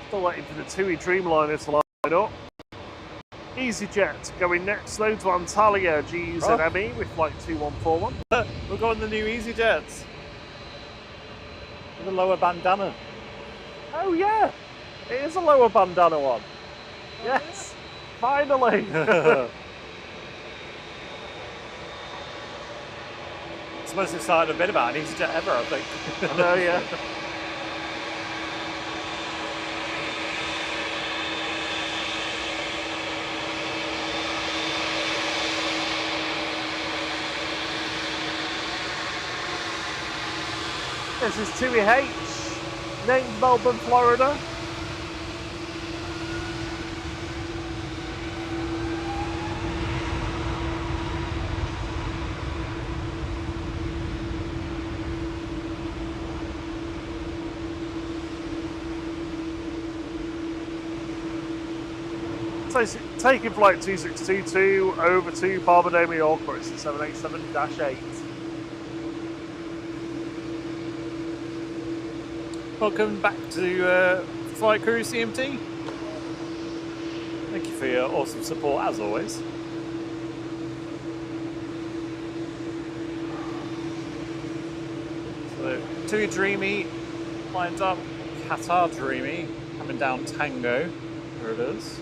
Still waiting for the TUI Dreamliner to line up. EasyJet going next though to Antalya GZME with flight 2141. We're going the new EasyJets. With a lower bandana. Oh yeah, it is a lower bandana one. Yes, finally. It's the most exciting I've been about an EasyJet ever, I think. I know, yeah. This is TUI H, named Melbourne, Florida. Taking flight 2622 over to Barbado, New York, where it's the 787-8. Welcome back to Flight Crew CMT. Thank you for your awesome support as always. So, TUI Dreamy lined up, Qatar Dreamy coming down Tango. There it is.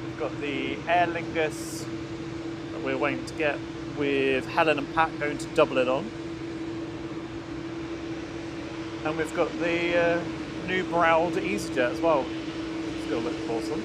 We've got the Aer Lingus that we're waiting to get with Helen and Pat going to Dublin on. And we've got the new Browd EasyJet as well. Still looks awesome.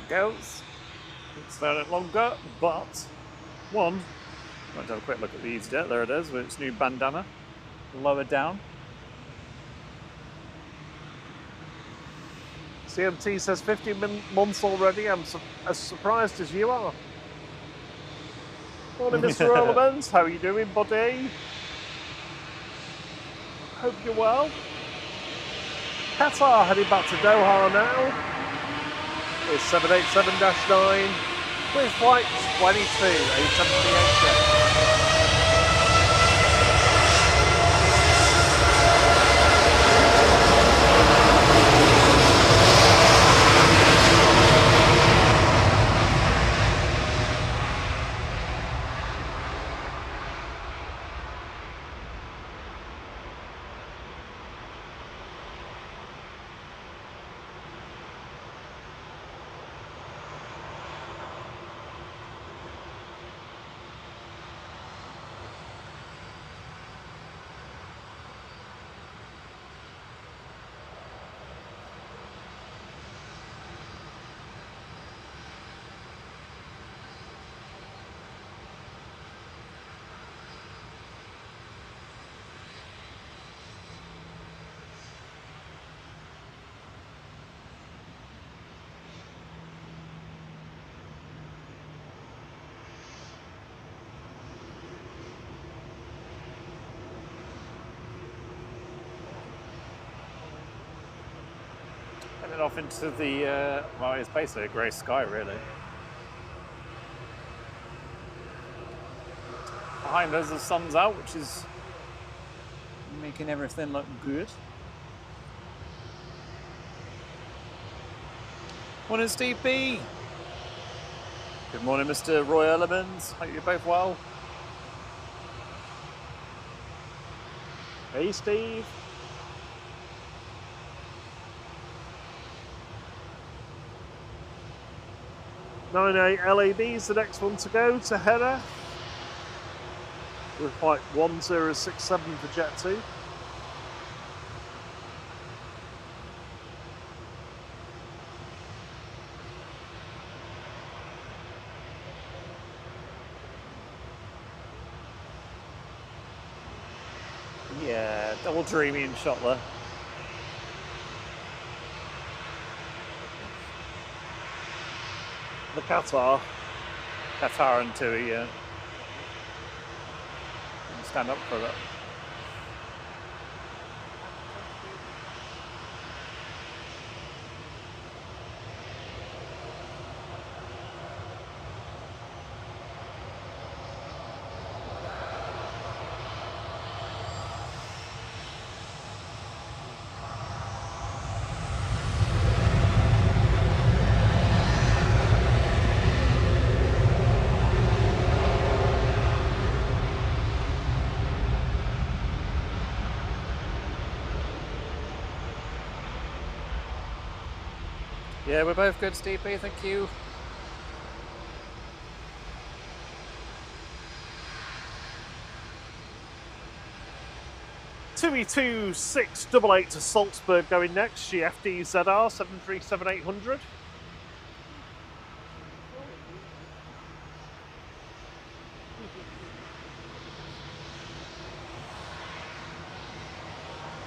Goes. It's a bit longer, but one. Might have a quick look at the EasyJet. There it is with its new bandana. Lower down. CMT says 15 months already. I'm as surprised as you are. Morning, Mr. Elements. How are you doing, buddy? Hope you're well. Qatar heading back to Doha now. It's 787-9 with flight 22, A380. Heading off into the, well, it's basically a grey sky, really. Behind us, the sun's out, which is making everything look good. Morning, Steve B. Good morning, Mr. Roy Elements. Hope you're both well. Hey, Steve. LAB is the next one to go to Jeddah with flight 1067 for Jet 2. Yeah, double dreaming shot there. The Qatar. Qatar and TUI, yeah. Stand up for that. Yeah, we're both good, Steve B, thank you. TUI 2688 to Salzburg going next. GFD ZR 737-800.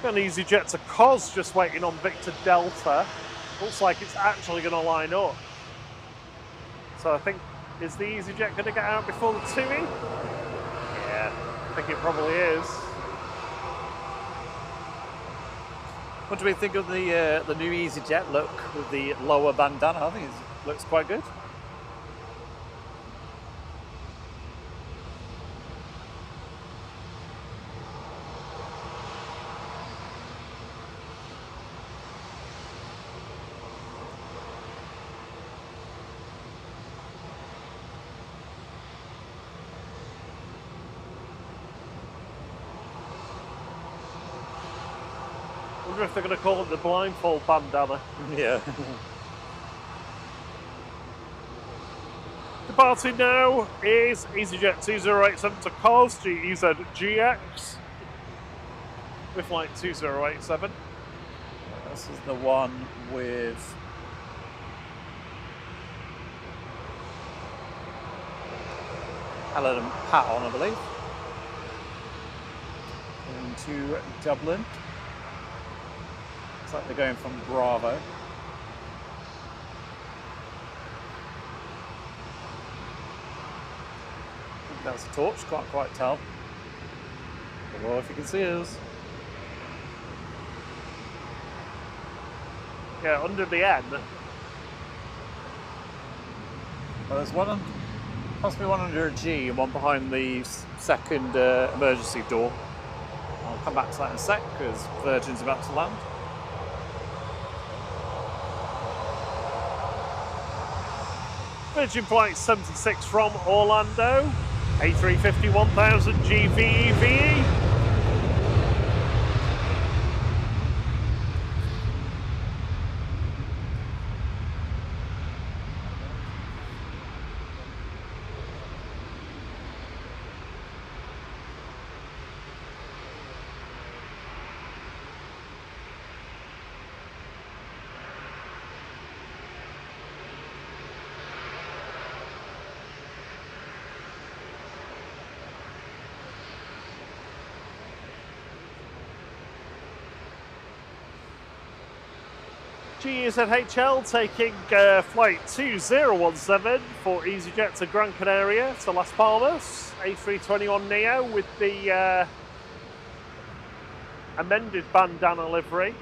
Got an EasyJet to Cos, just waiting on Victor Delta. Looks like it's actually going to line up. So I think, is the EasyJet going to get out before the TUI? Yeah, I think it probably is. What do we think of the new EasyJet look with the lower bandana? I think it looks quite good. I wonder if they're going to call it the blindfold bandana. Yeah. Departing now is EasyJet 2087 to Cos, GEZ GX with flight 2087. This is the one with Helen and Pat on, I believe. Going to Dublin. Looks like they're going from Bravo. I think that's a torch, can't quite tell. Well, if you can see us. Yeah, under the N. Well, there's one, possibly one under a G and one behind the second emergency door. I'll come back to that in a sec because Virgin's about to land. Virgin Flight 76 from Orlando. A350 1000 GVEVE. GZHL taking flight 2017 for EasyJet to Gran Canaria to Las Palmas. A321neo with the amended bandana livery.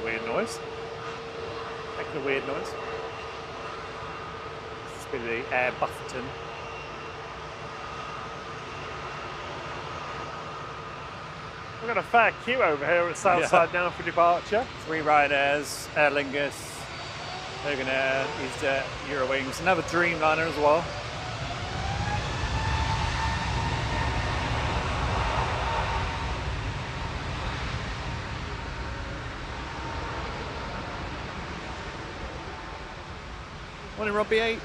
Weird noise. Making a weird noise. It's been the air buffeting. We've got a fair queue over here at Southside now for departure. 3 Ryanairs, Aer Lingus, Logan Air, EasyJet, Eurowings, another Dreamliner as well. Morning, Robbie H.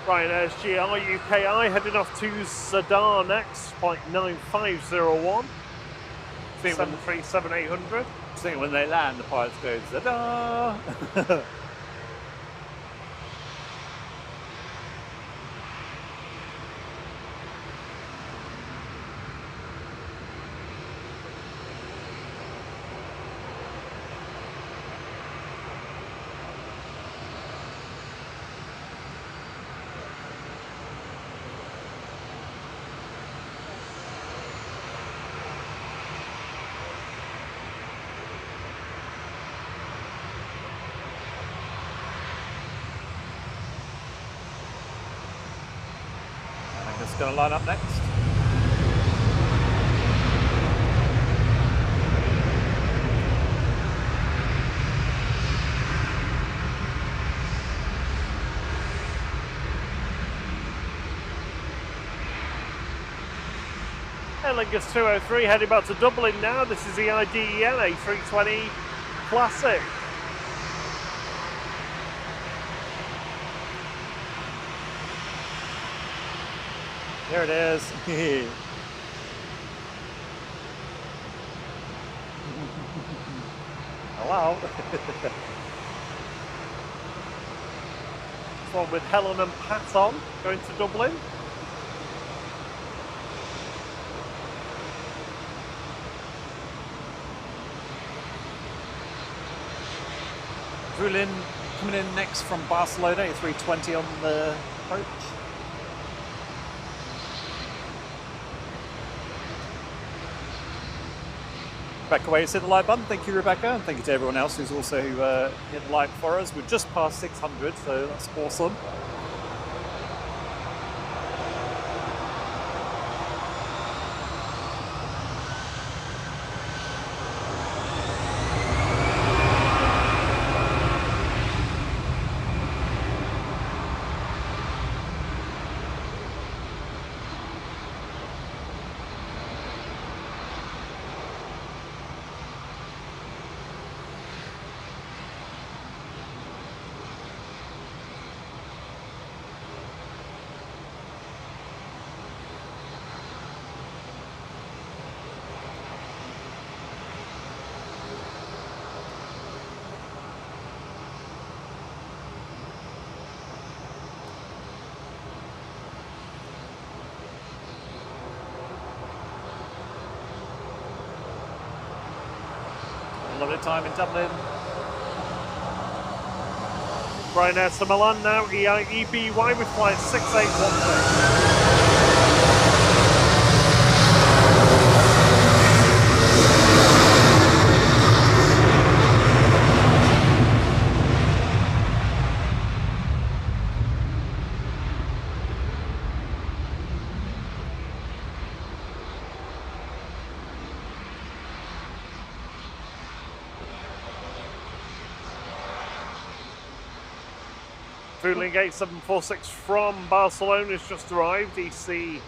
Ryanair's GR UKI heading off to Zadar next, flight 9501. 737-800. I think when they land, the pilots go, "Ta-da!" It's going to line up next. Aer Lingus 203 heading back to Dublin now. This is the IDEN A320 Classic. There it is. Hello. This one with Helen and Pat on, going to Dublin. Drulin coming in next from Barcelona, A320 on the approach. Rebecca Waits hit the like button. Thank you, Rebecca, and thank you to everyone else who's also hit the like for us. We're just past 600, so that's awesome. Lovely time in Dublin. Ryanair to Milan now, EIEBY with flight 6816. Fueling 8746 from Barcelona has just arrived, ECKRH.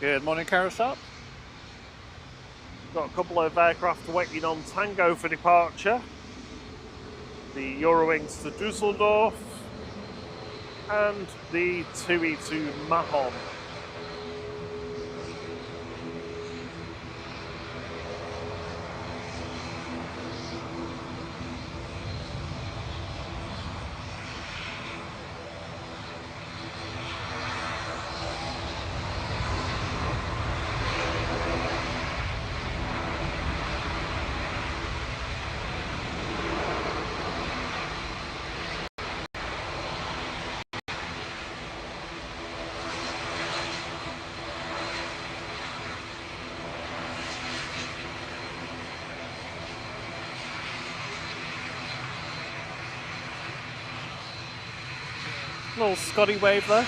Good morning, Carol Sharp. Got a couple of aircraft waiting on Tango for departure. The Eurowings to Dusseldorf and the TUI to Mahon. Little Scotty wave there.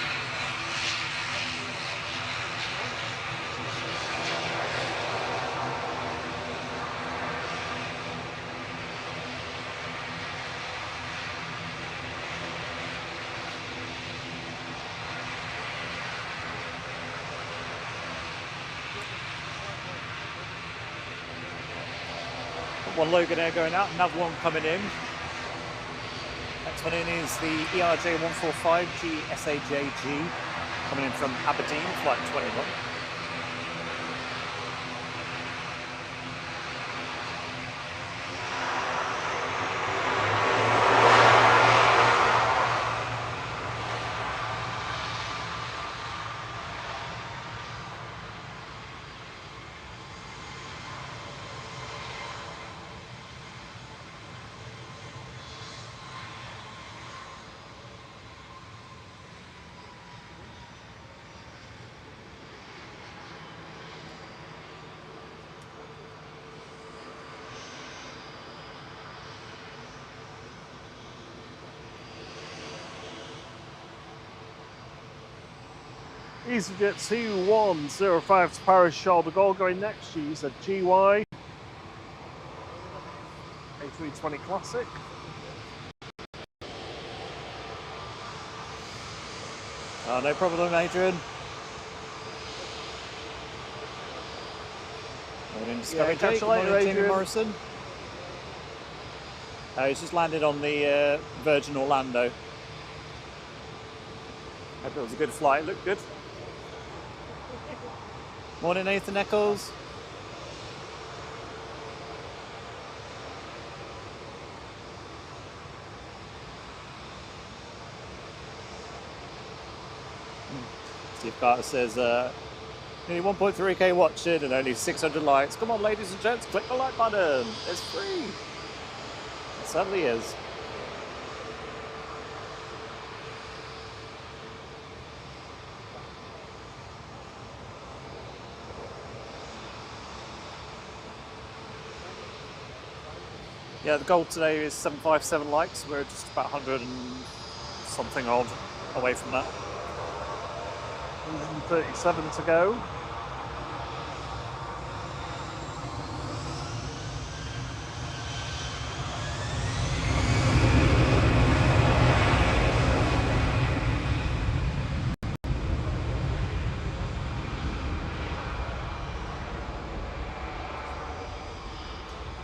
One Logan Air going out, another one coming in. Next one in is the ERJ 145 GSAJG coming in from Aberdeen, flight 21. EasyJet 2105 to Paris Charles de Gaulle going next. She's a GY A320 Classic. No problem, Adrian. Morning, Discovery catch Jake. you later, Morning, Jamie Adrian. Morrison. He's just landed on the Virgin Orlando. Hope it was a good flight. Looked good. Morning, Nathan Eccles. Steve Carter says, nearly 1.3k watching and only 600 likes. Come on, ladies and gents, click the like button. It's free. It certainly is. Yeah, the goal today is 757 likes. We're just about 100 and something odd away from that. 137 to go.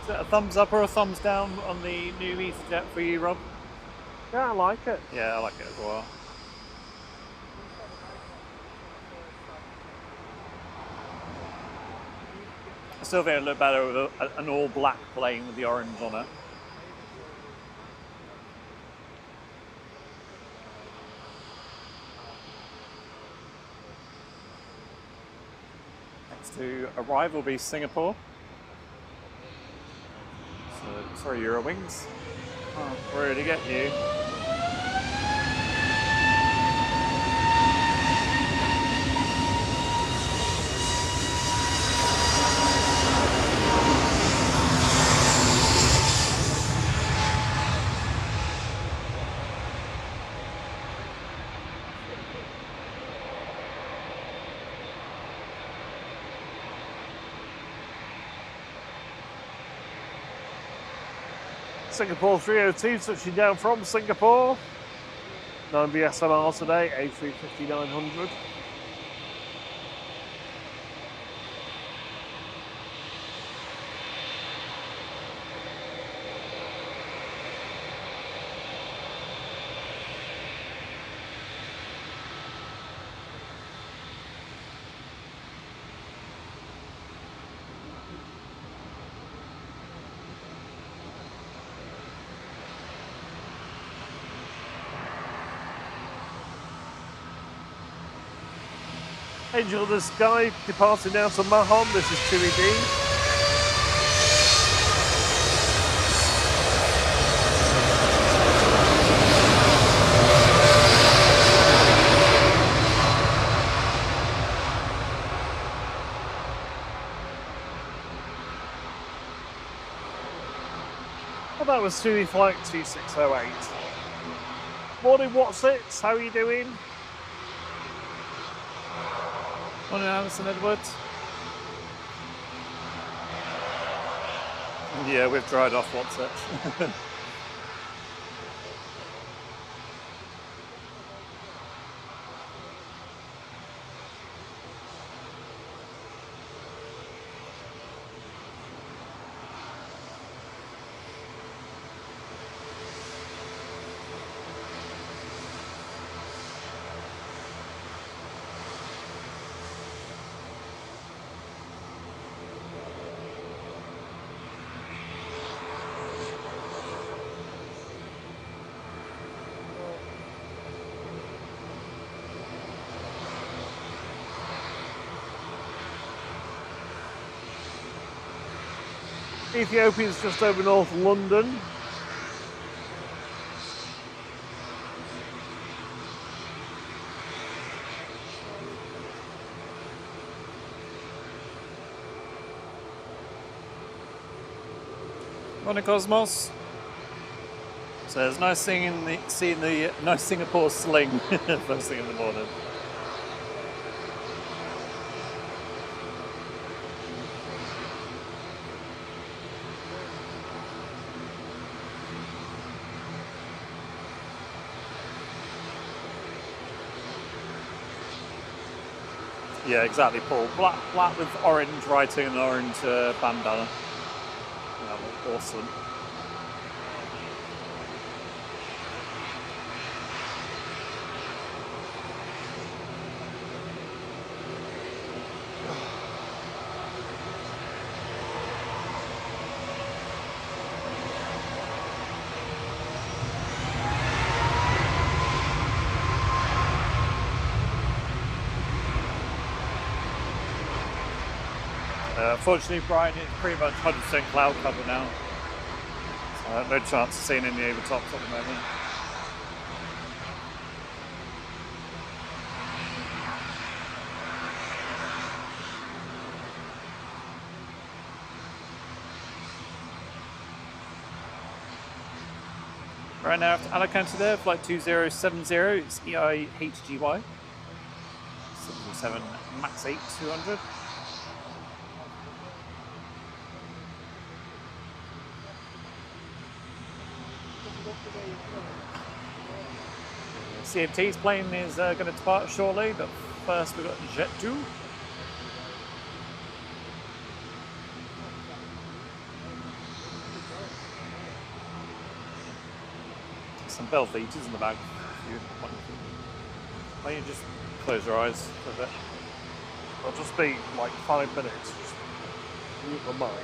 Is that a thumbs up or a thumbs down on the new EasyJet for you, Rob? Yeah, I like it. Yeah, I like it as well. I still think it looked better with an all black plane with the orange on it. Next to arrive will be Singapore. So, sorry, Eurowings. Can't really get you. Singapore 302 touching down from Singapore. 9 BSMR today, A350-900. Angel of the Sky departing now to Mahon. This is 2ED. Well, that was TUI Flight 2608. Morning, what's it? How are you doing? Morning, Alison Edwards. Yeah, we've dried off what's it. Ethiopia's just over North London. Morning, Cosmos. So it's nice seeing the nice Singapore sling first thing in the morning. Yeah, exactly, Paul. Black with orange writing and orange bandana. That was awesome. Unfortunately, Brian, it's pretty much 100% cloud cover now. So no chance of seeing any overtops at the moment. Right now, after Alicante there, flight 2070, it's EIHGY. 77 max 8 200. CMT's plane is going to depart shortly, but first we've got Jet 2. Some bell features in the bag. Why don't you just close your eyes for a bit? I'll just be like 5 minutes. Just mute my mic.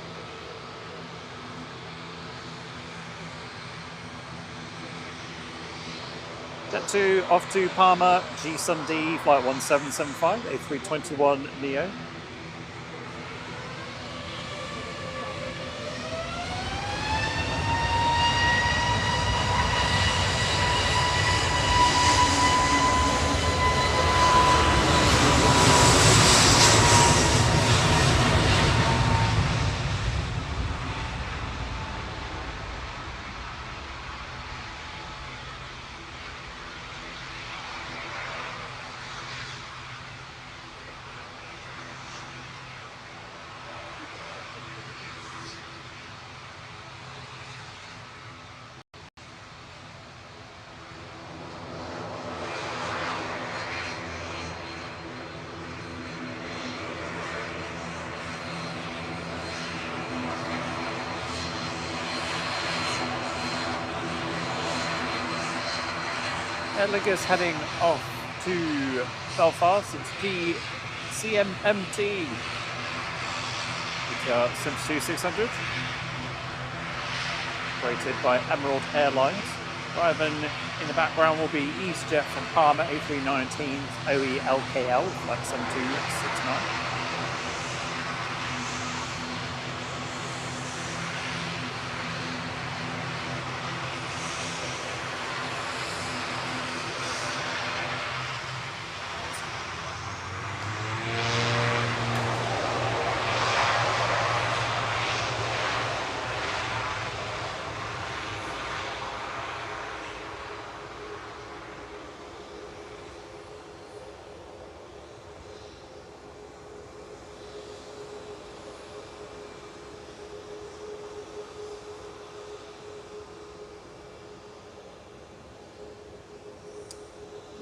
Jet 2 off to Palma, G Sun D, flight 1775, A321 Neo. Air heading off to Belfast. It's GCMMT. Etihad 72600. Operated by Emerald Airlines. Driving in the background will be EasyJet from Palma A319 OELKL, flight 7269.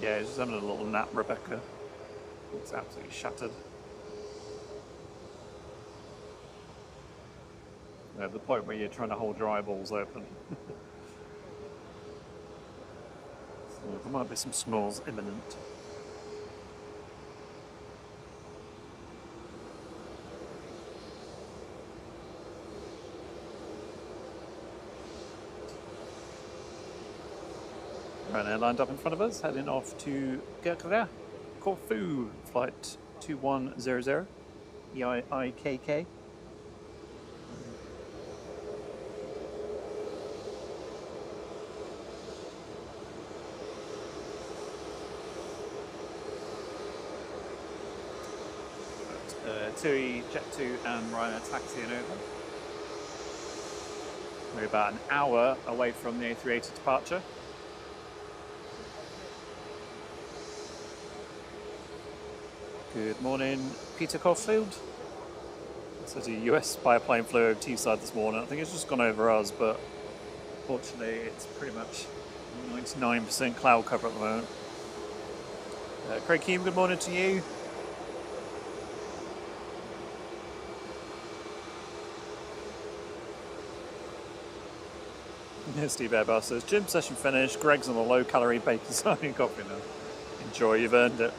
Yeah, just having a little nap, Rebecca. It's absolutely shattered. At the point where you're trying to hold your eyeballs open. So there might be some snores imminent. Ryanair lined up in front of us, heading off to Cathay, Corfu, flight 2100, EIKK. TUI, Jet2 and Ryanair taxiing over. We're about an hour away from the A380 departure. Good morning, Peter Caulfield. Says a US biplane flew over Teesside this morning. I think it's just gone over us, but fortunately it's pretty much 99% cloud cover at the moment. Craig Keane, good morning to you. Here's Steve Airbus says, gym session finished, Greg's on a low-calorie bacon sarnie coffee now. Enjoy, you've earned it.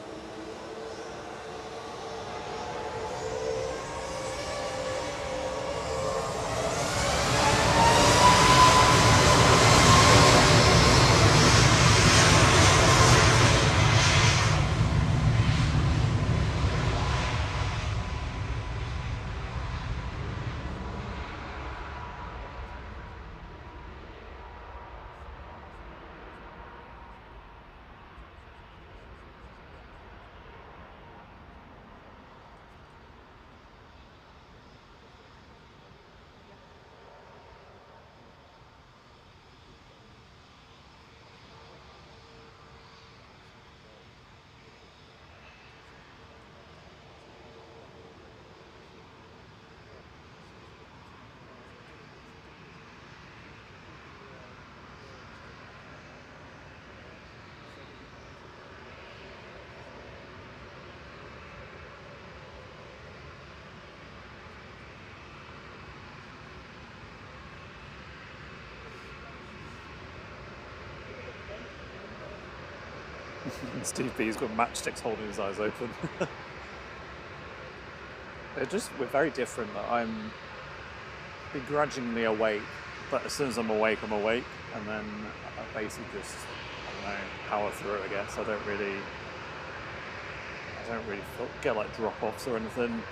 Steve B's got matchsticks holding his eyes open. We're very different. I'm begrudgingly awake, but as soon as I'm awake, and then I basically just, I don't know, power through it, I guess. I don't really get like drop-offs or anything.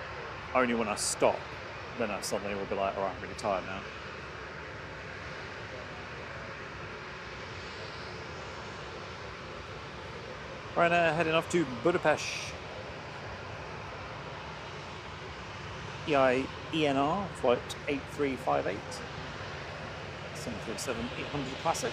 Only when I stop, then I suddenly will be like, alright, I'm really tired now. Right now, heading off to Budapest. ENR, flight 8358. 737-800 Classic.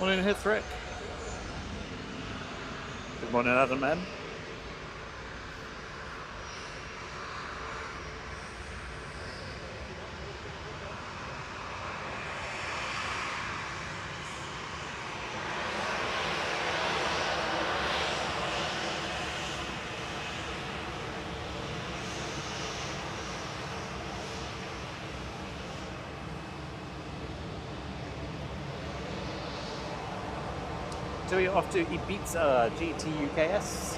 Morning, Hithrick. Good morning, Adam M. So we're off to Ibiza GTUKS,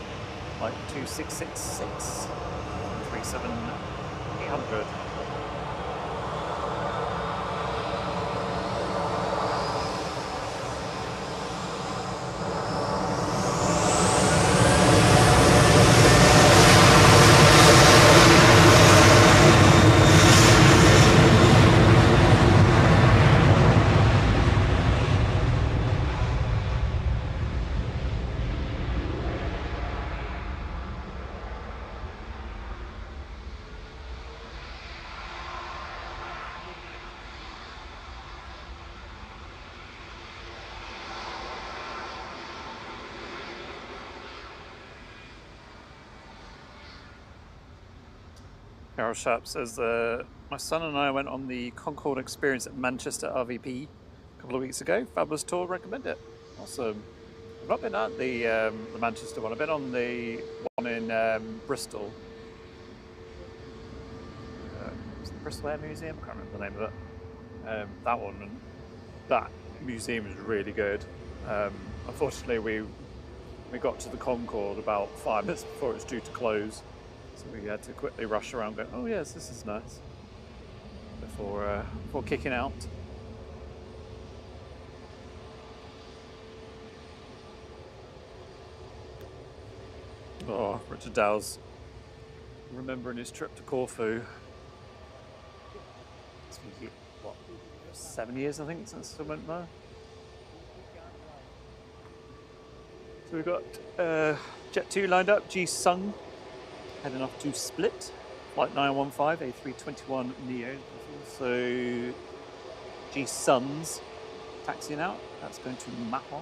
like 2666, 37800. Carol Sharp says, my son and I went on the Concorde experience at Manchester RVP a couple of weeks ago. Fabulous tour, recommend it. Awesome. I've not been at the Manchester one. I've been on the one in Bristol. It's the Bristol Air Museum? I can't remember the name of it. That one, and that museum is really good. Unfortunately, we got to the Concorde about 5 minutes before it was due to close. So we had to quickly rush around going, oh yes, this is nice, before kicking out. Oh, Richard Dow's remembering his trip to Corfu. It's been, what, 7 years I think since I went there. So we've got Jet 2 lined up, G-Sung. Heading off to Split, flight 915, A321 Neo. So G-Suns taxiing out. That's going to Mahon.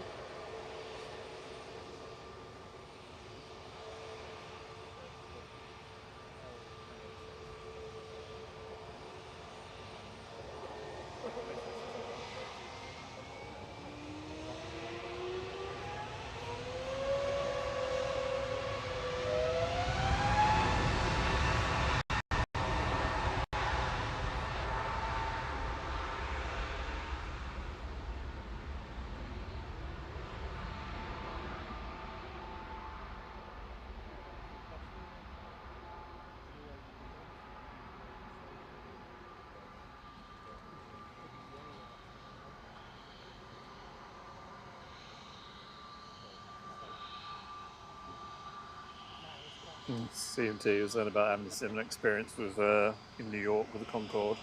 CMT was saying about having a similar experience with in New York with the Concorde.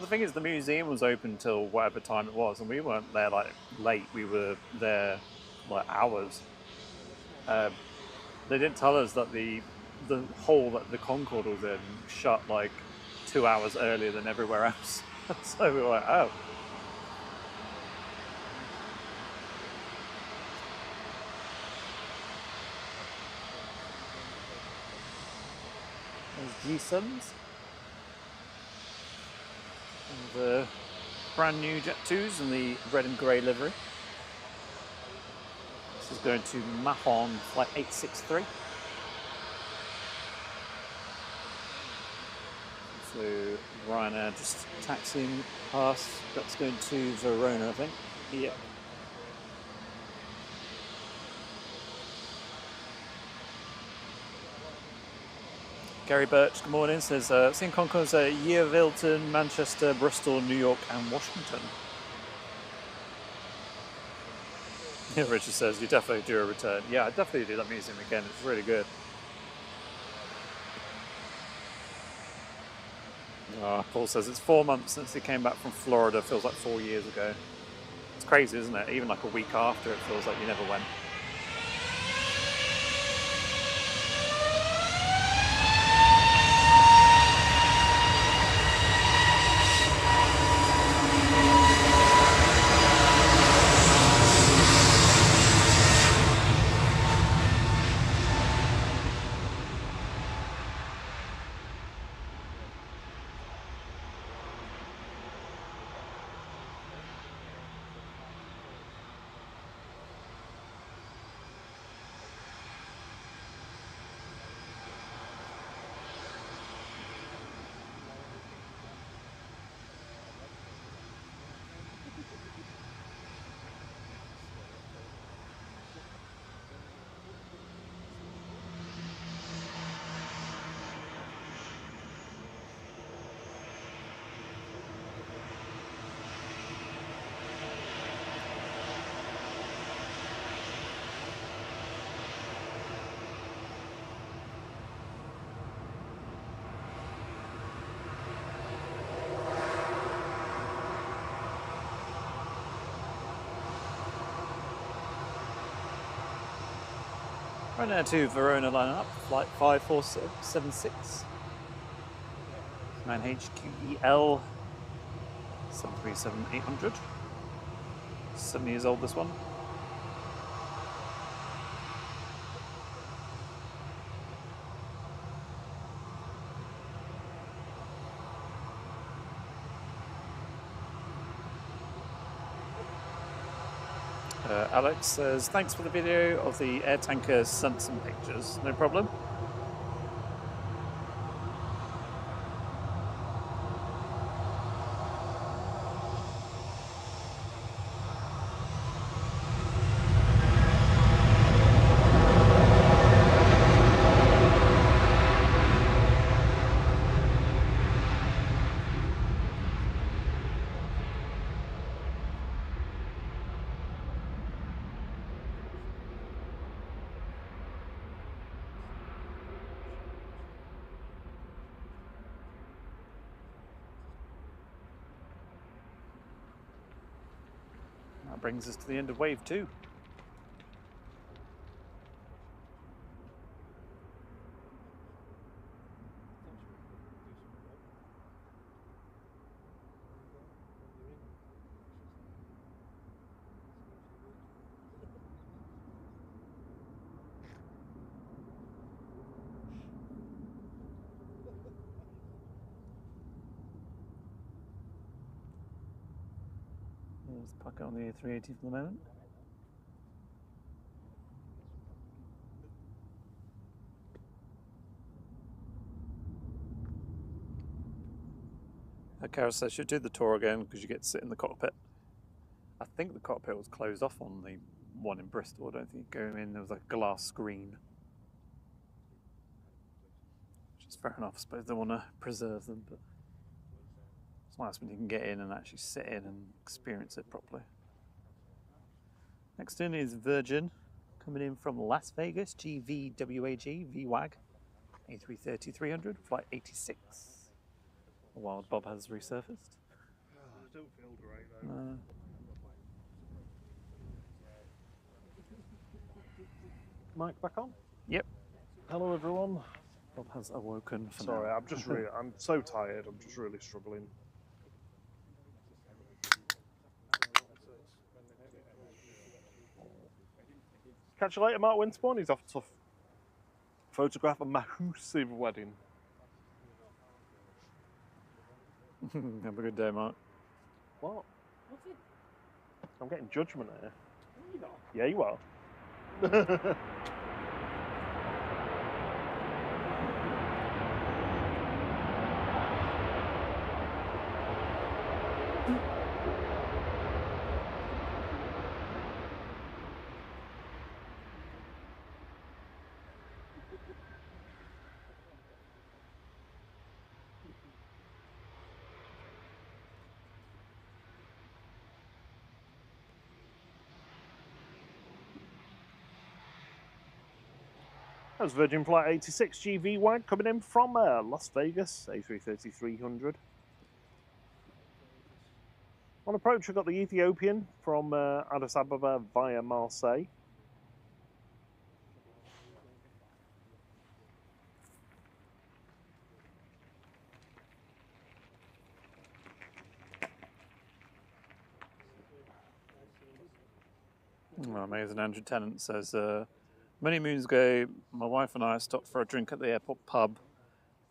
The thing is, the museum was open till whatever time it was, and we weren't there like late. We were there like hours. They didn't tell us that the hole that the Concorde was in shut like 2 hours earlier than everywhere else. So we were like, oh. G-Suns. And the brand new Jet 2s in the red and grey livery. This is going to Mahon, flight 863. So Ryanair just taxiing past. That's going to Verona, I think. Yeah. Gary Birch, good morning, says, seen Concords at Yeovilton, Manchester, Bristol, New York and Washington. Yeah, Richard says, you definitely do a return. Yeah, I definitely do that museum again, it's really good. Oh, Paul says, it's 4 months since he came back from Florida, feels like 4 years ago. It's crazy, isn't it? Even like a week after, it feels like you never went. Right now to Verona line up, flight 5476. 9HQEL 737-800. 7 years old, this one. Alex says, thanks for the video of the air tanker sent some pictures. No problem. That brings us to the end of wave 2. Let's park on the A380 for the moment. Carol says she'll do the tour again because you get to sit in the cockpit. I think the cockpit was closed off on the one in Bristol. I don't think you go in, there was like a glass screen. Which is fair enough, I suppose they want to preserve them, but it's nice when you can get in and actually sit in and experience it properly. Next in is Virgin, coming in from Las Vegas, GVWAG, VWAG, A330-300, flight 86. Wild Bob has resurfaced. I don't feel great though. No. Mic back on? Yep. Hello everyone. Bob has awoken for Sorry, now. I'm just really, I'm so tired, I'm just really struggling. Catch you later, Mark Winterborn. He's off to photograph a massive wedding. Have a good day, Mark. What? What's it? I'm getting judgment here. No, you're not. Yeah, you are. That was Virgin Flight 86 GV WAG coming in from Las Vegas, A330-300. On approach, we've got the Ethiopian from Addis Ababa via Marseille. Oh, amazing. Andrew Tennant says, many moons ago, my wife and I stopped for a drink at the airport pub.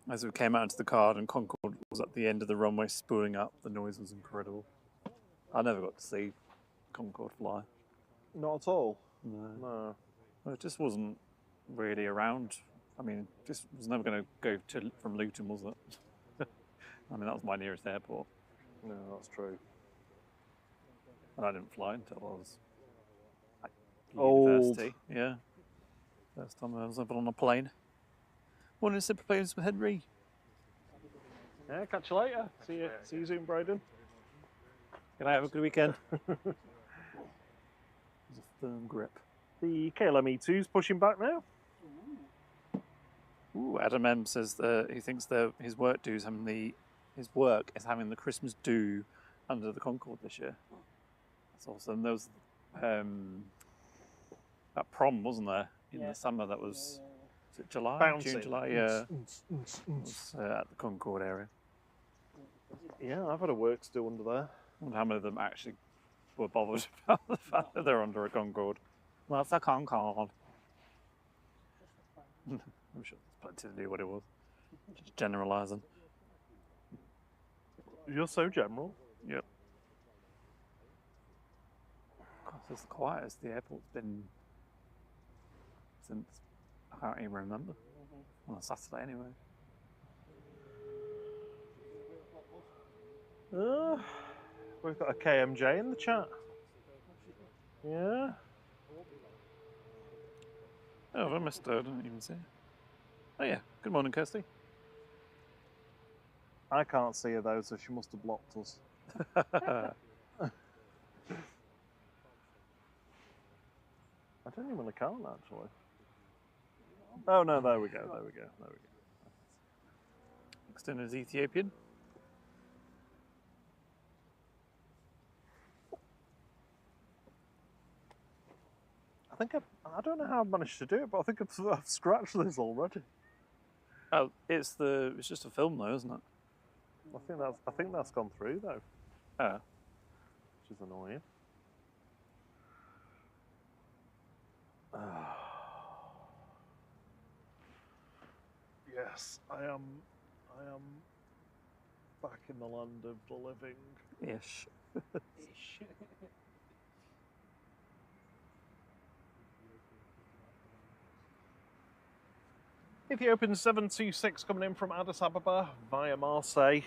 As we came out into the car and Concorde was at the end of the runway spooling up. The noise was incredible. I never got to see Concorde fly. Not at all. No. No. Well, it just wasn't really around. I mean, it just was never going to go to from Luton, was it? I mean, that was my nearest airport. No, that's true. And I didn't fly until I was at Old. university. Yeah. First time I was ever on a plane. Morning, Super Planes with Henry. Yeah, catch you later. See you soon, Braden. Can I have a good weekend? There's a firm grip. The KLM E2's pushing back now. Ooh, Adam M says he thinks his work is having the Christmas do under the Concorde this year. That's awesome. There was that prom, wasn't there? in Yeah. the summer. That was, is it July? Bouncing. June, July? Yeah. It was, at the Concorde area. Yeah, I've had a work to do under there. I wonder how many of them actually were bothered about the fact that they're under a Concorde. Well, it's a Concorde. I'm sure there's plenty to do what it was. Just generalising. You're so general. Yep. God, it's the quietest the airport's been since I can't even remember. On a Saturday, anyway. We've got a KMJ in the chat. Yeah. Oh, I missed her. I didn't even see her. Oh, yeah. Good morning, Kirsty. I can't see her though, so she must have blocked us. I genuinely can't actually. Oh no, there we go, there we go, there we go. Next in is Ethiopian. I don't know how I've managed to do it, but I think I've scratched this already. Oh, it's just a film though, isn't it? I think that's gone through though. Oh. Which is annoying. Yes, I am back in the land of the living. Ish. Ethiopian 726 coming in from Addis Ababa via Marseille.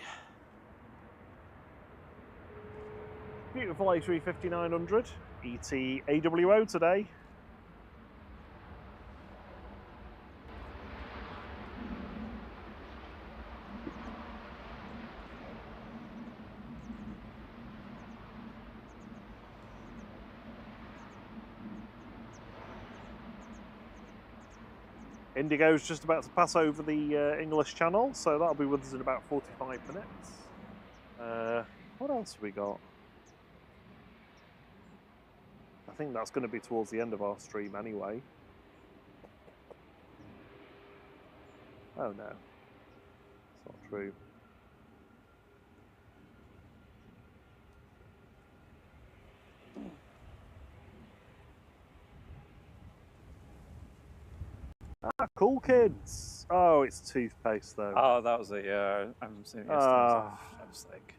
Beautiful A350-900, ET AWO today. Indigo's just about to pass over the English Channel, so that'll be with us in about 45 minutes. What else have we got? I think that's going to be towards the end of our stream anyway. Oh no, it's not true. Ah, cool kids. Oh, it's toothpaste though. Oh, that was it. Yeah, I haven't seen it yesterday. I was like,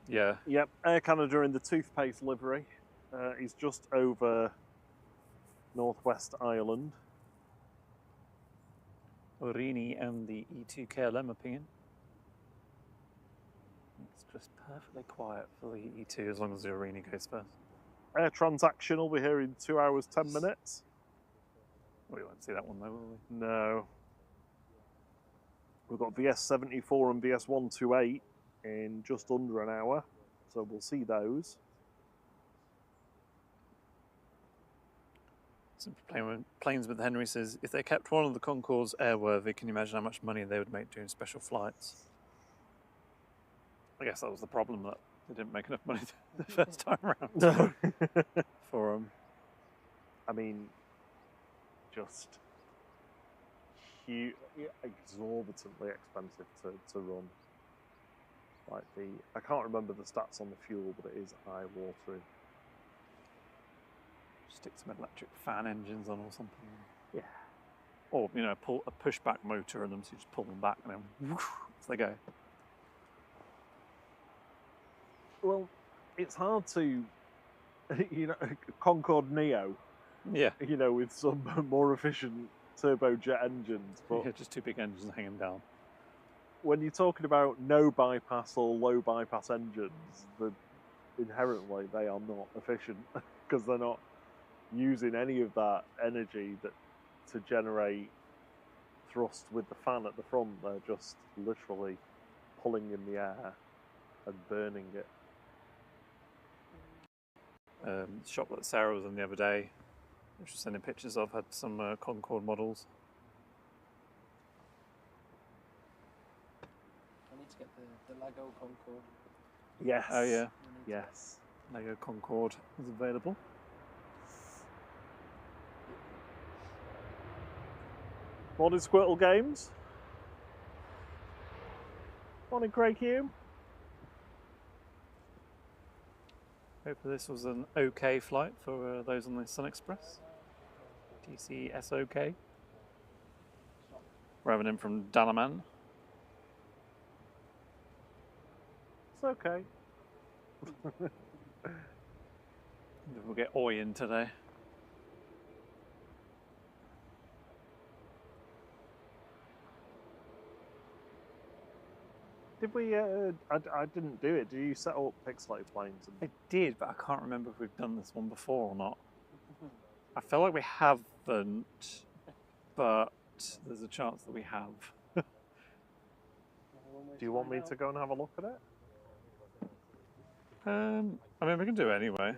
yeah. Yep, Air Canada in the toothpaste livery. He's just over Northwest Ireland. Urini and the E2 KLM opinion. It's just perfectly quiet for the E2 as long as the Urini goes first. Air Transaction will be here in 2 hours 10 minutes. We won't see that one though, will we? No. We've got VS74 and VS128 in just under an hour, so we'll see those. Planes with Henry says, if they kept one of the Concords airworthy, can you imagine how much money they would make doing special flights? I guess that was the problem, that they didn't make enough money the first time around. No. For them. I mean, just exorbitantly expensive to run. Like I can't remember the stats on the fuel, but it is high watering. Stick some electric fan engines on or something. Yeah. Or, you know, pull a pushback motor in them, so you just pull them back and then whoosh, off they go. Well, it's hard to, you know, Concorde Neo, Yeah. you know, with some more efficient turbojet engines, but Yeah, just two big engines hanging down. when you're talking about no bypass or low bypass engines, inherently they are not efficient because they're not using any of that energy to generate thrust with the fan at the front. They're just literally pulling in the air and burning it. The shop that Sarah was in the other day, which was sending pictures of, had some Concorde models. I need to get the Lego Concorde. Yes. Oh yeah. Yes. Lego Concorde is available. Morning, Squirtle Games. Morning, Craig Hume. Hopefully this was an okay flight for those on the Sun Express. TCSOK. Driving in from Dalaman. It's okay. We'll get Oi in today. Did we? I didn't do it. Did you set up pixelated planes? I did, but I can't remember if we've done this one before or not. I feel like we haven't, but there's a chance that we have. Do you want me to go and have a look at it? I mean, we can do it anyway.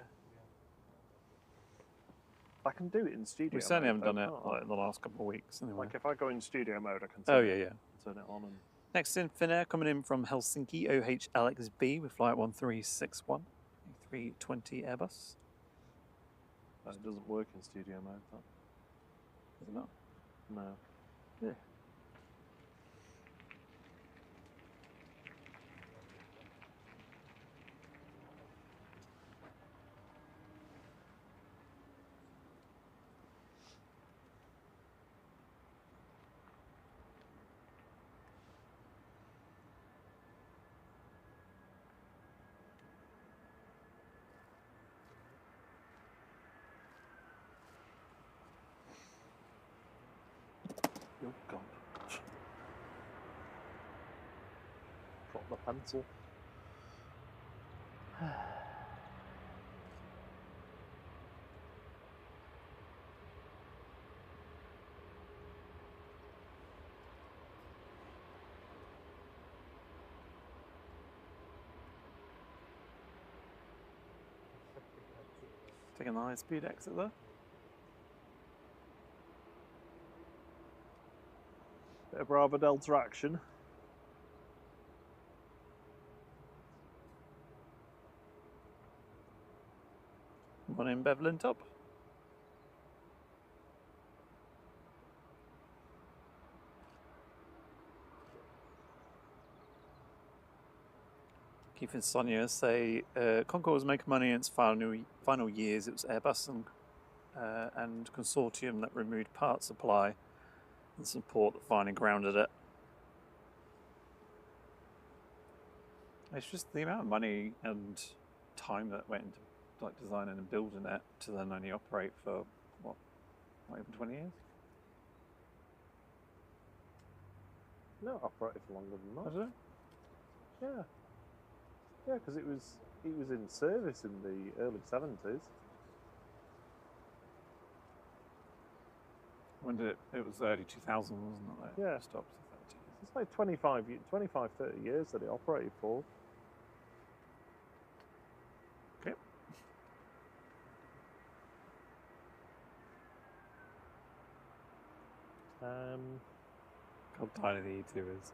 I can do it in studio. We certainly mode, haven't done it though, can't I? like in the last couple of weeks anyway. Like if I go in studio mode, I can. Oh yeah, yeah. Turn it on and. Next in Finnair coming in from Helsinki, OHLXB with flight 1361, A320 Airbus. It doesn't work in studio mode. That. Does it not? No. Yeah. Oh God. Drop the pencil. Taking the high speed exit there. Bit of Bravo Delta action. One in Bevelin top. Keith and Sonia say Concorde was making money in its final years. It was Airbus and consortium that removed part supply and support that finally grounded it. It's just the amount of money and time that went into like designing and building it to then only operate for what, not even 20 years? No, operated for longer than that. I don't know. Yeah. Yeah, because it was in service in the early 70s. When did it was early 2000, wasn't it? Yeah. Stopped. It's like 25, 30 years that it operated for. Okay. How tiny the E2 is.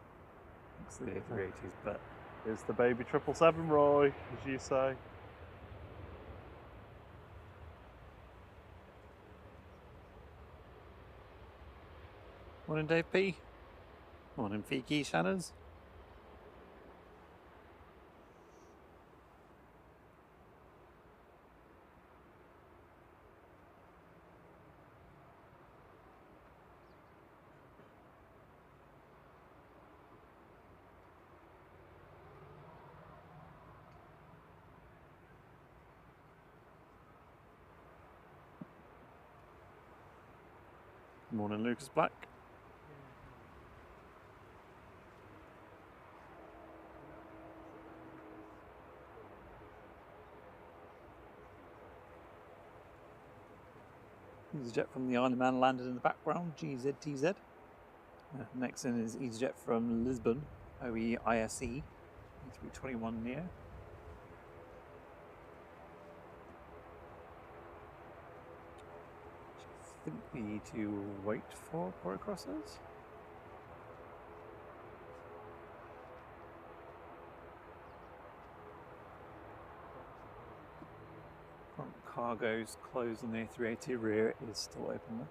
It's the A380s, but It's the baby 777, Roy, as you say. morning Dave P. Morning Fiki Shanners. Morning Lucas Black. EasyJet from the Isle of Man landed in the background, GZTZ. Next in is EasyJet from Lisbon, OEISE, A321 Neo. I think we need to wait for port crossers. Front cargo's closed on the A380, rear is still open though.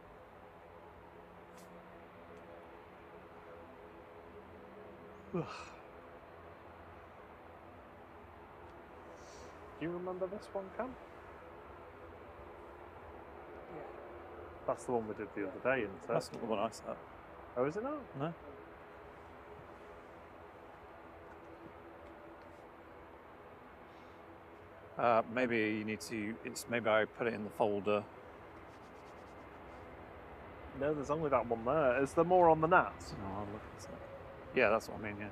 Do you remember this one, Cam? Yeah. That's the one we did the other day, isn't it? That's not the one I set. Oh, is it not? No. Maybe you need to. Maybe I put it in the folder. No, there's only that one there. Is there more on the NAS? No, I'll look at it. Yeah, that's what I mean. Yeah.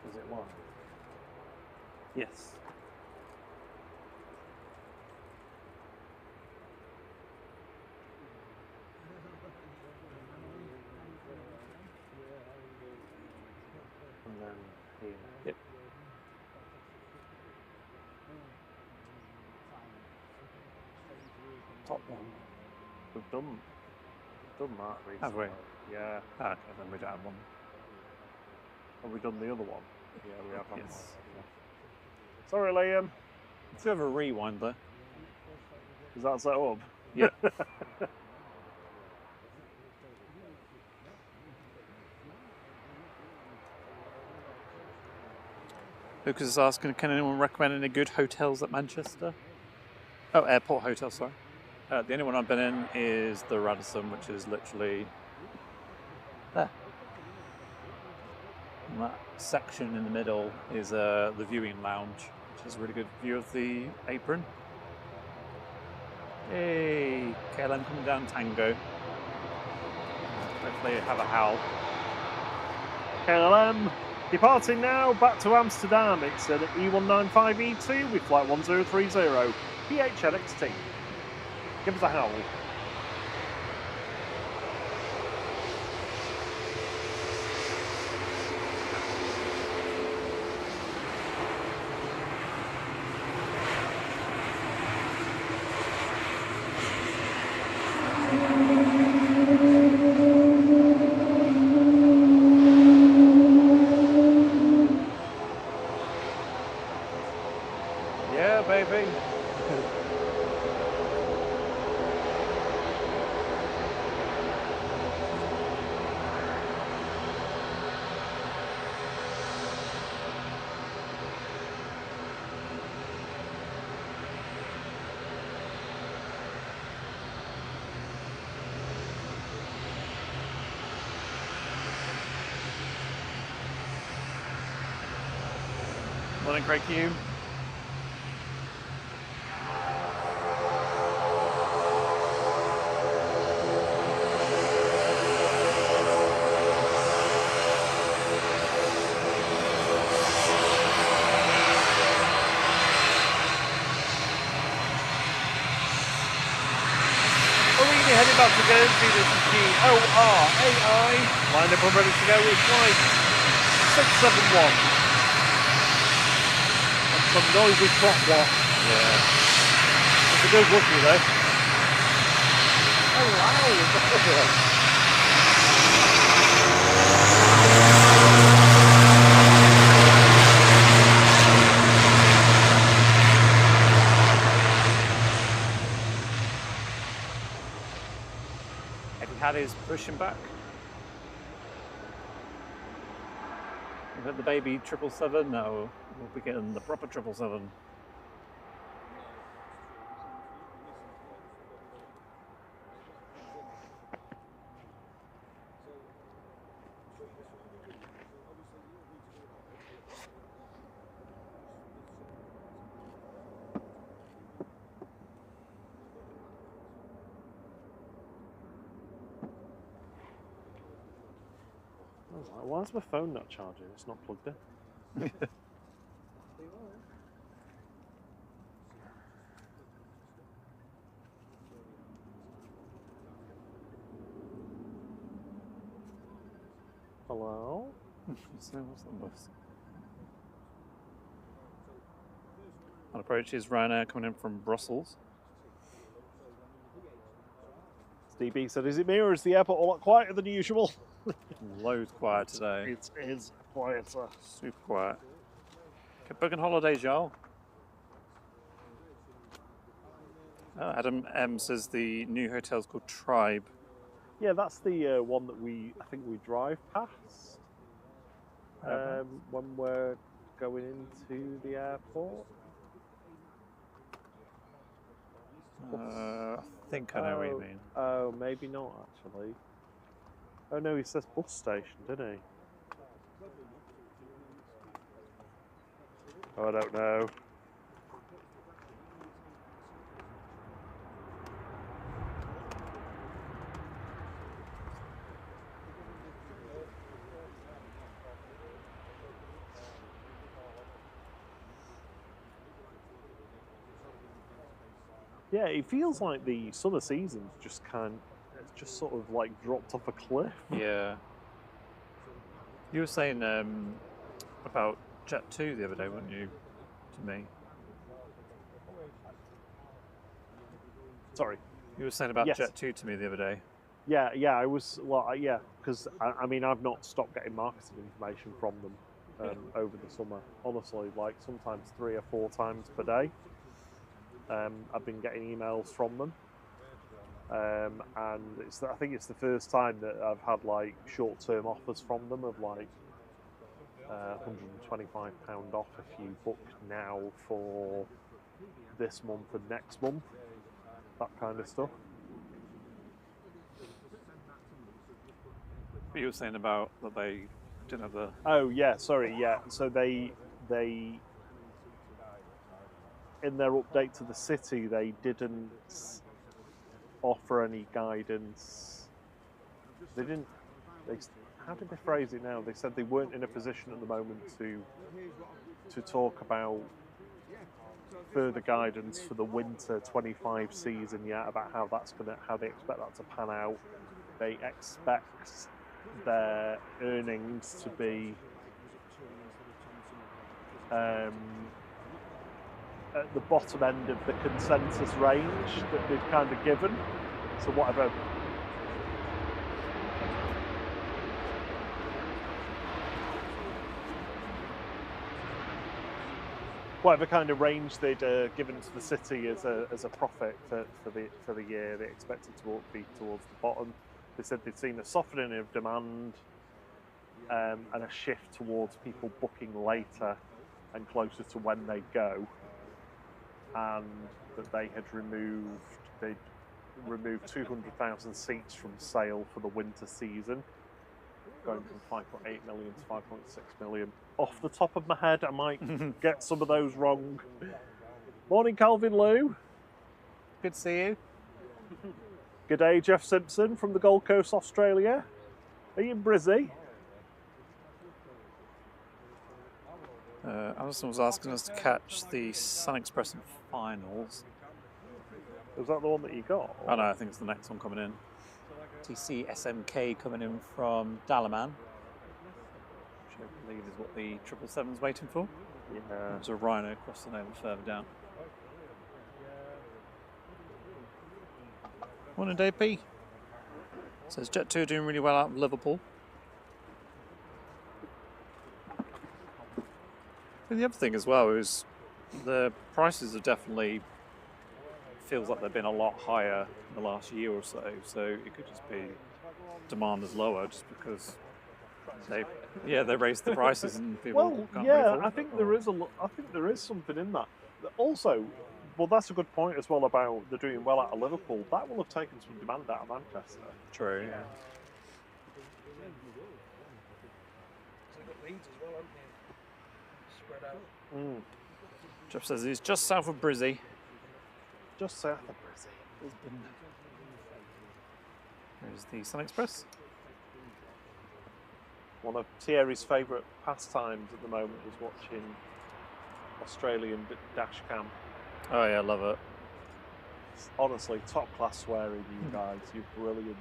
Is it one? Yes. And then here. Yep. Top one. We've done that recently. Have we? Yeah. Ah, okay, then we don't have one. Have we done the other one? Yeah, we have. haven't Yes. we? Yeah. Sorry, Liam. Let's have a rewind there. Is that set up? Yeah. Lucas is asking, can anyone recommend any good hotels at Manchester? Oh, airport hotel, sorry. The only one I've been in is the Radisson, which is literally there. And that section in the middle is the viewing lounge, which is a really good view of the apron. Hey, KLM coming down Tango. Hopefully have a howl. KLM departing now back to Amsterdam. It's an E195E2 with flight 1030 PHLXT. Give us a howl. Yeah, baby. Morning, Craig Hume. Heading back to Guernsey, this is the ORAI. Line up and ready to go with flight 671. And some noisy clock watch. Yeah. It's a good rookie though. Oh wow! Etihad is pushing back. We've got the baby 777. No, we'll be getting the proper 777. I was like, why is my phone not charging? It's not plugged in. Hello? So what's the bus? On approach is Ryanair coming in from Brussels. DB said, is it me or is the airport a lot quieter than usual? Loads quiet today. It is quieter. Super quiet. Keep booking holidays, y'all. Oh, Adam M says the new hotel's called Tribe. Yeah, that's the one that I think we drive past when we're going into the airport. I think I know what you mean. Oh, maybe not actually. Oh no, he says bus station, didn't he? Oh, I don't know. Yeah, it feels like the summer season's just sort of like dropped off a cliff. Yeah. You were saying about Jet 2 the other day, weren't you, to me? Sorry. You were saying about Yes. Jet 2 to me the other day. Yeah, I was. Well, yeah, because I mean, I've not stopped getting marketing information from them over the summer. Honestly, like sometimes 3 or 4 times per day. I've been getting emails from them, and I think it's the first time that I've had like short-term offers from them of like £125 off if you book now for this month and next month, that kind of stuff. But you were saying about that they didn't have the... Oh yeah, sorry, yeah. So they in their update to the city, they didn't offer any guidance. They didn't. How did they phrase it now? They said they weren't in a position at the moment to talk about further guidance for the winter 25 season yet, about how they expect that to pan out. They expect their earnings to be at the bottom end of the consensus range that they've kind of given. So whatever kind of range they'd given to the city as a profit for the year, they expect it to be towards the bottom. They said they'd seen a softening of demand and a shift towards people booking later and closer to when they go, and that they'd removed 200,000 seats from sale for the winter season, going from 5.8 million to 5.6 million. Off the top of my head, I might get some of those wrong. Morning, Calvin Lou. Good to see you. Good day, Jeff Simpson from the Gold Coast, Australia. Are you in Brizzy? Alison was asking us to catch the Sun Express in finals. Was that the one that you got? Oh no, I think it's the next one coming in. TC SMK coming in from Dalaman, which I believe is what the 777's waiting for. Yeah. There's a Rhino across the name further down. Morning, Dave P. Says Jet 2 are doing really well out of Liverpool. And the other thing as well is the prices are definitely, feels like they've been a lot higher in the last year or so. So it could just be demand is lower just because they raised the prices and people can't really afford I think there is I think there is something in that. Also, well, that's a good point as well about they're doing well out of Liverpool. That will have taken some demand out of Manchester. True. Yeah. So they've got Leeds as well, haven't they? Spread out. Jeff says he's just south of Brizzy. Just south of Brizzy. There's the Sun Express. One of Thierry's favourite pastimes at the moment is watching Australian dash cam. Oh yeah, I love it. It's honestly, top class swearing, you guys. You're brilliant.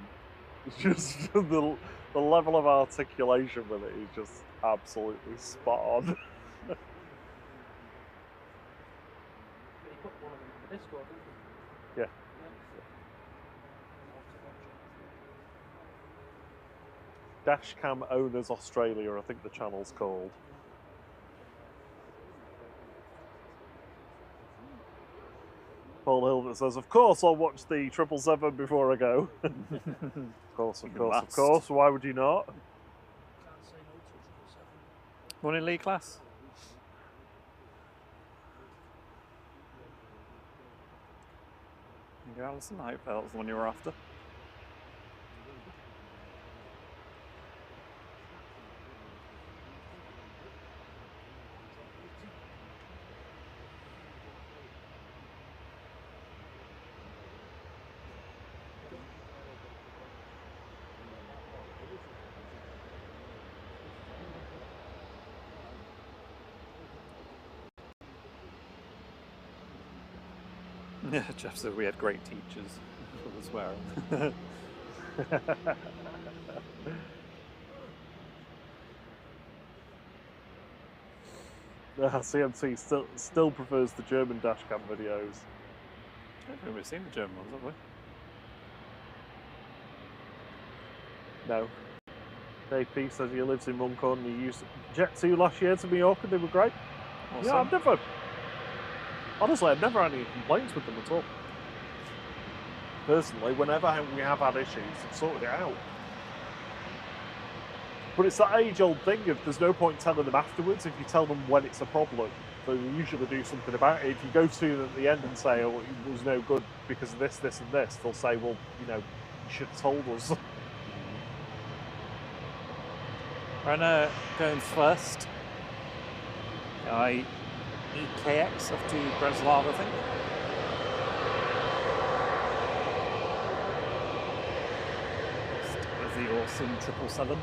It's just the level of articulation with it is just absolutely spot on. But he put one of them in the Discord, didn't he? Yeah. Dashcam Owners Australia, I think the channel's called. Paul Hilbert says, of course I'll watch the 777 before I go. Of course, of You course, of must. course. Why would you not? Can't say no to 777. Morning, Lee class. There you go, Alison. I hope that was the one you were after. Yeah, Jeff said we had great teachers for the swearing. CMC still prefers the German dashcam videos. I don't think we've seen the German ones, have we? No. Dave P says he lives in Runcorn and he used Jet 2 last year to Mallorca and they were great. Awesome. Yeah, I've never had any complaints with them at all. Personally, whenever we have had issues, I've sorted it out. But it's that age-old thing of there's no point telling them afterwards. If you tell them when it's a problem, they'll usually do something about it. If you go to them at the end and say, oh, it was no good because of this, this and this, they'll say, well, you know, you should have told us. Renner going first. EKX off to Breslov, I think. With the awesome 777.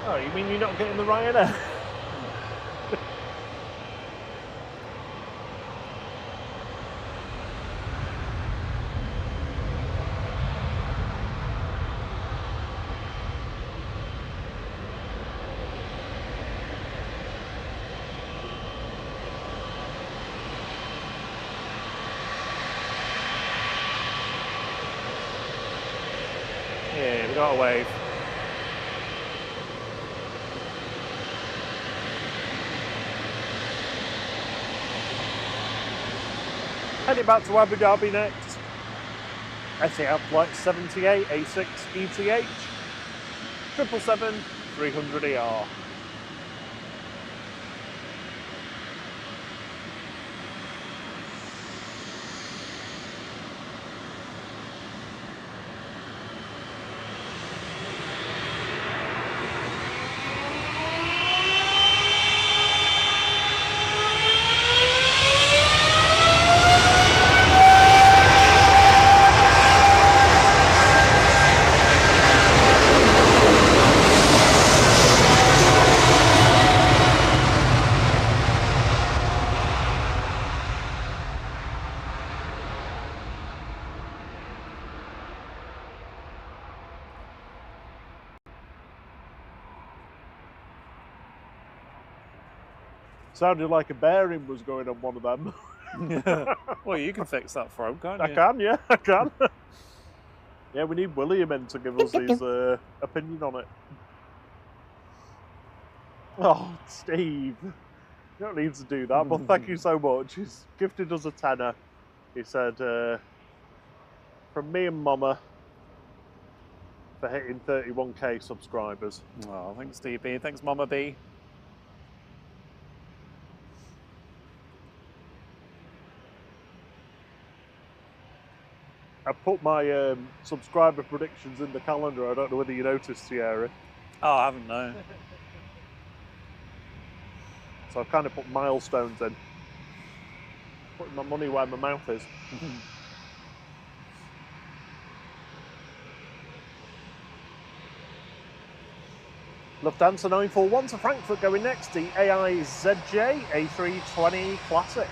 Oh, you mean you're not getting the Ryanair? Yeah, we got a wave. Heading back to Abu Dhabi next. Etihad flight 78 A6 ETH 777 300ER. Sounded like a bearing was going on one of them. Well, you can fix that throw, can't you? I can, yeah, I can. Yeah, we need William in to give us his opinion on it. Oh, Steve. You don't need to do that, but thank you so much. He's gifted us a tenner. He said, from me and Mama for hitting 31k subscribers. Oh, thanks, Steve B. Thanks, Mama B. I put my subscriber predictions in the calendar. I don't know whether you noticed, Sierra. Oh, I haven't, no. So I've kind of put milestones in. Putting my money where my mouth is. Lufthansa 941 to Frankfurt going next. The AIZJ A320 Classic.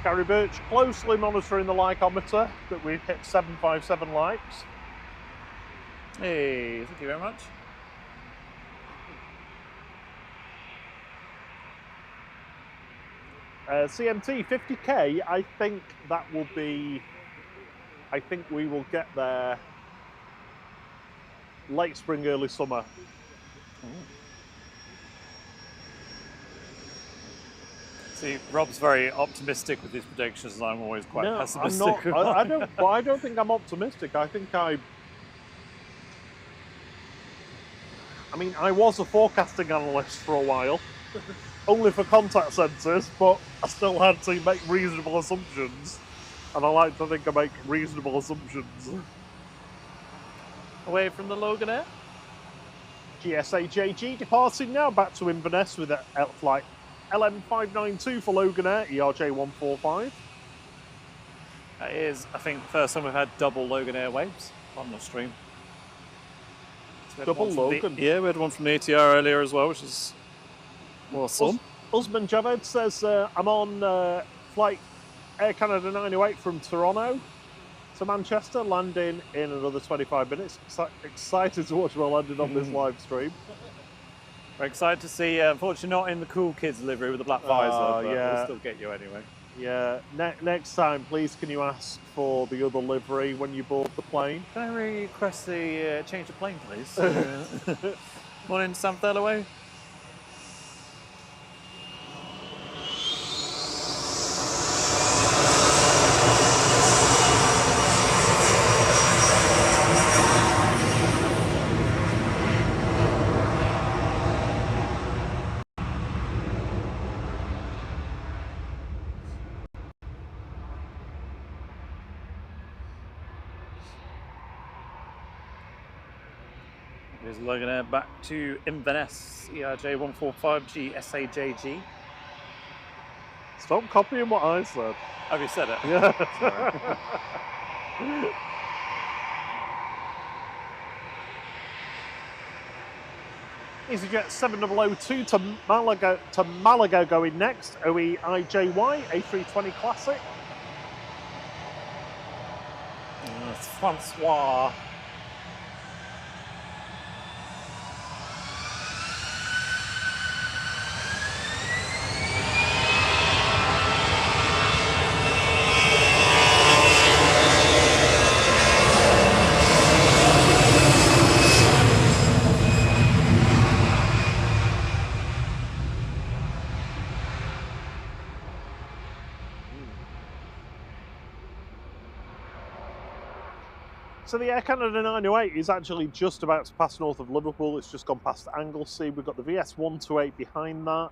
Gary Birch closely monitoring the likeometer that we've hit 757 likes. Hey, thank you very much. CMT 50k, I think that will be, I think we will get there late spring, early summer. See, Rob's very optimistic with his predictions, and I'm always quite pessimistic. I'm not. I don't think I'm optimistic. I think I mean, I was a forecasting analyst for a while, only for contact centres, but I still had to make reasonable assumptions, and I like to think I make reasonable assumptions. Away from the Logan Air. GSAJG departing now back to Inverness with a flight LM592 for Logan Air, ERJ145. That is, I think, the first time we've had double Logan Air waves on the stream. So Double Logan? Yeah, we had one from the ATR earlier as well, which is awesome. Usman Javed says, I'm on flight Air Canada 908 from Toronto to Manchester, landing in another 25 minutes. Excited to watch my landing on this live stream. We're excited to see, unfortunately not in the cool kids livery with the black visor, but yeah. we'll still get you anyway. Yeah, next time, please, can you ask for the other livery when you board the plane? Can I request the change of plane, please? Morning, Sam Thurloway. Here's Logan Air back to Inverness, ERJ145G SAJG. Stop copying what I said. Have you said it? Yeah. EasyJet 7002 to Malaga going next. OE IJY A320 Classic. It's Francois. So the Air Canada 908 is actually just about to pass north of Liverpool. It's just gone past Anglesey. We've got the VS 128 behind that.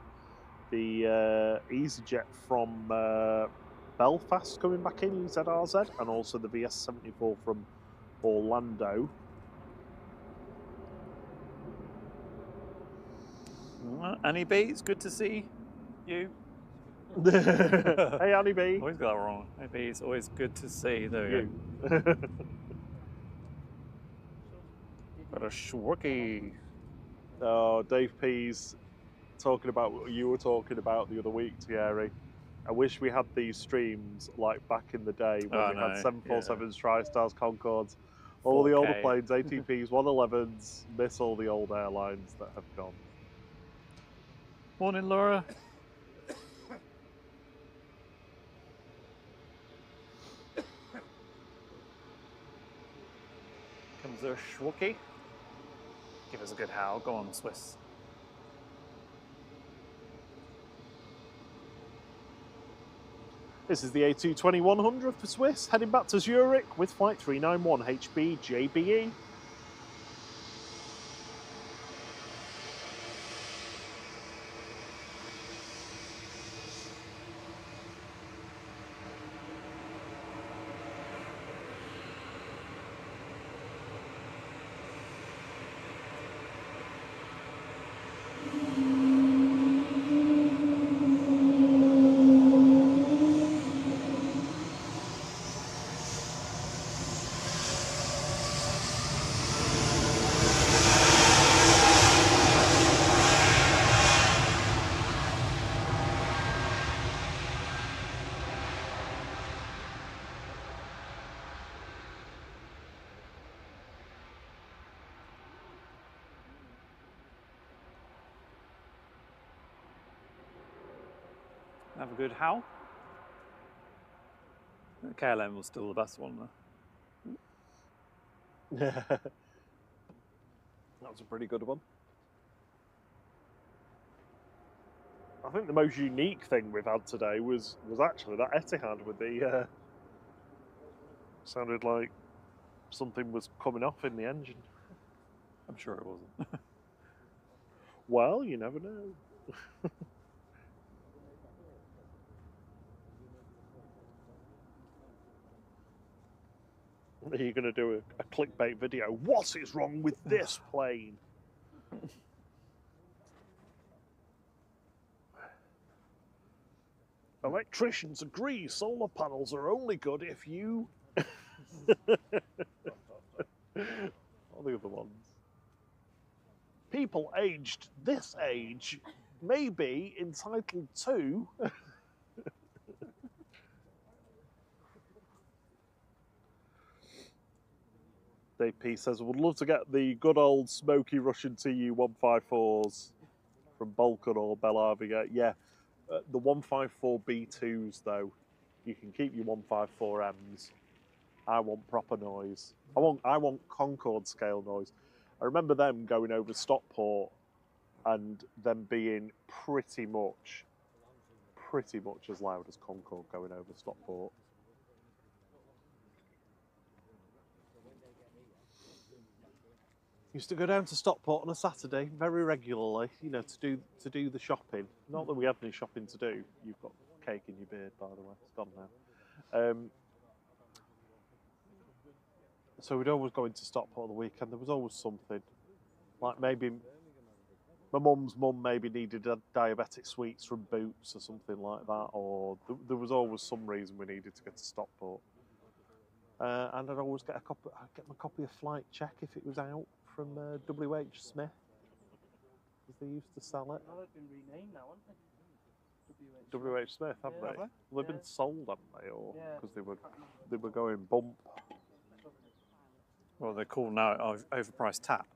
The EasyJet from Belfast coming back in, EZRZ, and also the VS 74 from Orlando. Annie B, it's good to see you. Hey, Annie B. Always got that wrong. Annie B, it's always good to see. There we go. Got a Schwarky. Oh, Dave P's talking about what you were talking about the other week, Thierry. I wish we had these streams like back in the day when we had 747s, TriStars, Concords, all 4K. The older planes, ATPs, 111s, miss all the old airlines that have gone. Morning, Laura. Comes a Schwarky. Give us a good howl. Go on, Swiss. This is the A220-100 for Swiss, heading back to Zurich with flight 391 HB JBE. have a good howl. The KLM was still the best one though. Yeah. That was a pretty good one. I think the most unique thing we've had today was actually that Etihad with the sounded like something was coming off in the engine. I'm sure it wasn't. Well, you never know. Are you going to do a clickbait video? What is wrong with this plane? Electricians agree solar panels are only good if you... What are the other ones? People aged this age may be entitled to... Dave P says, I would love to get the good old smoky Russian Tu-154s from Balkan or Belavia. Yeah, the 154B2s, though, you can keep your 154Ms. I want proper noise. I want Concorde scale noise. I remember them going over Stockport and them being pretty much as loud as Concorde going over Stockport. Used to go down to Stockport on a Saturday very regularly, you know, to do the shopping. Not that we had any shopping to do. You've got cake in your beard, by the way. It's gone now. So we'd always go into Stockport on the weekend. There was always something. Like maybe my mum's mum maybe needed a diabetic sweets from Boots or something like that, or there was always some reason we needed to get to Stockport. And I'd always get my copy of Flight Check if it was out from WH Smith, because they used to sell it. Oh, they've been renamed now, haven't they? WH Smith, haven't Yeah. they? Well, they've been sold, haven't they? Or Yeah. because they were going bump. Well, they're called now overpriced tap.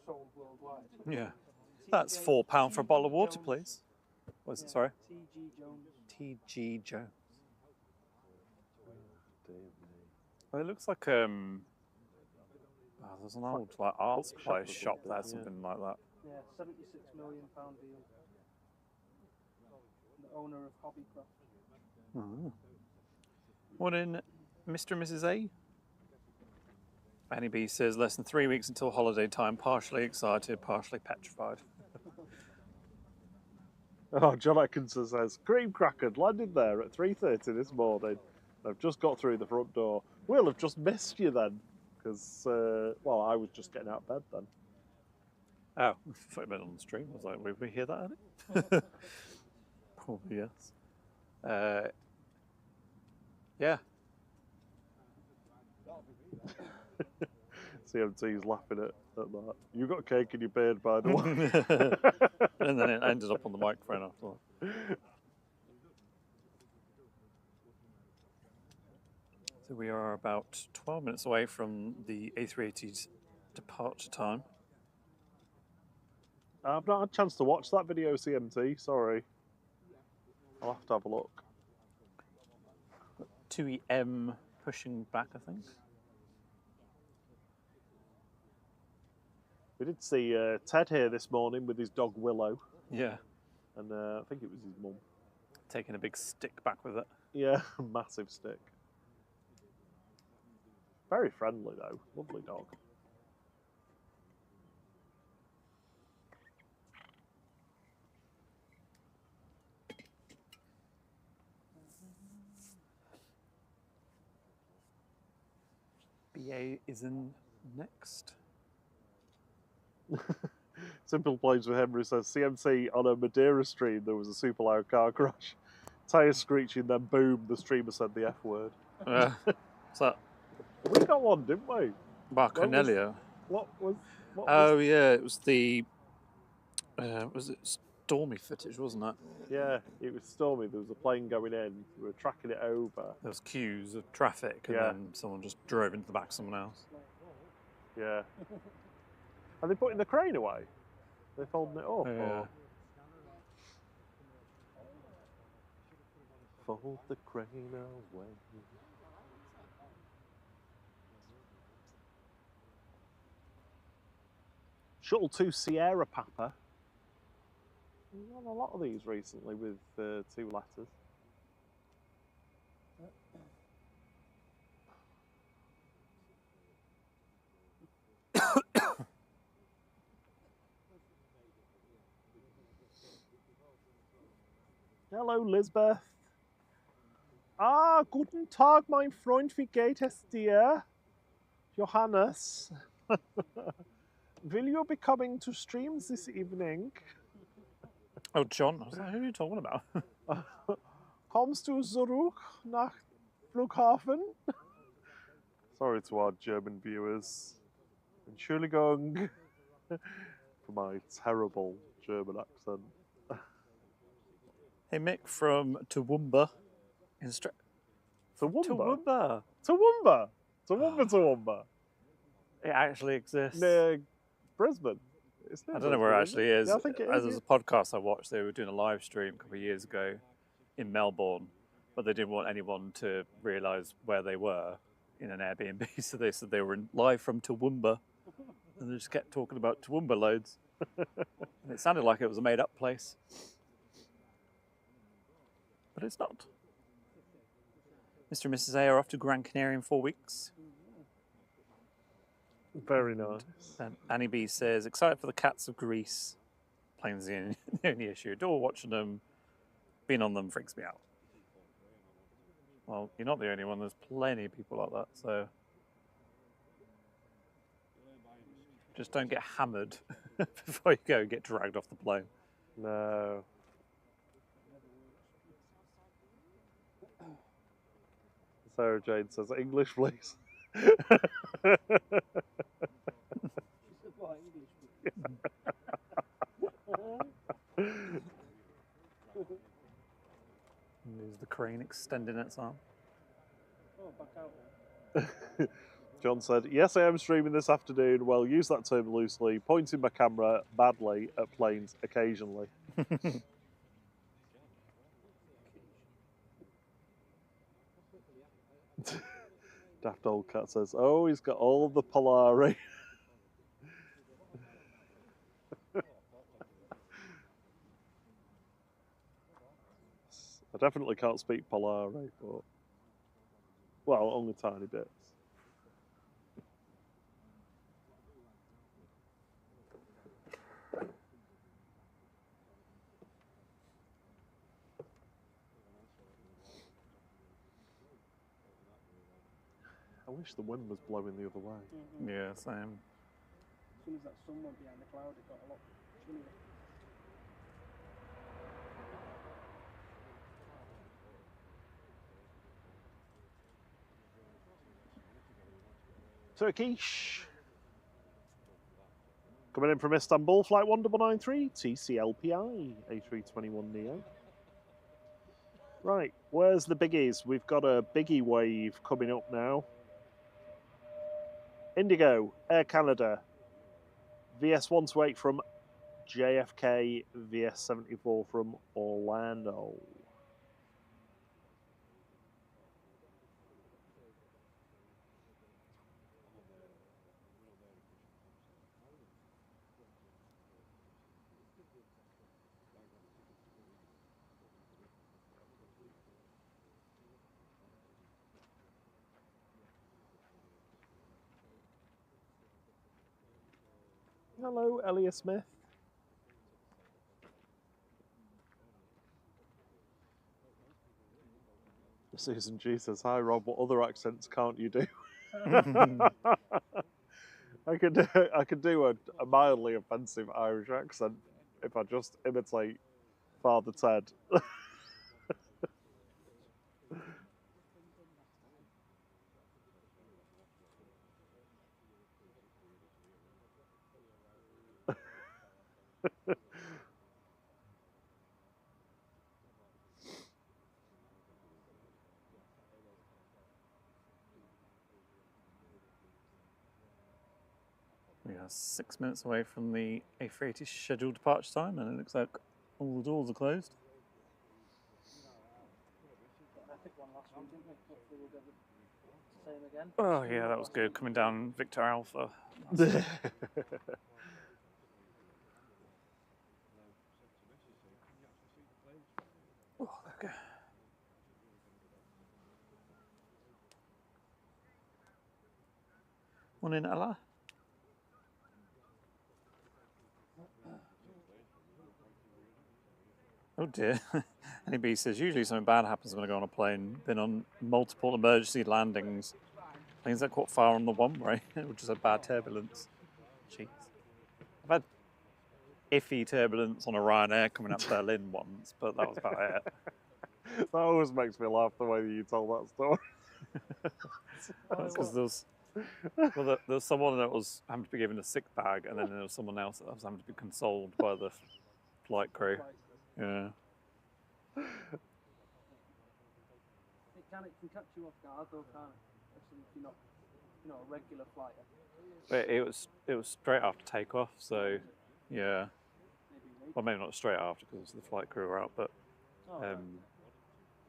Sold worldwide. Yeah. That's £4 for a bottle of water, please. What's it? Sorry? T.G. Jones. T.G. Jones. Dear me. Well, it looks like there's an old like art supply or shop something, there, yeah. something like that. Yeah, £76 million deal. The owner of Hobbycraft. Oh. Morning, Mr. and Mrs. A. Annie B says less than 3 weeks until holiday time. Partially excited, partially petrified. Oh, John Atkinson says, cream crackered landed there at 3:30 this morning. I've just got through the front door. We'll have just missed you then, because, well, I was just getting out of bed then. Oh, I thought you meant on the stream. I was like, would we hear that, Annie? Probably yes. Yeah. CMT's laughing at that. You got cake in your beard, by the way. And then it ended up on the microphone after that. So we are about 12 minutes away from the A380's departure time. I've not had a chance to watch that video, CMT. Sorry. I'll have to have a look. 2EM pushing back, I think. We did see Ted here this morning with his dog Willow, Yeah. and I think it was his mum. Taking a big stick back with it. Yeah, massive stick. Very friendly though, lovely dog. BA is in next. Simple Plays with Henry says, CMC on a Madeira stream, there was a super loud car crash. Tyres screeching, then boom, the streamer said the F word. What's that? We got one, didn't we? Barconellia. What was Oh, yeah, it was the... was it stormy footage, wasn't it? Yeah, it was stormy. There was a plane going in. We were tracking it over. There was queues of traffic, and Yeah. then someone just drove into the back of someone else. Yeah. Are they putting the crane away? They're folding it up? Yeah. Or? fold the crane away. Shuttle to Sierra Papa. We've done a lot of these recently with 2 letters. Hello, Lisbeth. Ah, guten Tag, mein Freund, wie geht es dir? Johannes. Will you be coming to streams this evening? Oh, John. I was like, who are you talking about? Kommst du zurück nach Flughafen? Sorry to our German viewers. Entschuldigung for my terrible German accent. Hey, Mick from Toowoomba. Toowoomba? Toowoomba. Toowoomba. It actually exists. Near Brisbane. It's near I don't know where it Brisbane, actually isn't is. Yeah, I think it As is. a podcast I watched, they were doing a live stream a couple of years ago in Melbourne, but they didn't want anyone to realise where they were in an Airbnb, so they said they were live from Toowoomba, and they just kept talking about Toowoomba loads. And it sounded like it was a made-up place, but it's not. Mr. and Mrs. A are off to Gran Canaria in 4 weeks. Very nice. And Annie B says, excited for the Cats of Greece. Planes the only issue. Adore watching them. Being on them freaks me out. Well, you're not the only one. There's plenty of people like that. So just don't get hammered before you go and get dragged off the plane. No. Sarah Jane says, English, please. There's the crane extending its arm. Oh, back out. John said, yes, I am streaming this afternoon. Well, use that term loosely, pointing my camera badly at planes occasionally. Daft Old Cat says, oh, he's got all the Polari. I definitely can't speak Polari, but, well, only tiny bits. I wish the wind was blowing the other way. Mm-hmm. Yeah, same. As soon as that sun went behind the cloud, it got a lot chillier. Turkish. Coming in from Istanbul, flight 1993, TCLPI, A321neo. Right, where's the biggies? We've got a biggie wave coming up now. Indigo, Air Canada, VS128 from JFK, VS74 from Orlando. Hello, Elliot Smith. Susan G says, hi Rob, what other accents can't you do? I could do a mildly offensive Irish accent if I just imitate Father Ted. We are 6 minutes away from the A380 scheduled departure time, and it looks like all the doors are closed. didn't we? Hopefully we'll get the same again. Oh yeah, that was good. Coming down Victor Alpha. Oh, okay. Morning, Ella. Oh dear. Anybody says usually something bad happens when I go on a plane. Been on multiple emergency landings. Planes that caught fire on the one-way, which is a bad turbulence. Jeez. I've had iffy turbulence on a Ryanair coming up Berlin once, but that was about it. That always makes me laugh the way that you told that story. Because there was someone that was having to be given a sick bag, and then there was someone else that was having to be consoled by the flight crew. Yeah. It can catch you off guard though, can't it? Especially if you're not a regular flyer. But it was straight after takeoff, so yeah. Well, maybe not straight after because the flight crew were out, but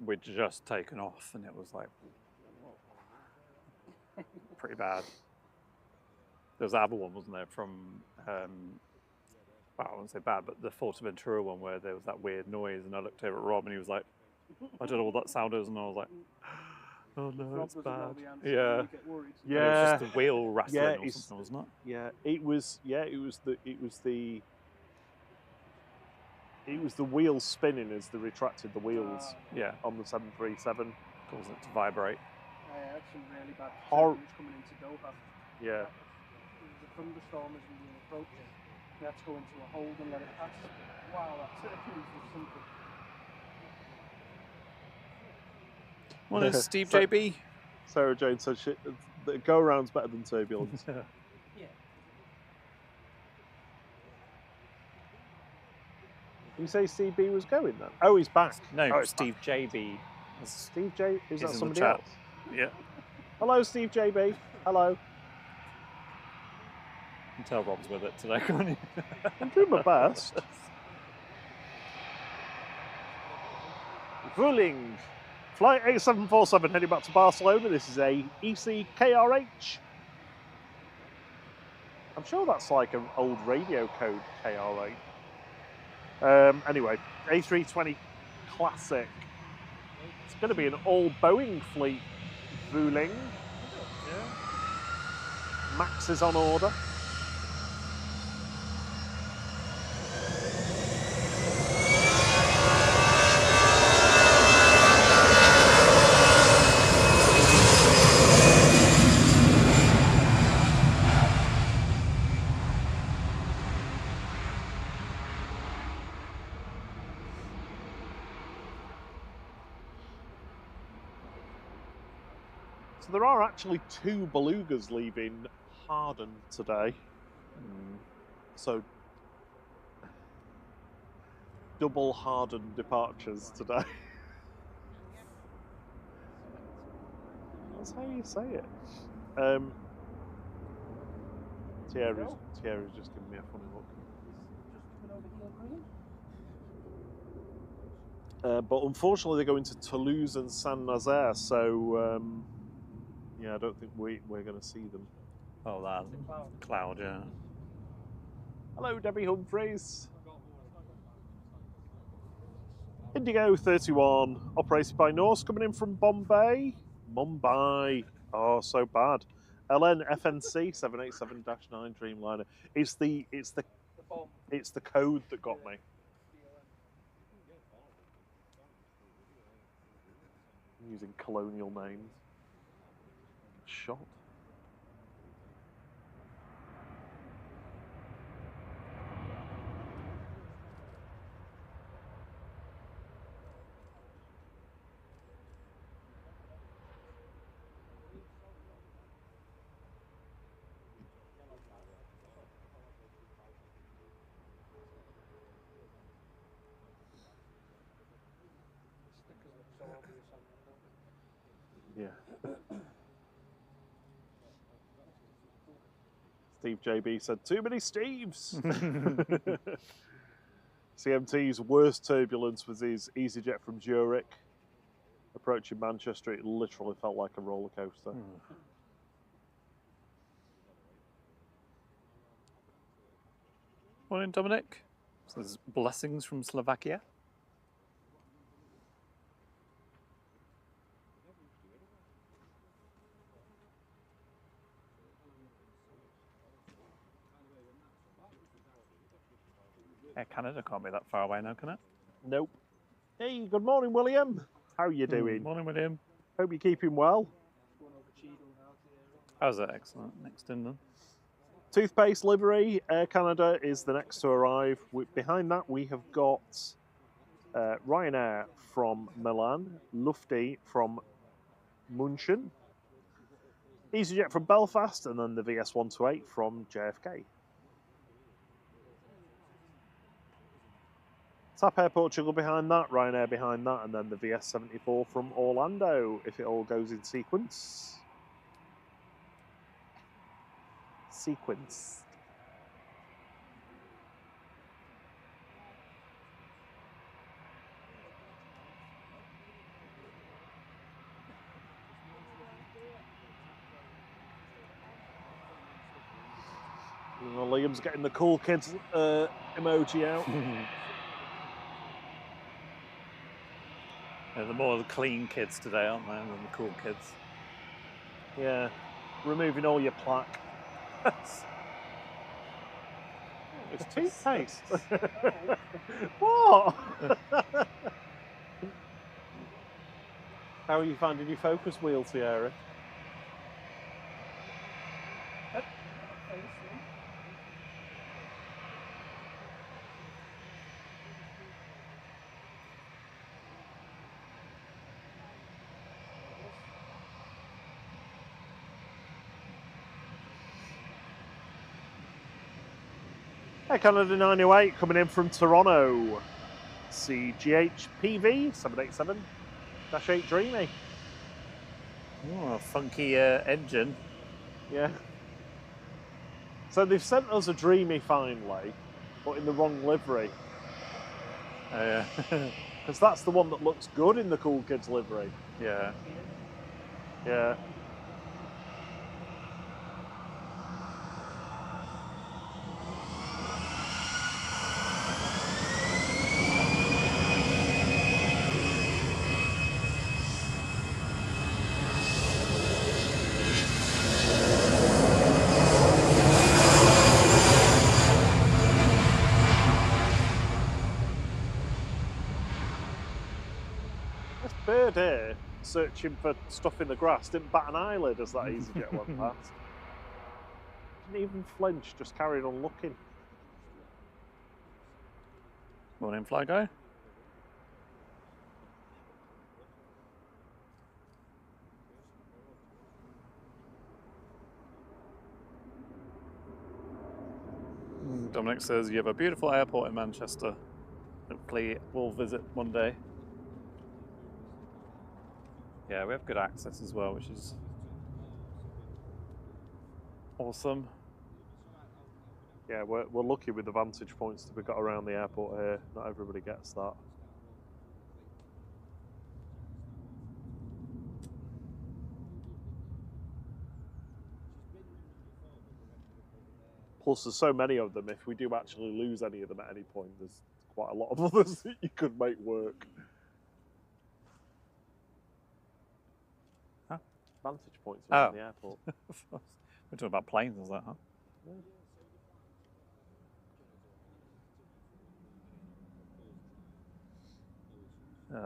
we'd just taken off, and it was like pretty bad. There was that other one, wasn't there, from well, I wouldn't say bad, but the Forteventura one where there was that weird noise, and I looked over at Rob, and he was like, I don't know what that sound is, and I was like, oh no, it's bad. Yeah. Yeah. It was just the wheel rattling or something, wasn't it? Yeah, it was the wheels spinning as they retracted the wheels Yeah. on the 737. Causing it to vibrate. I had some really bad Hor- turbulence coming into Doha. Yeah. There was a thunderstorm as we were approaching. We had to go into a hold and let it pass. Wow, that turbulence was something. Morning, Steve JB. Sarah Jane said the go-around's better than turbulence. Yeah. You say CB was going then? Oh, he's back. No, Oh, he's Steve JB. Steve J. Is that in the somebody chat. else? Yeah. Hello, Steve JB. Hello. You can tell Rob's with it today, can't you? I'm doing my best. Vueling. Flight 8747 heading back to Barcelona. This is a ECKRH. I'm sure that's like an old radio code, KRH. Anyway, A320 Classic. It's going to be an all Boeing fleet Vueling. Yeah. Max is on order. So there are actually 2 belugas leaving Harden today. So double Harden departures today. That's how you say it. Thierry's just giving me a funny look. But unfortunately, they're going to Toulouse and Saint-Nazaire, so yeah, I don't think we're going to see them. Oh, that cloud, yeah. Hello, Debbie Humphreys. Indigo 31, operated by Norse, coming in from Bombay. Mumbai. Oh, so bad. LN FNC 787-9 Dreamliner. It's the code that got me. I'm using colonial names. Shot. Yeah. Steve JB said, too many Steves. CMT's worst turbulence was his EasyJet from Zurich. Approaching Manchester, it literally felt like a roller coaster. Morning, Dominic. So there's blessings from Slovakia. Air Canada can't be that far away now, can it? Nope. Hey, good morning, William. How are you doing? Morning, William. Hope you're keeping well. How's that? Excellent. Next in then. Toothpaste livery, Air Canada is the next to arrive. Behind that, we have got Ryanair from Milan, Lufthansa from München, EasyJet from Belfast, and then the VS128 from JFK. TAP Air Portugal behind that, Ryanair behind that, and then the VS74 from Orlando, if it all goes in sequence. Liam's getting the cool kids emoji out. Yeah, the more the clean kids today, aren't they, than the cool kids? Yeah, removing all your plaque. It's toothpaste. What? How are you finding your focus wheel, Tiara? Air Canada 908 coming in from Toronto. CGHPV 787-8 Dreamy. Oh, a funky engine. Yeah. So they've sent us a Dreamy finally, but in the wrong livery. Oh, yeah. Because that's the one that looks good in the cool kids livery. Yeah. Yeah. Bird here, searching for stuff in the grass, didn't bat an eyelid as that EasyJet went past. Didn't even flinch, just carried on looking. Morning, Fly Guy. Dominic says you have a beautiful airport in Manchester. Hopefully we'll visit one day. Yeah, we have good access as well, which is awesome. Yeah, we're lucky with the vantage points that we've got around the airport here. Not everybody gets that. Plus, there's so many of them, if we do actually lose any of them at any point, there's quite a lot of others that you could make work. Huh? Vantage points around the airport. We're talking about planes, is that, huh? Yeah.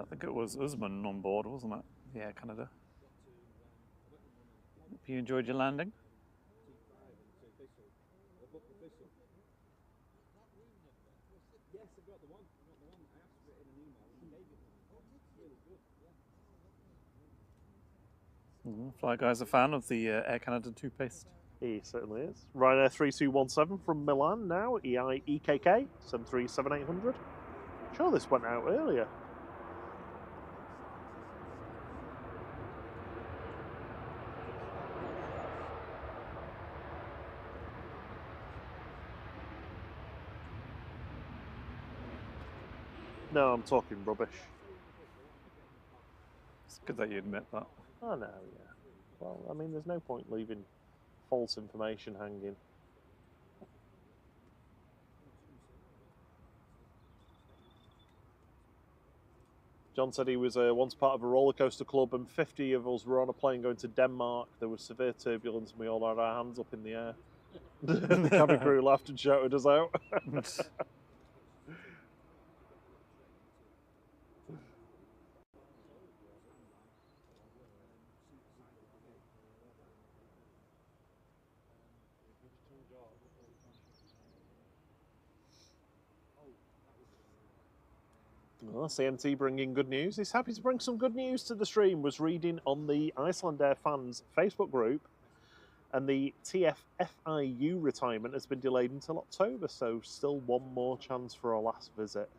I think it was Usman on board, wasn't it? Yeah, Canada. Hope you enjoyed your landing. Fly Guy's a fan of the Air Canada toothpaste. He certainly is. Ryanair 3217 from Milan now, EKK 737-800. Sure, this went out earlier. No, I'm talking rubbish. Good that you admit that. Oh no, yeah. Well, I mean, there's no point leaving false information hanging. John said he was once part of a roller coaster club, and 50 of us were on a plane going to Denmark. There was severe turbulence, and we all had our hands up in the air. The cabin crew laughed and shouted us out. Well, CMT bringing good news. He's happy to bring some good news to the stream. Was reading on the Icelandair fans Facebook group, and the TFFIU retirement has been delayed until October, so still one more chance for our last visit.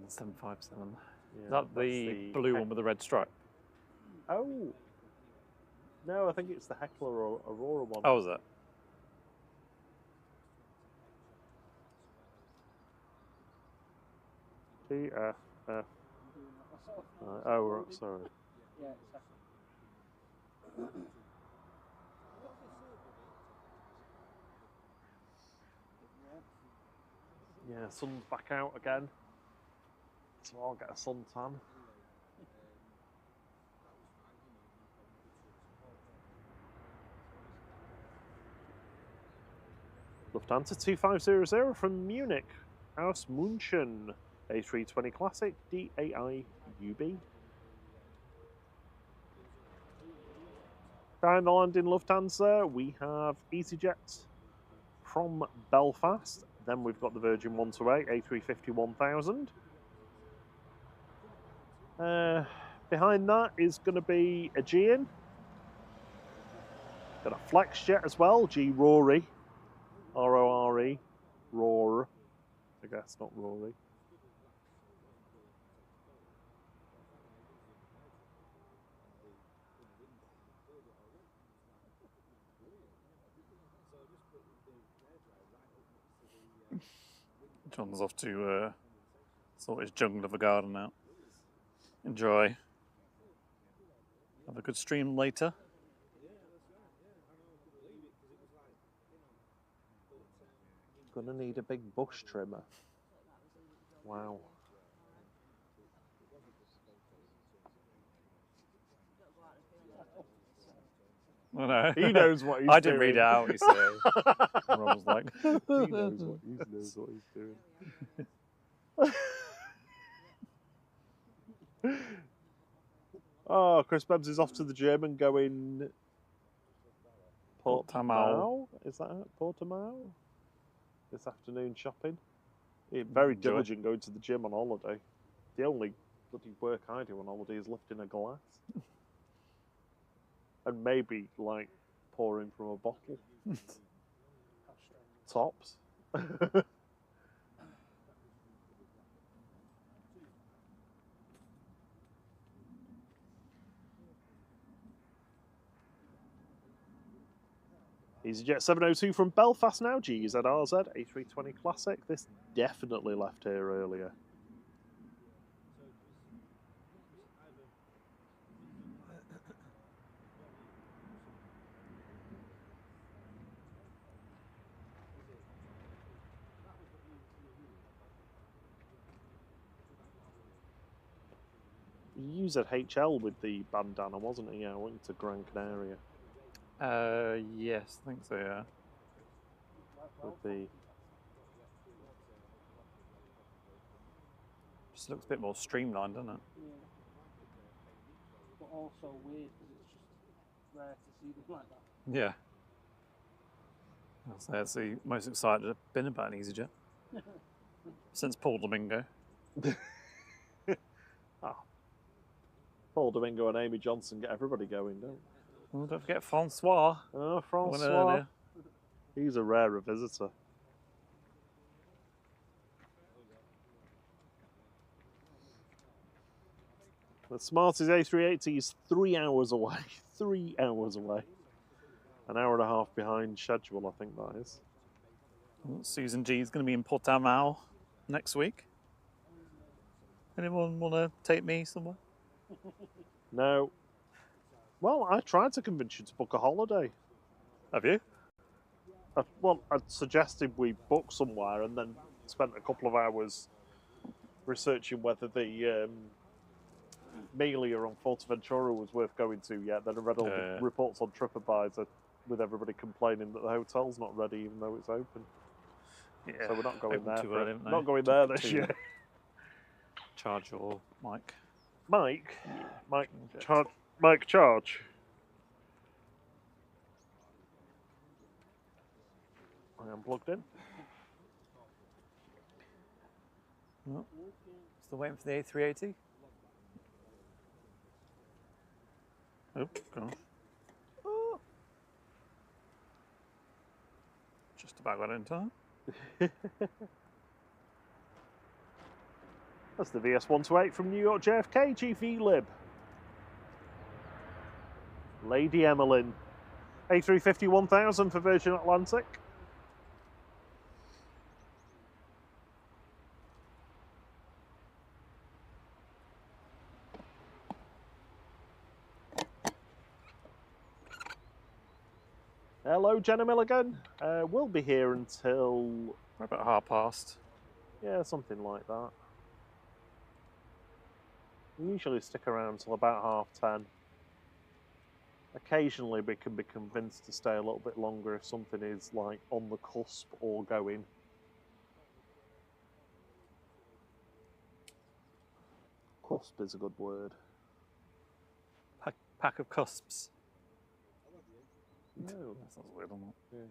757. Yeah, Is that the blue one with the red stripe? Oh. No, I think it's the Heckler or Aurora one. Oh, is it? TFF. Oh, right, sorry. Yeah, exactly. Yeah, sun's back out again, so I'll get a suntan. Lufthansa 2500 from Munich, aus München, A320 Classic, DAI UB. Behind the landing Lufthansa, we have EasyJet from Belfast. Then we've got the Virgin 128, A350 1000. Behind that is going to be Aegean. Got a FlexJet as well, G Rory. R-O-R-E. Roar. I guess, not Rory. John's off to sort his jungle of a garden out. Enjoy. Have a good stream later. Gonna need a big bush trimmer. Wow. I know. He knows what he's doing. I didn't read it out, you see. Rob was like, he knows what he's doing. Oh, Chris Bebbs is off to the gym and going Portimao. Is that it? Portimao? This afternoon shopping. He's very diligent going to the gym on holiday. The only bloody work I do on holiday is lifting a glass. And maybe, like, pouring from a bottle. Tops. EasyJet 702 from Belfast now, GZRZ, A320 Classic. This definitely left here earlier. He used at HL with the bandana, wasn't he? Yeah, I went to Gran Canaria. Yes, I think so, yeah. With the... Just looks a bit more streamlined, doesn't it? Yeah. But also weird because it's just rare to see them like that. Yeah. I'll say it's the most excited I've been about an EasyJet. Since Paul Domingo. Oh. Paul Domingo and Amy Johnson get everybody going, don't they? Oh, don't forget Francois. Oh, Francois. He's a rare visitor. The smartest A380 is 3 hours away. 3 hours away. An hour and a half behind schedule, I think that is. Susan G is going to be in Portimao next week. Anyone want to take me somewhere? No. Well, I tried to convince you to book a holiday. Have you? Well, I suggested we book somewhere and then spent a couple of hours researching whether the Melia on Forteventura was worth going to yet. Then I read all the reports on TripAdvisor with everybody complaining that the hotel's not ready even though it's open. Yeah. So we're not going there. Early, not going there this year. Charge your mic. Mike? Mike charge. I am plugged in. Oh, still waiting for the A380. Oh, gosh. Oh. Just about got it in time. That's the VS128 from New York JFK, GV Lib. Lady Emmeline. A350 1000 for Virgin Atlantic. Hello, Jenna Milligan. We'll be here until... We're about past. Yeah, something like that. We usually stick around until about 10:30. Occasionally we can be convinced to stay a little bit longer if something is like on the cusp or going. Cusp is a good word. Pack of cusps. No. That sounds weird, doesn't it? Yeah.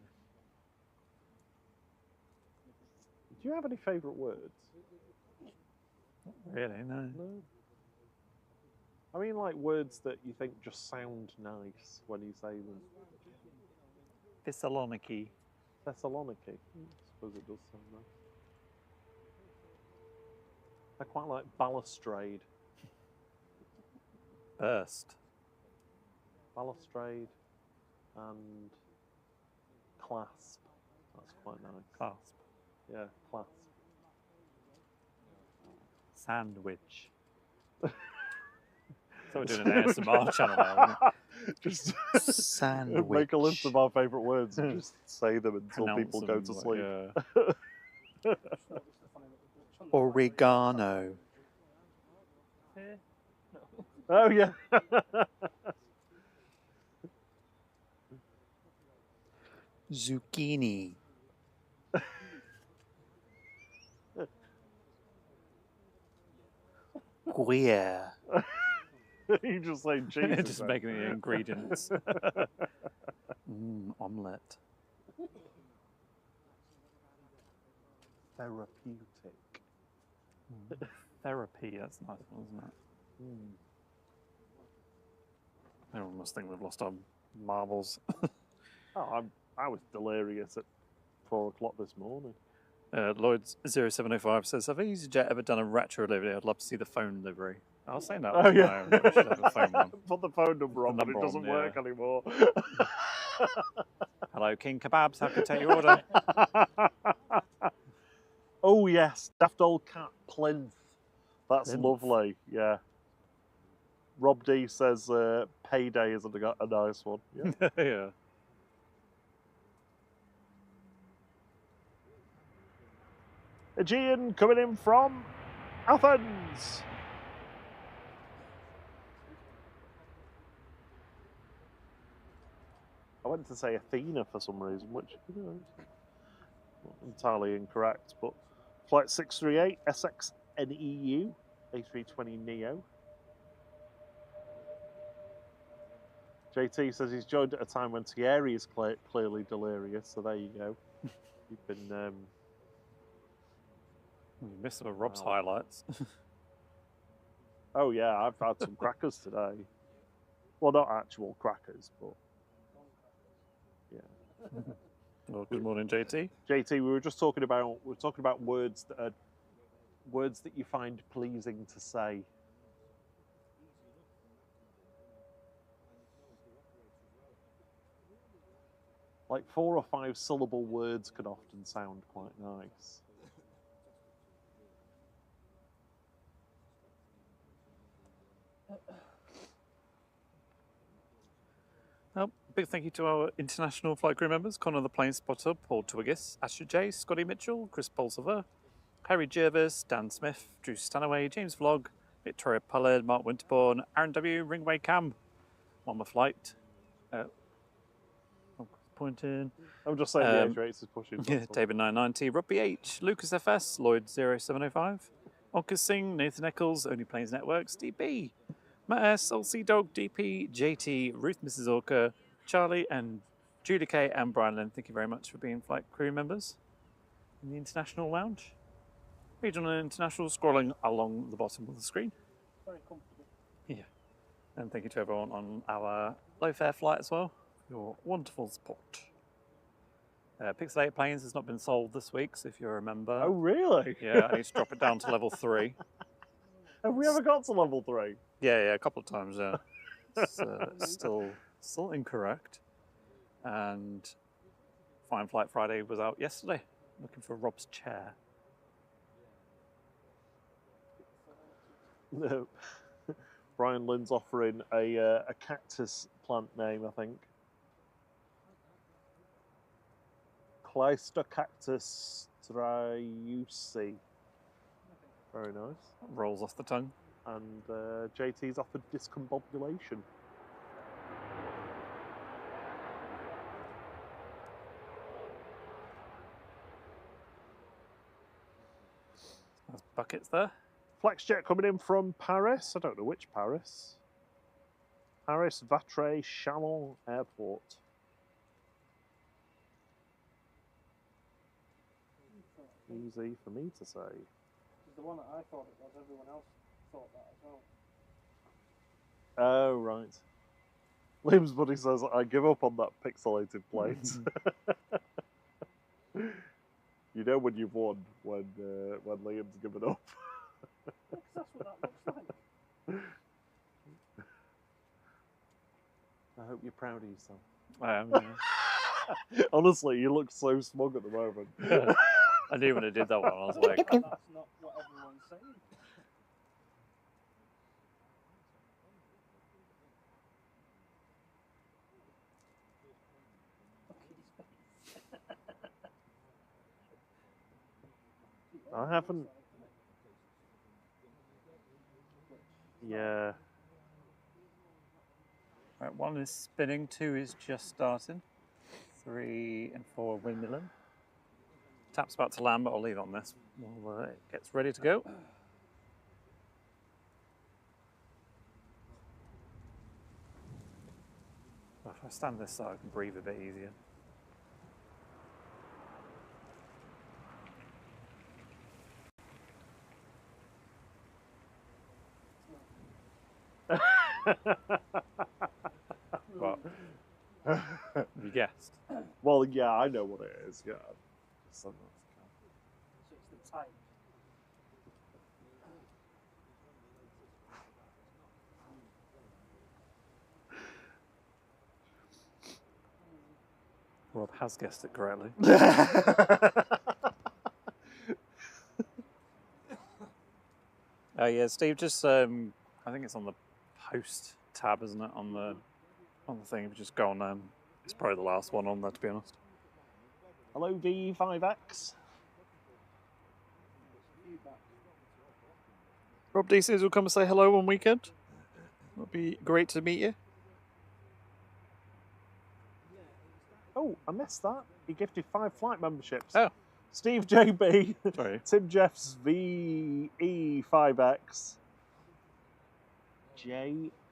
Do you have any favourite words? Not really, no. No. I mean, like words that you think just sound nice when you say them. Thessaloniki. Thessaloniki. I suppose it does sound nice. I quite like balustrade. Burst. Balustrade and clasp. That's quite nice. Clasp. Yeah, clasp. Sandwich. So we're doing an ASMR channel now, Just sandwich. make a list of our favourite words and just say them until Pronounce people go them, to sleep. Yeah. Oregano. Oh, yeah. Zucchini. Gruyere. You just say cheese. Just making the ingredients. Omelette. Therapeutic. Therapy, that's a nice one, isn't it? Everyone must think we've lost our marbles. Oh, I was delirious at 4 o'clock this morning. Lloyd0705 says, have EasyJet ever done a retro delivery? I'd love to see the phone delivery. I was saying that. Oh, yeah. We should have a phone one. Put the phone number on, but it doesn't yeah. work anymore. Hello, King Kebabs. How can I take your order? Oh, yes. Daft Old Cat Plinth. That's Plinth. lovely. Yeah. Rob D says payday is a nice one. Yeah. Yeah. Aegean coming in from Athens. I went to say Athena for some reason, which is not entirely incorrect, but flight 638 SXNEU A320 Neo. JT says he's joined at a time when Thierry is clearly delirious, so there you go. You've been... You missed some of Rob's highlights. Oh yeah, I've had some crackers today. Well, not actual crackers, but yeah. Well, good morning, JT. JT, we were talking about words that you find pleasing to say. Like 4 or 5 syllable words can often sound quite nice. big thank you to our international flight crew members, Connor the Plane Spotter, Paul Twiggis, Asher J, Scotty Mitchell, Chris Bolsover, Harry Jervis, Dan Smith, Drew Stanaway, James Vlog, Victoria Pullard, Mark Winterbourne, Aaron W, Ringway Cam, Mama Flight, pointing. I'm just saying the A380 is pushing. Yeah, David 990, Robbie H, Lucas FS, Lloyd 0705, Onkers Singh, Nathan Eccles, Only Planes Networks, DB, Matt S, LC Dog, DP, JT, Ruth Mrs. Orca, Charlie, and Julie K and Brian Lynn. Thank you very much for being flight crew members in the International Lounge. Regional and International scrolling along the bottom of the screen. Very comfortable. Yeah. And thank you to everyone on our low fare flight as well for your wonderful support. Pixel 8 Planes has not been sold this week, so if you remember. Oh, really? Yeah, I need to drop it down to level 3. Have we ever got to level 3? Yeah, a couple of times, yeah. It's still incorrect. And Fine Flight Friday was out yesterday, looking for Rob's chair. No. Brian Lynn's offering a cactus plant name, I think. Cleistocactus triusi. Very nice. Rolls off the tongue. And JT's offered discombobulation. There's buckets there. FlexJet coming in from Paris. I don't know which Paris. Paris Vatre Chalon Airport. Easy for me to say. The one that I thought it was, everyone else thought that as well. Oh, right. Liam's buddy says, I give up on that pixelated plate. You know when you've won, when Liam's given up. Because that's what that looks like. I hope you're proud of yourself. I am, yeah. Honestly, you look so smug at the moment. I knew when I did that one, I was like... That's not what everyone's saying. I haven't... Yeah. Right, 1 is spinning, 2 is just starting, 3 and 4 windmilling. Tap's about to land, but I'll leave it on this while it gets ready to go. If I stand this side, I can breathe a bit easier. What? You guessed. Well, yeah, I know what it is, yeah. So it's the type. Rob has guessed it correctly. Yeah, Steve, just I think it's on the post tab, isn't it? On the thing. If you just go on, it's probably the last one on there, to be honest. Hello, V5X. Rob D says will come and say hello on weekend. It'll be great to meet you. Oh, I missed that. He gifted 5 flight memberships. Oh. Steve JB. Sorry. Tim Jeffs VE5X.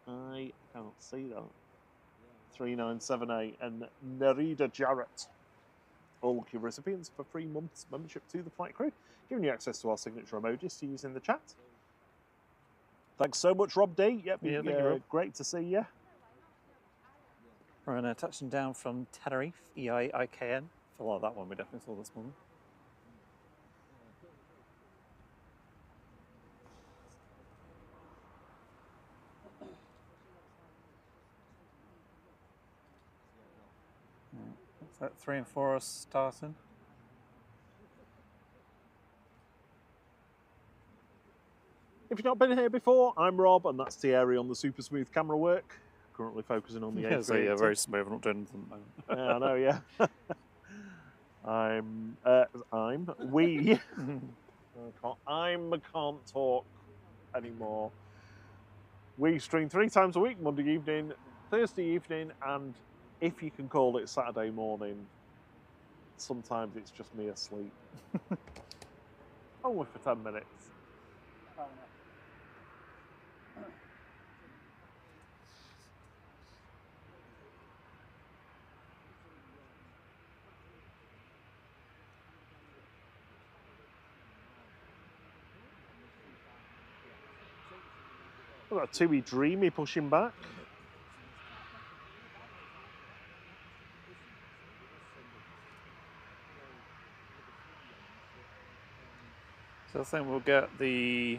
I can't see that. 3978 and Nerida Jarrett. All lucky recipients for 3 months membership to the flight crew, giving you access to our signature emojis to use in the chat. Thanks so much, Rob D. Yep, Yeah, thank you, Rob. Great to see you. We're touching down from Tenerife, EIIKN. I like that one we definitely saw this morning. So 3 and 4 are starting. If you've not been here before, I'm Rob, and that's Thierry on the super smooth camera work. currently focusing on the Yeah, A380. so yeah, very smooth. I'm not doing anything at the moment. Yeah, I know, yeah. We, I can't talk anymore. We stream 3 times a week, Monday evening, Thursday evening, and if you can call it Saturday morning, sometimes it's just me asleep. Only for 10 minutes. Fair enough. We've got Tui Dreamy pushing back. So I think we'll get the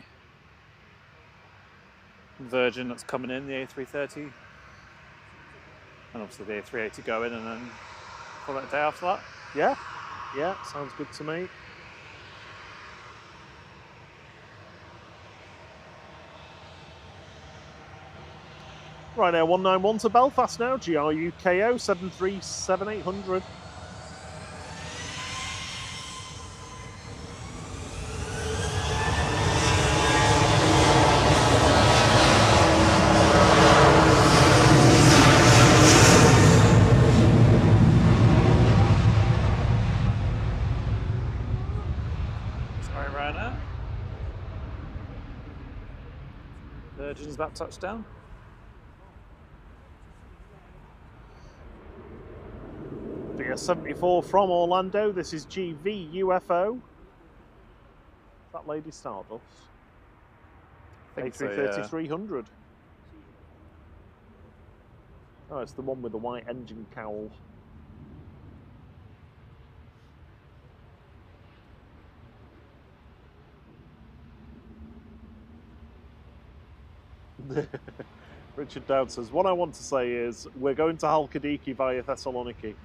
Virgin that's coming in, the A330. And obviously the A380 going, and then call it a day after that. Yeah, yeah, sounds good to me. Right now, 191 to Belfast now, GRUKO 737-800. Sorry, Ryanair. Virgin's about touchdown. BS74 from Orlando. This is GV UFO. Is that Lady Stardust? A330 300. Oh, it's the one with the white engine cowl. Richard Dowd says, what I want to say is, we're going to Halkidiki via Thessaloniki.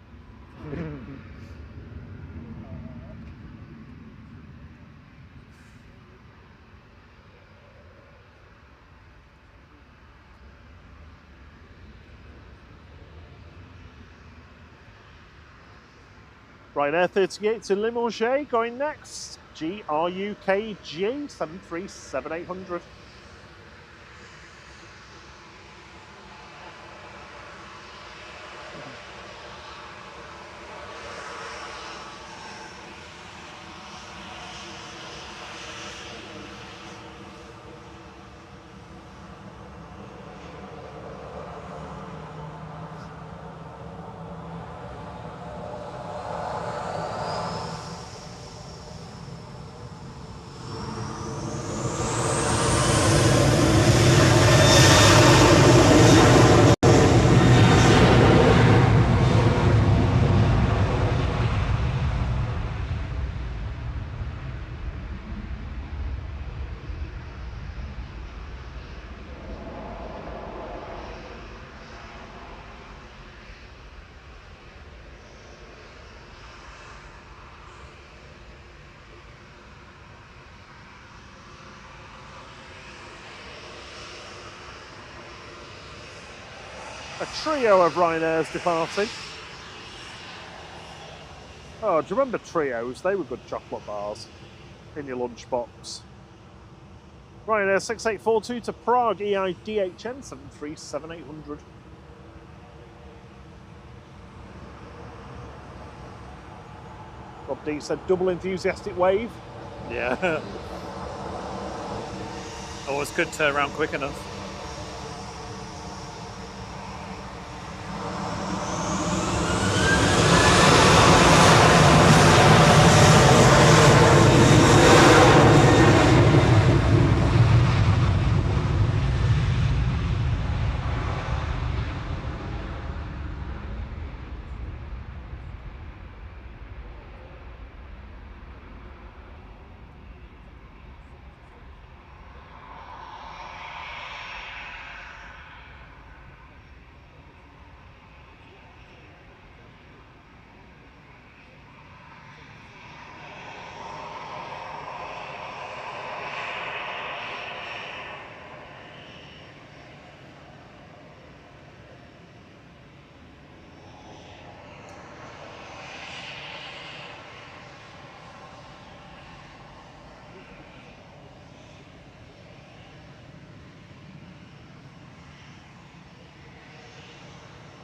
Ryanair 38 to Limoges going next. GRUKG 737-800. A trio of Ryanairs departing. Oh, do you remember trios? They were good chocolate bars in your lunchbox. Ryanair 6842 to Prague, EIDHN 737-800. Rob D said double enthusiastic wave. Yeah. Always could turn around quick enough.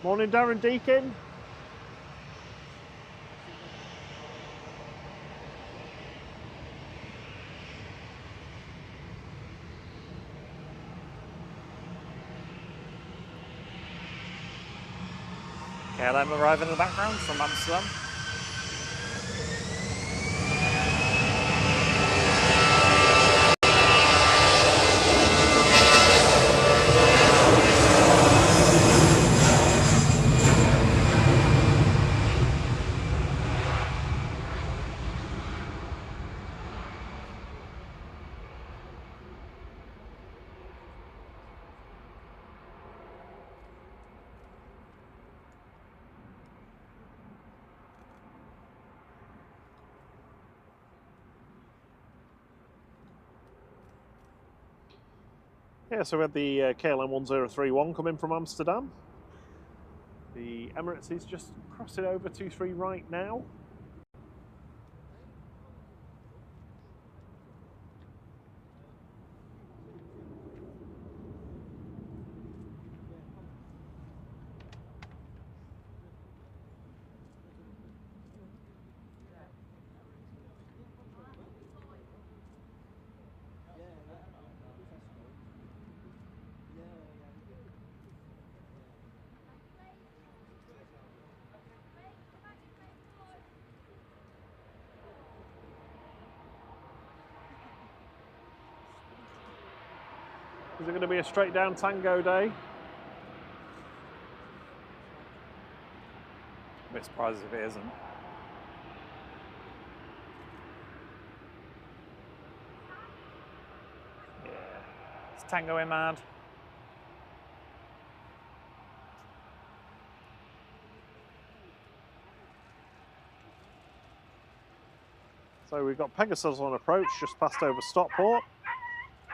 Morning, Darren Deakin. KLM arriving in the background from Amsterdam. Yeah, so we had the KLM 1031 coming from Amsterdam. The Emirates is just crossing over 23 right now. Is it going to be a straight down tango day? A bit surprised if it isn't. Yeah, it's tangoing mad. So we've got Pegasus on approach, just passed over Stockport.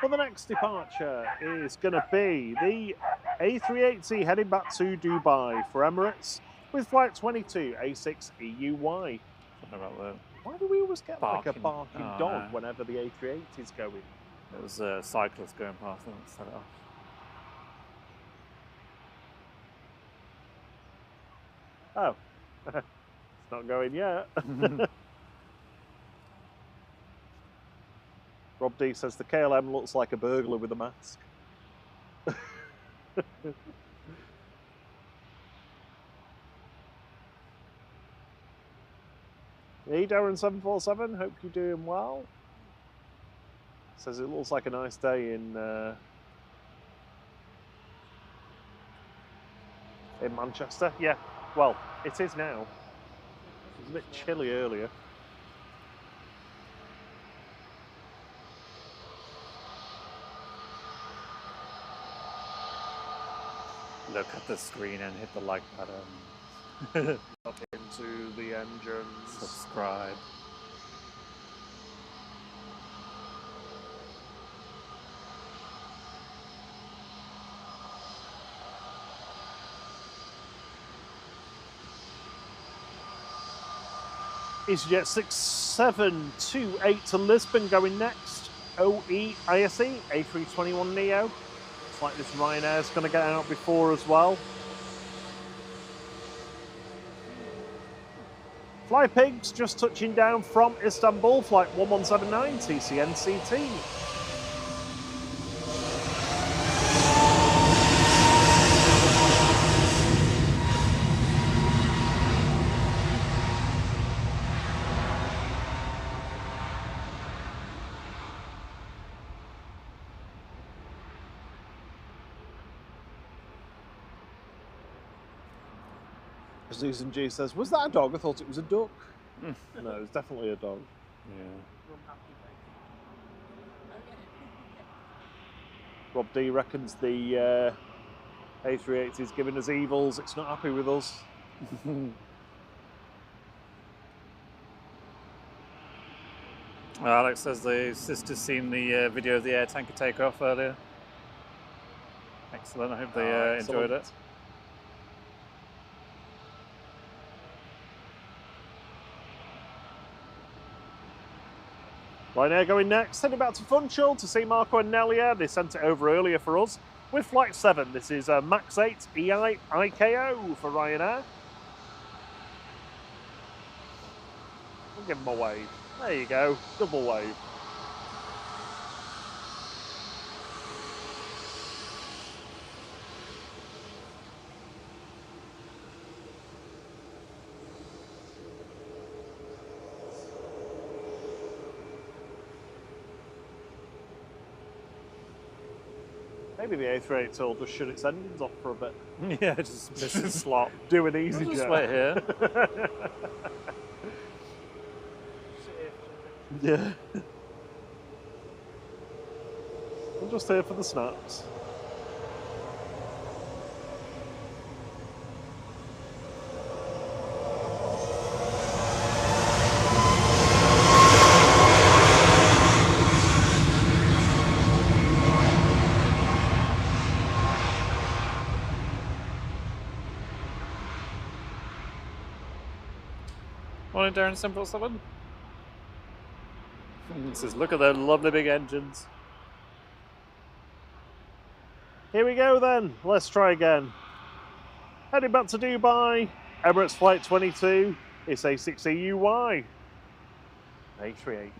But the next departure is going to be the A380 heading back to Dubai for Emirates with flight 22 A6 EUY. Sorry about that. Why do we always get like a Barking. barking Oh, dog no. whenever the A380 is going? It was a cyclist going past and set it off. Oh, it's not going yet. Rob D says the KLM looks like a burglar with a mask. Hey, Darren 747, hope you're doing well. Says it looks like a nice day in Manchester. Yeah, well, it is now. It was a bit chilly earlier. Look at the screen and hit the like button. Up into the engines. Subscribe. EasyJet 6728 to Lisbon going next. OE ISE A321 Neo. Looks like this Ryanair's going to get out before as well. Fly Pigs just touching down from Istanbul, flight 1179 TCNCT. Susan G says, was that a dog? I thought it was a duck. No, it's definitely a dog. Yeah. Rob D reckons the A380 is giving us evils. It's not happy with us. Alex says the sister's seen the video of the air tanker takeoff earlier. Excellent. I hope they enjoyed it. Ryanair going next, heading back to Funchal to see Marco and Nelia. They sent it over earlier for us. With Flight 7, this is a MAX 8 EI IKO for Ryanair. We'll give him a wave. There you go, double wave. Maybe the A380 will just shut its engines off for a bit. Yeah, just miss the slot. Do an easy I'll jet. just wait here. Yeah. I'm just here for the snaps. Morning, Darren, 747. It says, look at their lovely big engines. Here we go then. Let's try again. Heading back to Dubai. Emirates Flight 22. It's A6EUY. A380.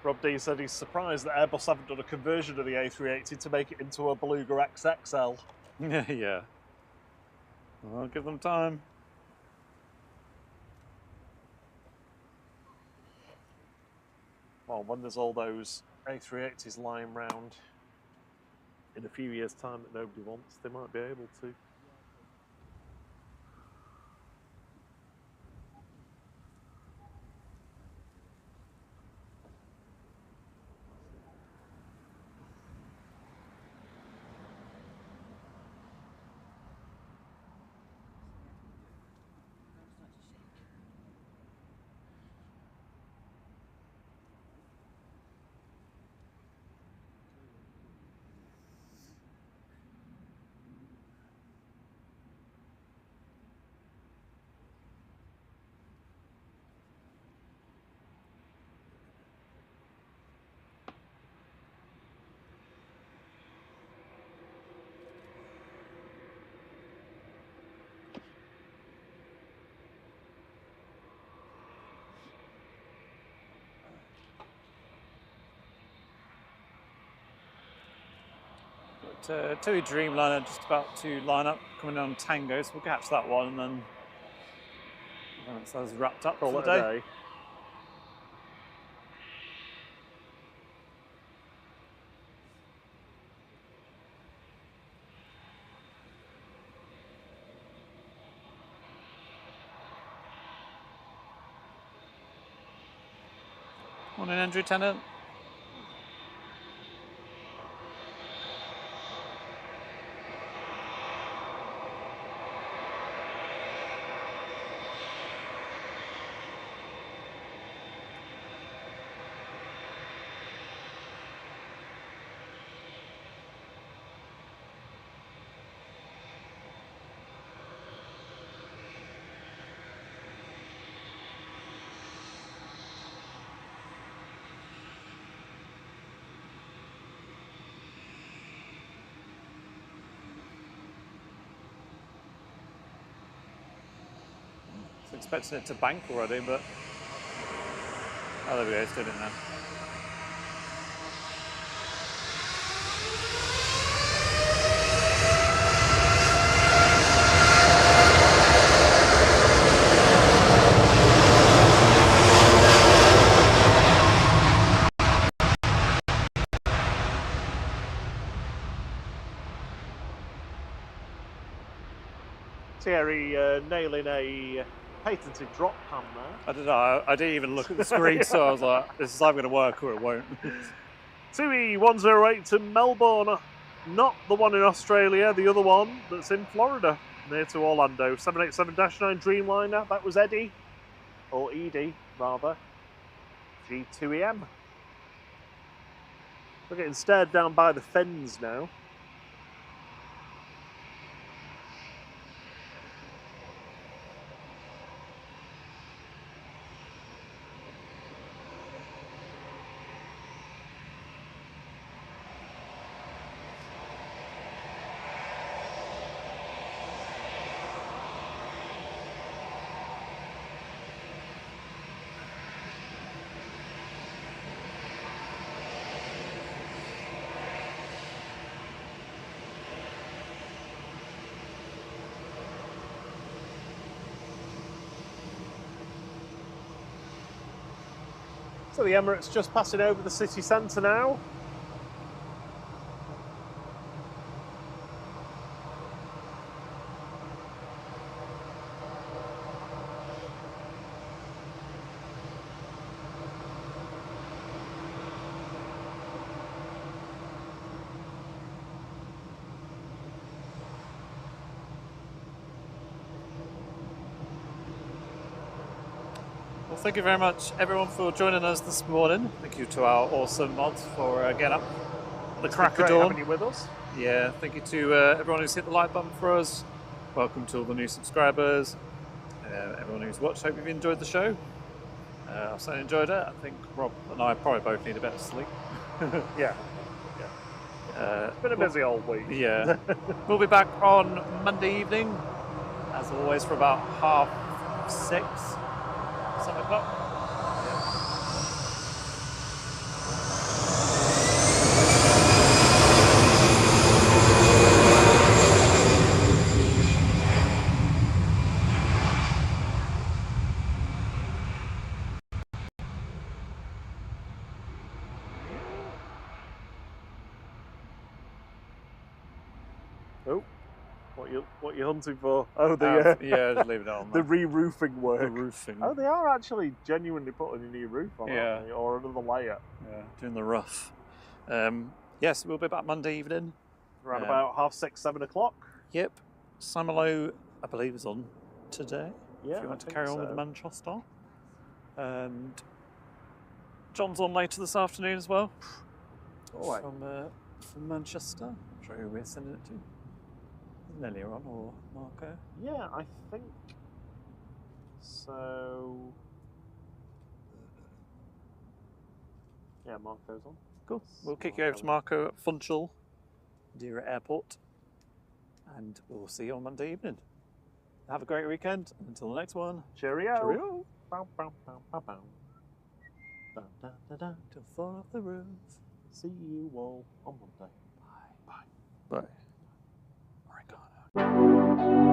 Rob D said he's surprised that Airbus haven't done a conversion of the A380 to make it into a Beluga XXL. Yeah. I'll give them time. Well, when there's all those A380s lying round in a few years' time that nobody wants, they might be able to. TUI Dreamliner just about to line up, coming on Tango, so we'll catch that one, and then that's wrapped up for the day. Morning, Andrew Tennant. expecting it to bank already, but oh, there we go, it's doing it now. Thierry nailing a patented drop pan there. I don't know, I didn't even look at the screen, so I was like, this is either going to work or it won't. 2E108 to Melbourne, not the one in Australia, the other one that's in Florida, near to Orlando. 787-9 Dreamliner, that was Eddie, or Edie rather. G2EM. We're getting stared down by the fens now. So the Emirates just passing over the city centre now. Well, thank you very much, everyone, for joining us this morning. Thank you to our awesome mods for getting up the crack of dawn. Having you with us. Yeah, thank you to everyone who's hit the like button for us. Welcome to all the new subscribers. Everyone who's watched, hope you've enjoyed the show. I've certainly enjoyed it. I think Rob and I probably both need a bit of sleep. Yeah. It's been a busy old week. Yeah. We'll be back on Monday evening, as always, for about 6:30, 7 o'clock. Oh, what you hunting for? Oh, the yeah, just leave it on. the re-roofing work. The roofing. Oh, they are actually genuinely putting a new roof on, Yeah. aren't they? Or another layer. Yeah, doing the rough. Yes, we'll be back Monday evening. Around about 6:30, 7 o'clock. Yep. Simolo, I believe, is on today. Yeah, if you want I to carry think on with so. Manchester. And John's on later this afternoon as well. All right. From Manchester. I'm not sure who we're sending it to. Nelly on or Marco? Yeah, I think so. Yeah, Marco's on. Cool. We'll kick you over to Marco at Funchal, Madeira Airport. And we'll see you on Monday evening. Have a great weekend. Until the next one. Cheerio. Cheerio. Bow, bow, bow, bow, bow. Da, da, da, da. Till fall off the roof. See you all on Monday. Bye. Bye. Oregano.